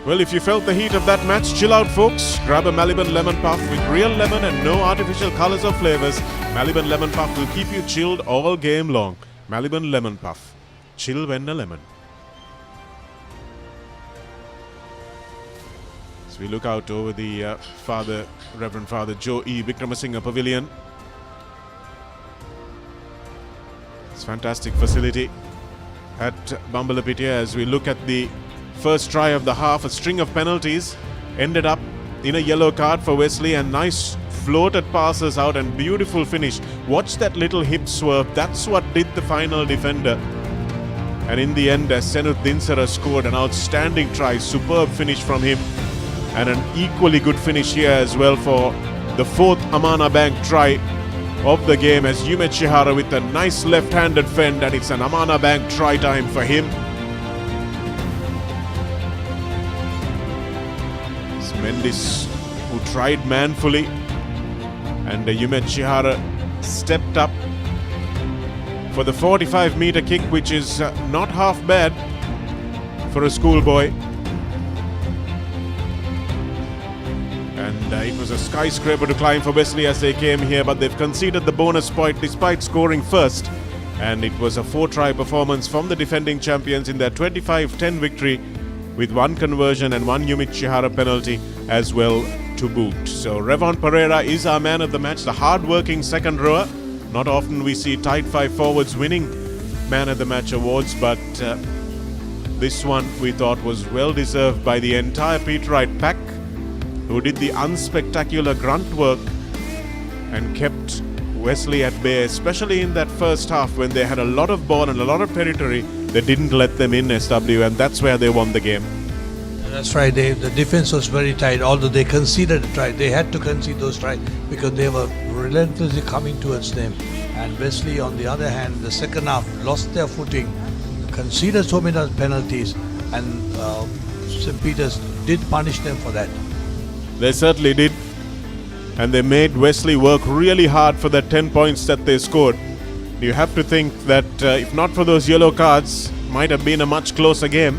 Well, if you felt the heat of that match, chill out folks. Grab a Maliban Lemon Puff with real lemon and no artificial colors or flavors. Maliban Lemon Puff will keep you chilled all game long. Maliban Lemon Puff. Chill when a lemon. As we look out over the Reverend Father Joe E. Vikramasinghe Pavilion. It's a fantastic facility at Bambalapitiya. As we look at the first try of the half, a string of penalties ended up in a yellow card for Wesley, and nice floated passes out and beautiful finish. Watch that little hip swerve. That's what did the final defender. And in the end, Senuth Dinsara scored an outstanding try. Superb finish from him, and an equally good finish here as well for the 4th Amana Bank try of the game, as Yumet Shihara with a nice left-handed fend, and it's an Amana Bank try time for him. Mendis, who tried manfully, and Yumet Shihara stepped up for the 45-meter kick, which is not half bad for a schoolboy. And it was a skyscraper to climb for Wesley as they came here, but they've conceded the bonus point despite scoring first. And it was a 4-try performance from the defending champions in their 25-10 victory with 1 conversion and 1 Yumit Chihara penalty as well to boot. So Revon Pereira is our man of the match, the hard-working second rower. Not often we see tight 5 forwards winning man of the match awards, but this one we thought was well deserved by the entire Peterite pack, who did the unspectacular grunt work and kept Wesley at bay, especially in that first half when they had a lot of ball and a lot of territory. They didn't let them in, SW, and that's where they won the game. That's right. The defense was very tight. Although they conceded a try, they had to concede those tries because they were relentlessly coming towards them. And Wesley, on the other hand, the second half lost their footing, conceded so many penalties, and St. Peter's did punish them for that. They certainly did. And they made Wesley work really hard for that 10 points that they scored. You have to think that if not for those yellow cards, might have been a much closer game.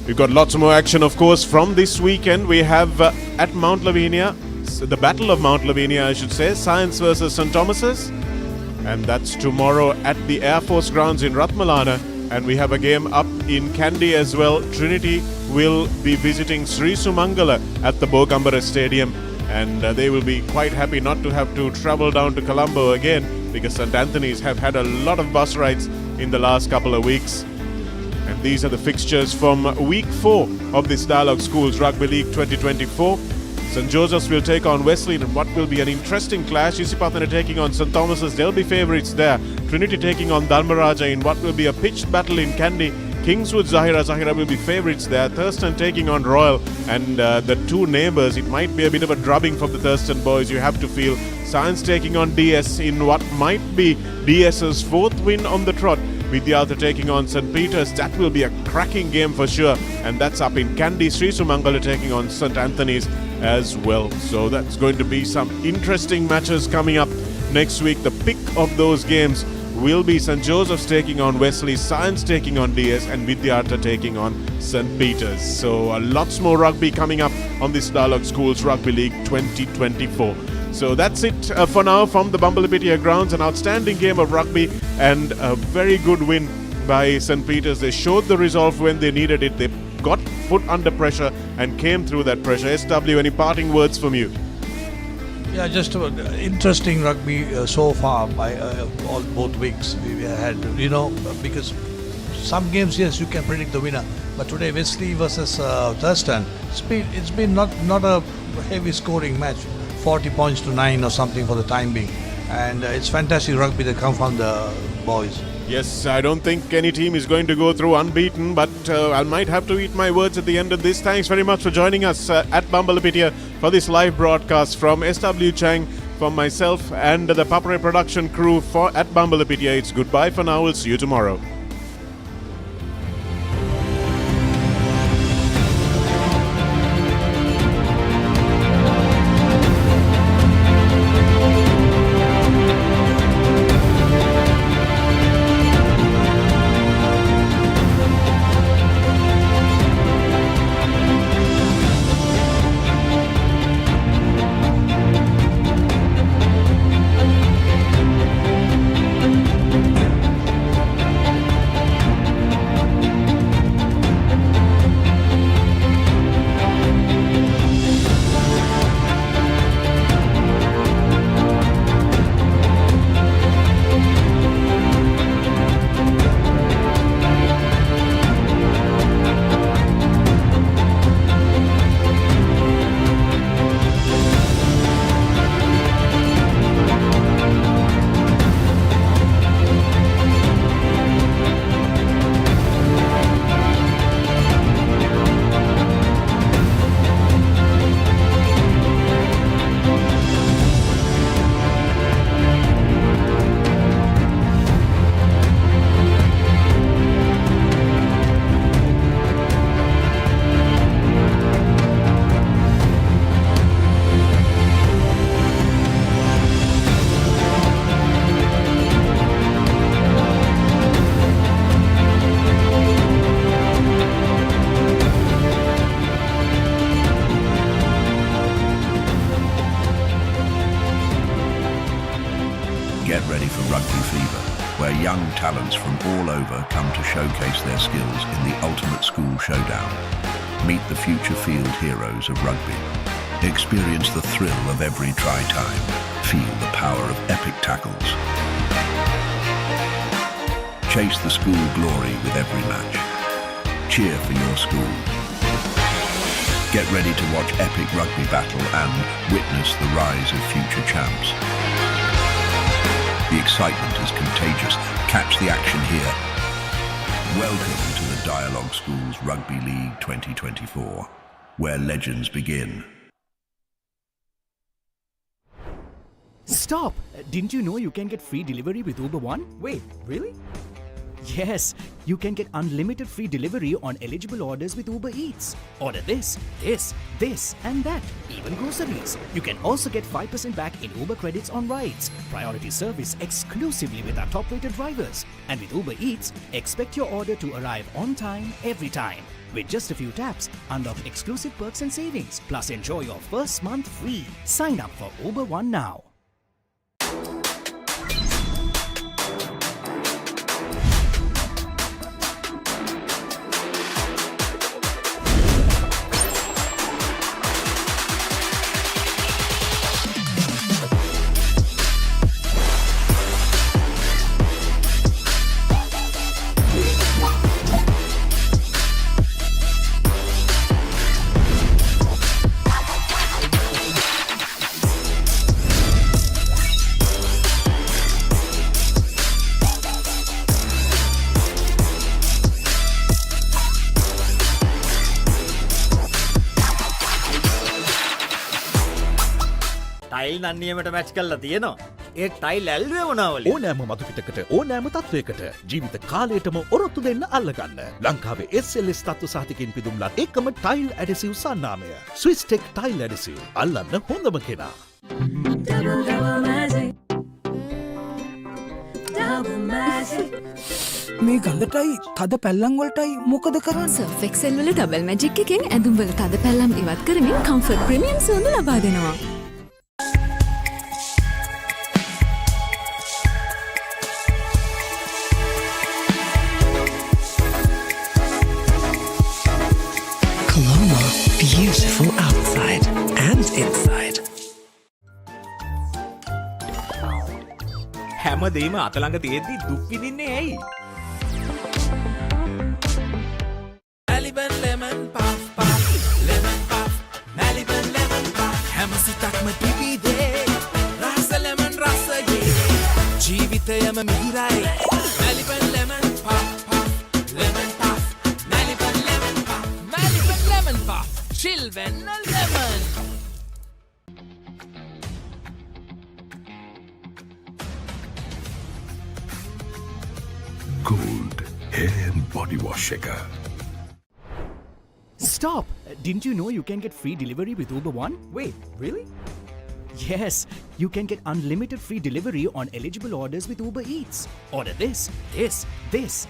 We've got lots more action, of course, from this weekend. We have at Mount Lavinia, the Battle of Mount Lavinia, I should say, Science versus St. Thomas's. And that's tomorrow at the Air Force grounds in Ratmalana. And we have a game up in Kandy as well. Trinity will be visiting Sri Sumangala at the Bogambara Stadium. And they will be quite happy not to have to travel down to Colombo again, because St. Anthony's have had a lot of bus rides in the last couple of weeks. And these are the fixtures from week 4 of this Dialog Schools Rugby League 2024. St. Joseph's will take on Wesley in what will be an interesting clash. Isipathana taking on St. Thomas's, they'll be favourites there. Trinity taking on Dharmaraja in what will be a pitched battle in Kandy. Kingswood Zahira will be favourites there. Thurston taking on Royal, and the two neighbours, it might be a bit of a drubbing for the Thurston boys, you have to feel. Science taking on DS in what might be DS's 4th win on the trot. Vidyartha taking on St. Peter's, that will be a cracking game for sure, and that's up in Kandy. Sri Sumangala taking on St. Anthony's as well. So that's going to be some interesting matches coming up next week. The pick of those games will be St. Joseph's taking on Wesley, Science taking on DS, and Vidyartha taking on St. Peter's. So lots more rugby coming up on this Dialog Schools Rugby League 2024. So that's it for now from the Bambalapitiya grounds. An outstanding game of rugby and a very good win by St. Peter's. They showed the resolve when they needed it. They got put under pressure and came through that pressure. SW, any parting words from you? Yeah, just interesting rugby so far by both weeks we had, because some games, yes, you can predict the winner, but today Wesley versus Thurston, it's been not a heavy scoring match, 40 points to 9 or something for the time being, and it's fantastic rugby that come from the boys. Yes, I don't think any team is going to go through unbeaten, but I might have to eat my words at the end of this. Thanks very much for joining us at Bambalapitiya for this live broadcast from SW Chang, from myself and the Papare production crew at Bambalapitiya. It's goodbye for now. We'll see you tomorrow. ready for Rugby Fever, where young talents from all over come to showcase their skills in the ultimate school showdown. Meet the future field heroes of rugby. Experience the thrill of every try time. Feel the power of epic tackles. Chase the school glory with every match. Cheer for your school. Get ready to watch epic rugby battle and witness the rise of future champs. The excitement is contagious. Catch the action here. Welcome to the Dialog Schools Rugby League 2024, where legends begin. Stop! Didn't you know you can get free delivery with Uber One? Wait, really? Yes, you can get unlimited free delivery on eligible orders with Uber Eats. Order this, and that, even groceries. You can also get 5% back in Uber credits on rides. Priority service exclusively with our top-rated drivers. And with Uber Eats, expect your order to arrive on time, every time. With just a few taps, unlock exclusive perks and savings. Plus enjoy your first month free. Sign up for Uber One now. Tile නන්නියමට match කරලා තියෙනවා. ඒ tile ඇල්ලුවේ මොනවලු? ඕනෑම මතුපිටකට ඕනෑම තත්වයකට ජීවිත කාලයටම ඔරොත්තු දෙන්න අල්ලගන්න. ලංකාවේ SLS තත්ත්ව සහතිකෙන් පිදුම්ලත් එකම ටයිල් ඇඩෙසිව් සන්නාමය. Swisstek tile adhesive. අල්ලන්න හොඳම කෙනා. මේ ගඳටයි තද පැල්ලම් වලටයි මොකද කරන්නේ? සර්ෆ් එක්සෙල් වල ඩබල් මැජික් එකෙන් ඇඳුම් වල තද පැල්ලම් ඉවත් කරමින් කම්ෆර්ට් ප්‍රීමියම් සුවඳ ලබා දෙනවා. Colombo, beautiful outside and inside. හැමදේම අතළඟ තියෙද්දි දුක් විඳින්නේ ඇයි? Maliban lemon puff puff, lemon puff, Maliban lemon puff. හැම සිතක්ම පිපිදේ, රස lemon රසයේ. ජීවිතයම මිහිරයි. Maliban lemon puff puff, lemon puff, Maliban lemon puff, Maliban lemon puff. Chill when lemon. Gold hair and body wash shaker. Stop! Didn't you know you can get free delivery with Uber One? Wait, really? Yes, you can get unlimited free delivery on eligible orders with Uber Eats. Order this,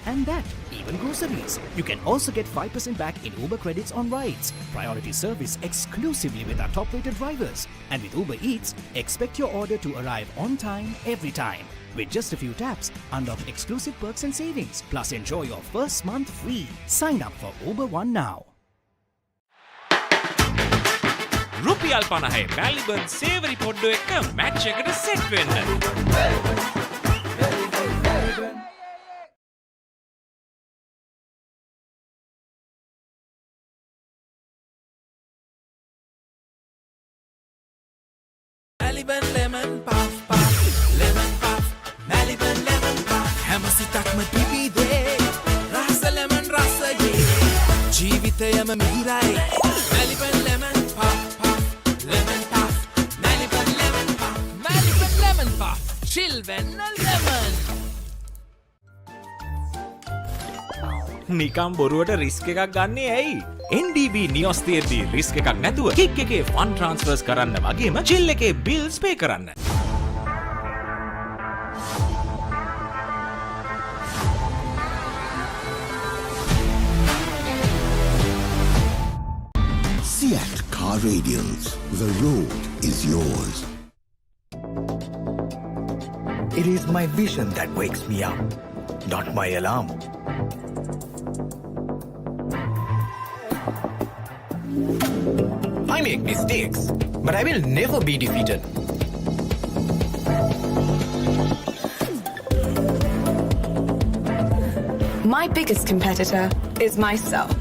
and that, even groceries. You can also get 5% back in Uber credits on rides. Priority service exclusively with our top-rated drivers. And with Uber Eats, expect your order to arrive on time, every time. With just a few taps, unlock exclusive perks and savings. Plus enjoy your first month free. Sign up for Uber One now. රුපියල් 50 මැලිබන් සේවරි පොඩ්ඩෝ එක්ක match එකට set වෙන්න. Maliban lemon puff puff, lemon puff, Maliban lemon puff. හැම සිතක්ම පිපිදේ, රස lemon රසයේ. ජීවිතයම මිහිරයි. Maliban lemon puff puff, lemon puff, Maliban lemon puff, Maliban lemon puff. Chill when lemon. නිකම් බොරුවට risk එකක් ගන්නේ ඇයි? NDB නියොස් තියෙද්දි රිස්ක් එකක් නැතුව කික් එකේ ෆන් ට්‍රාන්ස්ෆර්ස් කරන්න වගේම චිල් එකේ බිල්ස් පේ කරන්න. Seat Car Radials. The road is yours. It is my vision that wakes me up, not my alarm. I make mistakes, but I will never be defeated. My biggest competitor is myself.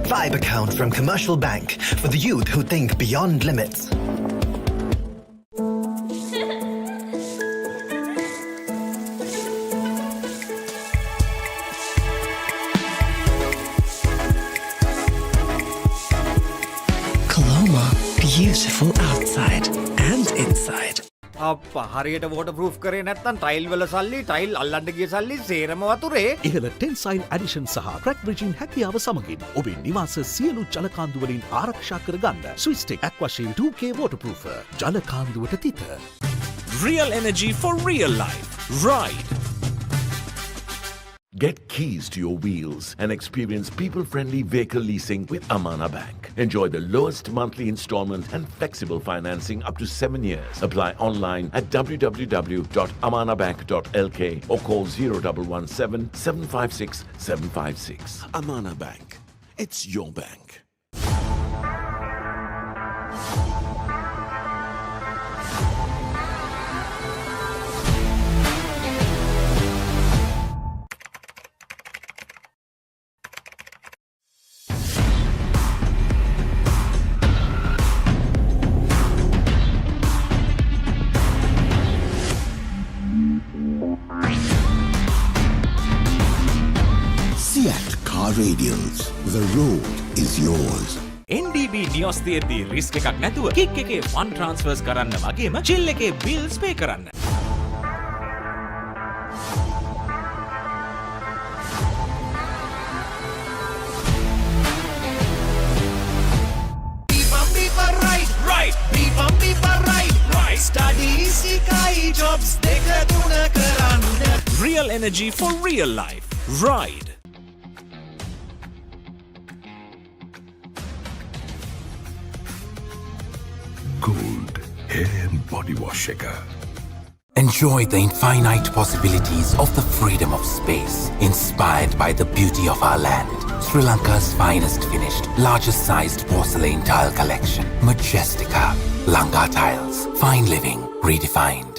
5 accounts from Commercial Bank for the youth who think beyond limits. Colombo, beautiful outside and inside. අප්පා හරියට water proof කරේ නැත්තම් tile වල සල්ලි tile අල්ලන්න ගිය සල්ලි සේරම වතුරේ. ඉහළ ටෙන්සයිල් ඇඩිෂන් සහ ක්‍රැක් බ්‍රිජින් හැකියාව සමගින් ඔබේ නිවාස සියලු ජලකාන්දු වලින් ආරක්ෂා කර ගන්න. Swisstek aqua shield 2K waterproofer. ජලකාන්දුවට තිත. Real energy for real life. Ride. Get keys to your wheels and experience people-friendly vehicle leasing with Amana Bank. Enjoy the lowest monthly installment and flexible financing up to 7 years. Apply online at www.amanabank.lk or call 0117 756 756. Amana Bank. It's your bank. Car Radials. The road is yours. NDB නියොස් තියෙද්දී risk එකක් නැතුව kick එකේ fun ට්‍රාන්ස්ෆර්ස් කරන්න වගේම chill එකේ bills පේ කරන්න. Real energy for real life. Ride. Gold hair and body wash shaker. Enjoy the infinite possibilities of the freedom of space, inspired by the beauty of our land. Sri Lanka's finest finished, largest sized porcelain tile collection. Majestica. Lanka Tiles. Fine living redefined.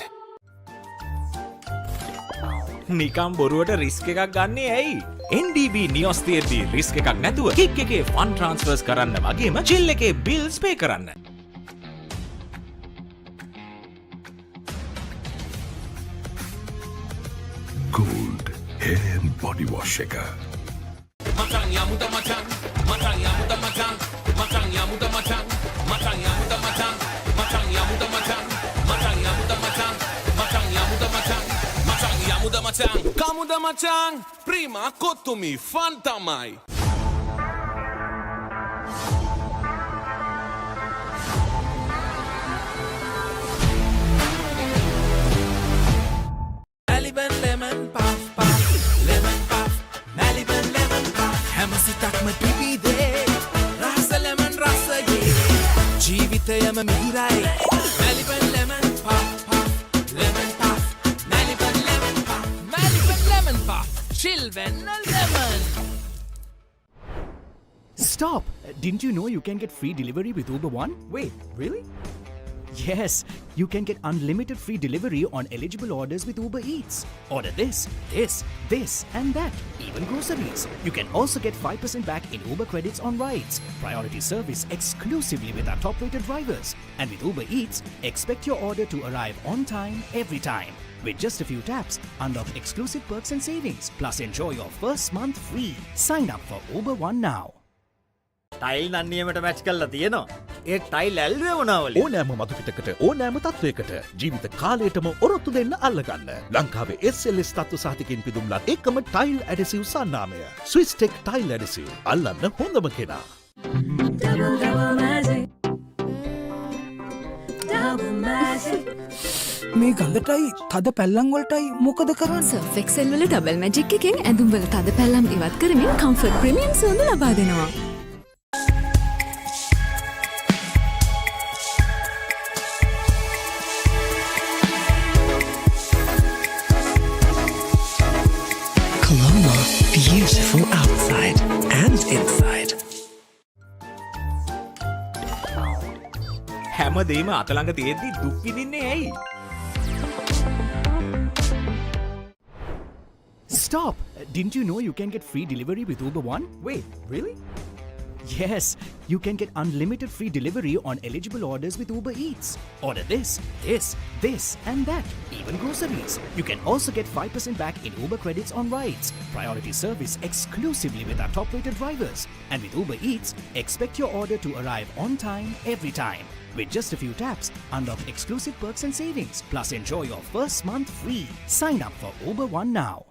නිකම් බොරුවට risk එකක් ගන්නේ ඇයි? NDB නියොස් තියෙද්දී risk එකක් නැතුව kick එකේ fun ට්‍රාන්ස්ෆර්ස් කරන්න වගේම චිල් එකේ බිල්ස් පේ කරන්න. Gold hair and body wash shaker. Kamuda macang, prima kotumi fantamai. Maliban lemon puff puff, lemon puff, Maliban lemon puff. Hamasitakma pipide, rasa lemon rasa ye. Jeevithayama mihirai, Maliban lemon puff puff, lemon puff, Maliban lemon puff, Maliban lemon puff, chilven lemon. Stop! Didn't you know you can get free delivery with Uber One? Wait, really? Yes, you can get unlimited free delivery on eligible orders with Uber Eats. Order this, and that, even groceries. You can also get 5% back in Uber credits on rides. Priority service exclusively with our top-rated drivers. And with Uber Eats, expect your order to arrive on time, every time. With just a few taps, unlock exclusive perks and savings. Plus enjoy your first month free. Sign up for Uber One now. Tile නම් නියමයට match කරලා තියෙනවා. ඒ tile ඇල්ලුවේ මොනවලු? ඕනෑම මතු පිටකට ඕනෑම තත්වයකට ජීවිත කාලයටම ඔරොත්තු දෙන්න අල්ලගන්න. ලංකාවේ SLS තත්ත්ව සහතිකෙන් පිදුම්ලත් එකම ටයිල් ඇඩසිව් සන්නාමය. ස්විස්ටෙක් ටයිල් ඇඩසිව්. අල්ලන්න හොඳම කෙනා. මේ ගඳටයි තද පැල්ලම් වලටයි මොකද කරන්නේ? සර්ෆ් එක්සෙල් වල ඩබල් මැජික් එකෙන් ඇඳුම් වල තද පැල්ලම් ඉවත් කරමින් කම්ෆර්ට් ප්‍රීමියම් සුවඳ ලබා දෙනවා. beautiful outside and inside. හැමදේම අතළඟ තියෙද්දි දුක් විඳින්නේ ඇයි? Stop! Didn't you know you can get free delivery with Uber One? Wait, really? Yes, you can get unlimited free delivery on eligible orders with Uber Eats. Order this, and that, even groceries. You can also get 5% back in Uber credits on rides. Priority service exclusively with our top-rated drivers. And with Uber Eats, expect your order to arrive on time, every time. With just a few taps, unlock exclusive perks and savings. Plus, enjoy your first month free. Sign up for Uber One now.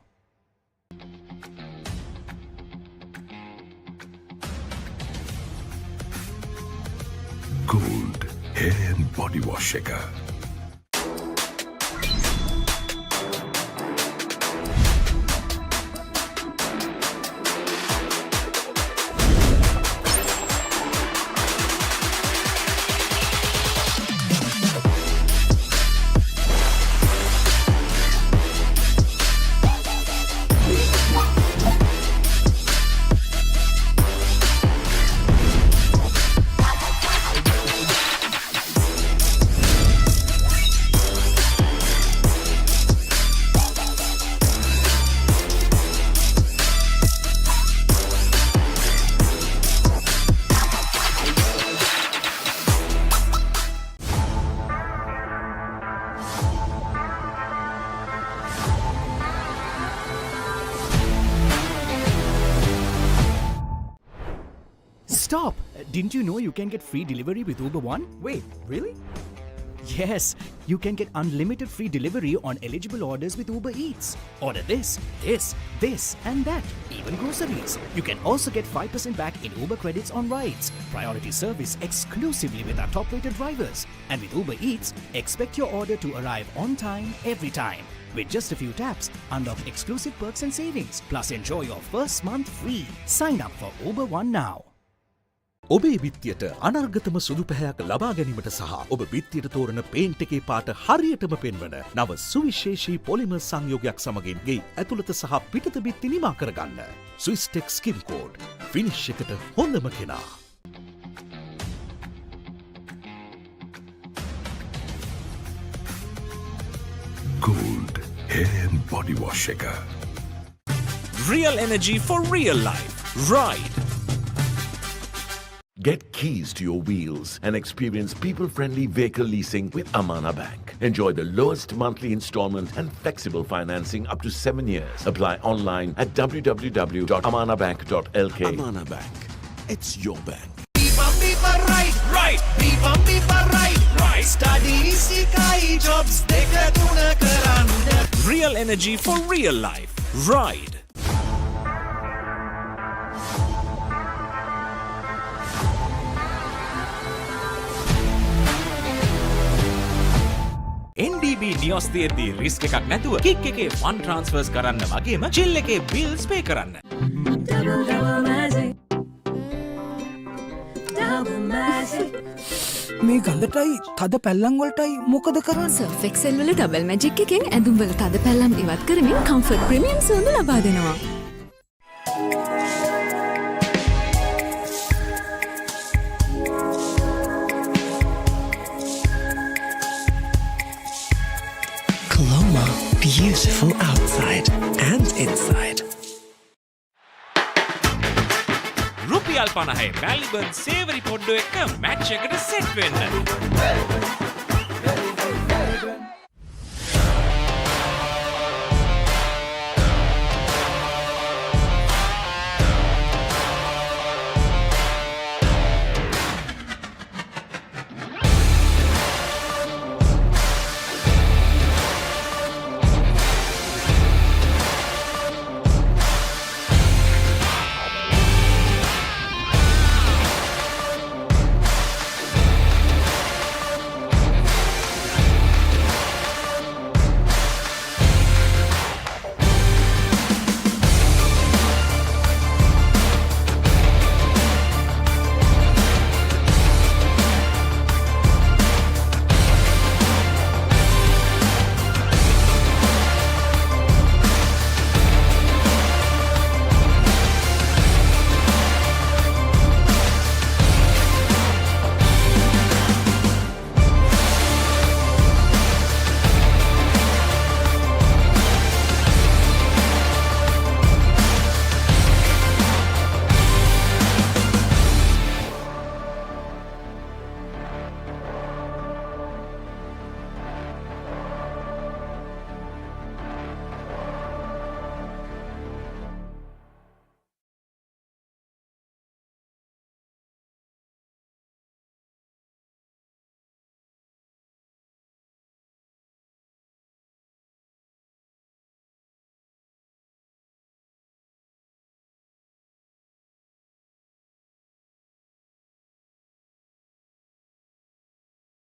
Gold hair and body wash shaker. Stop! Didn't you know you can get free delivery with Uber One? Wait, really? Yes, you can get unlimited free delivery on eligible orders with Uber Eats. Order this, and that, even groceries. You can also get 5% back in Uber credits on rides. Priority service exclusively with our top-rated drivers. And with Uber Eats, expect your order to arrive on time, every time. With just a few taps, unlock exclusive perks and savings. Plus, enjoy your first month free. Sign up for Uber One now. ඔබේ බිත්තියට අනර්ගතම සුදු පැහැයක් ලබා ගැනීමට සහ ඔබ බිත්තියට තෝරන paint එකේ පාට හරියටම පෙන්වන නව සුවිශේෂී පොලිමර් සංයෝගයක් සමගින් ගේ ඇතුළත සහ පිටත බිත්ති නිමා කරගන්න. ස්විස්ටෙක් ස්කින් කෝඩ් ෆිනිෂ් එකට හොඳම කෙනා. Gold hair and body wash shaker. Real energy for real life. Ride. Get keys to your wheels and experience people-friendly vehicle leasing with Amana Bank. Enjoy the lowest monthly installment and flexible financing up to 7 years. Apply online at www.amanabank.lk. Amana Bank. It's your bank. Right. Studies, jobs, Real energy for real life. Ride. NDB නියොස් තියෙද්දී risk එකක් නැතුව kick එකේ fun ට්‍රාන්ස්ෆර්ස් කරන්න වගේම chill එකේ bills පේ කරන්න. මේ ගඳටයි තද පැල්ලම් වලටයි මොකද කරන්නේ? සර්ෆ් එක්සෙල් වල ඩබල් මැජික් එකෙන් ඇඳුම් වල තද පැල්ලම් ඉවත් කරමින් කම්ෆර්ට් ප්‍රීමියම් සුවඳ ලබා දෙනවා. Colombo, beautiful outside and inside. රුපියල් 50 මැල්බන් සේවරි පොඩ්ඩෝ එක්ක මැච් එකට සෙට් වෙන්න.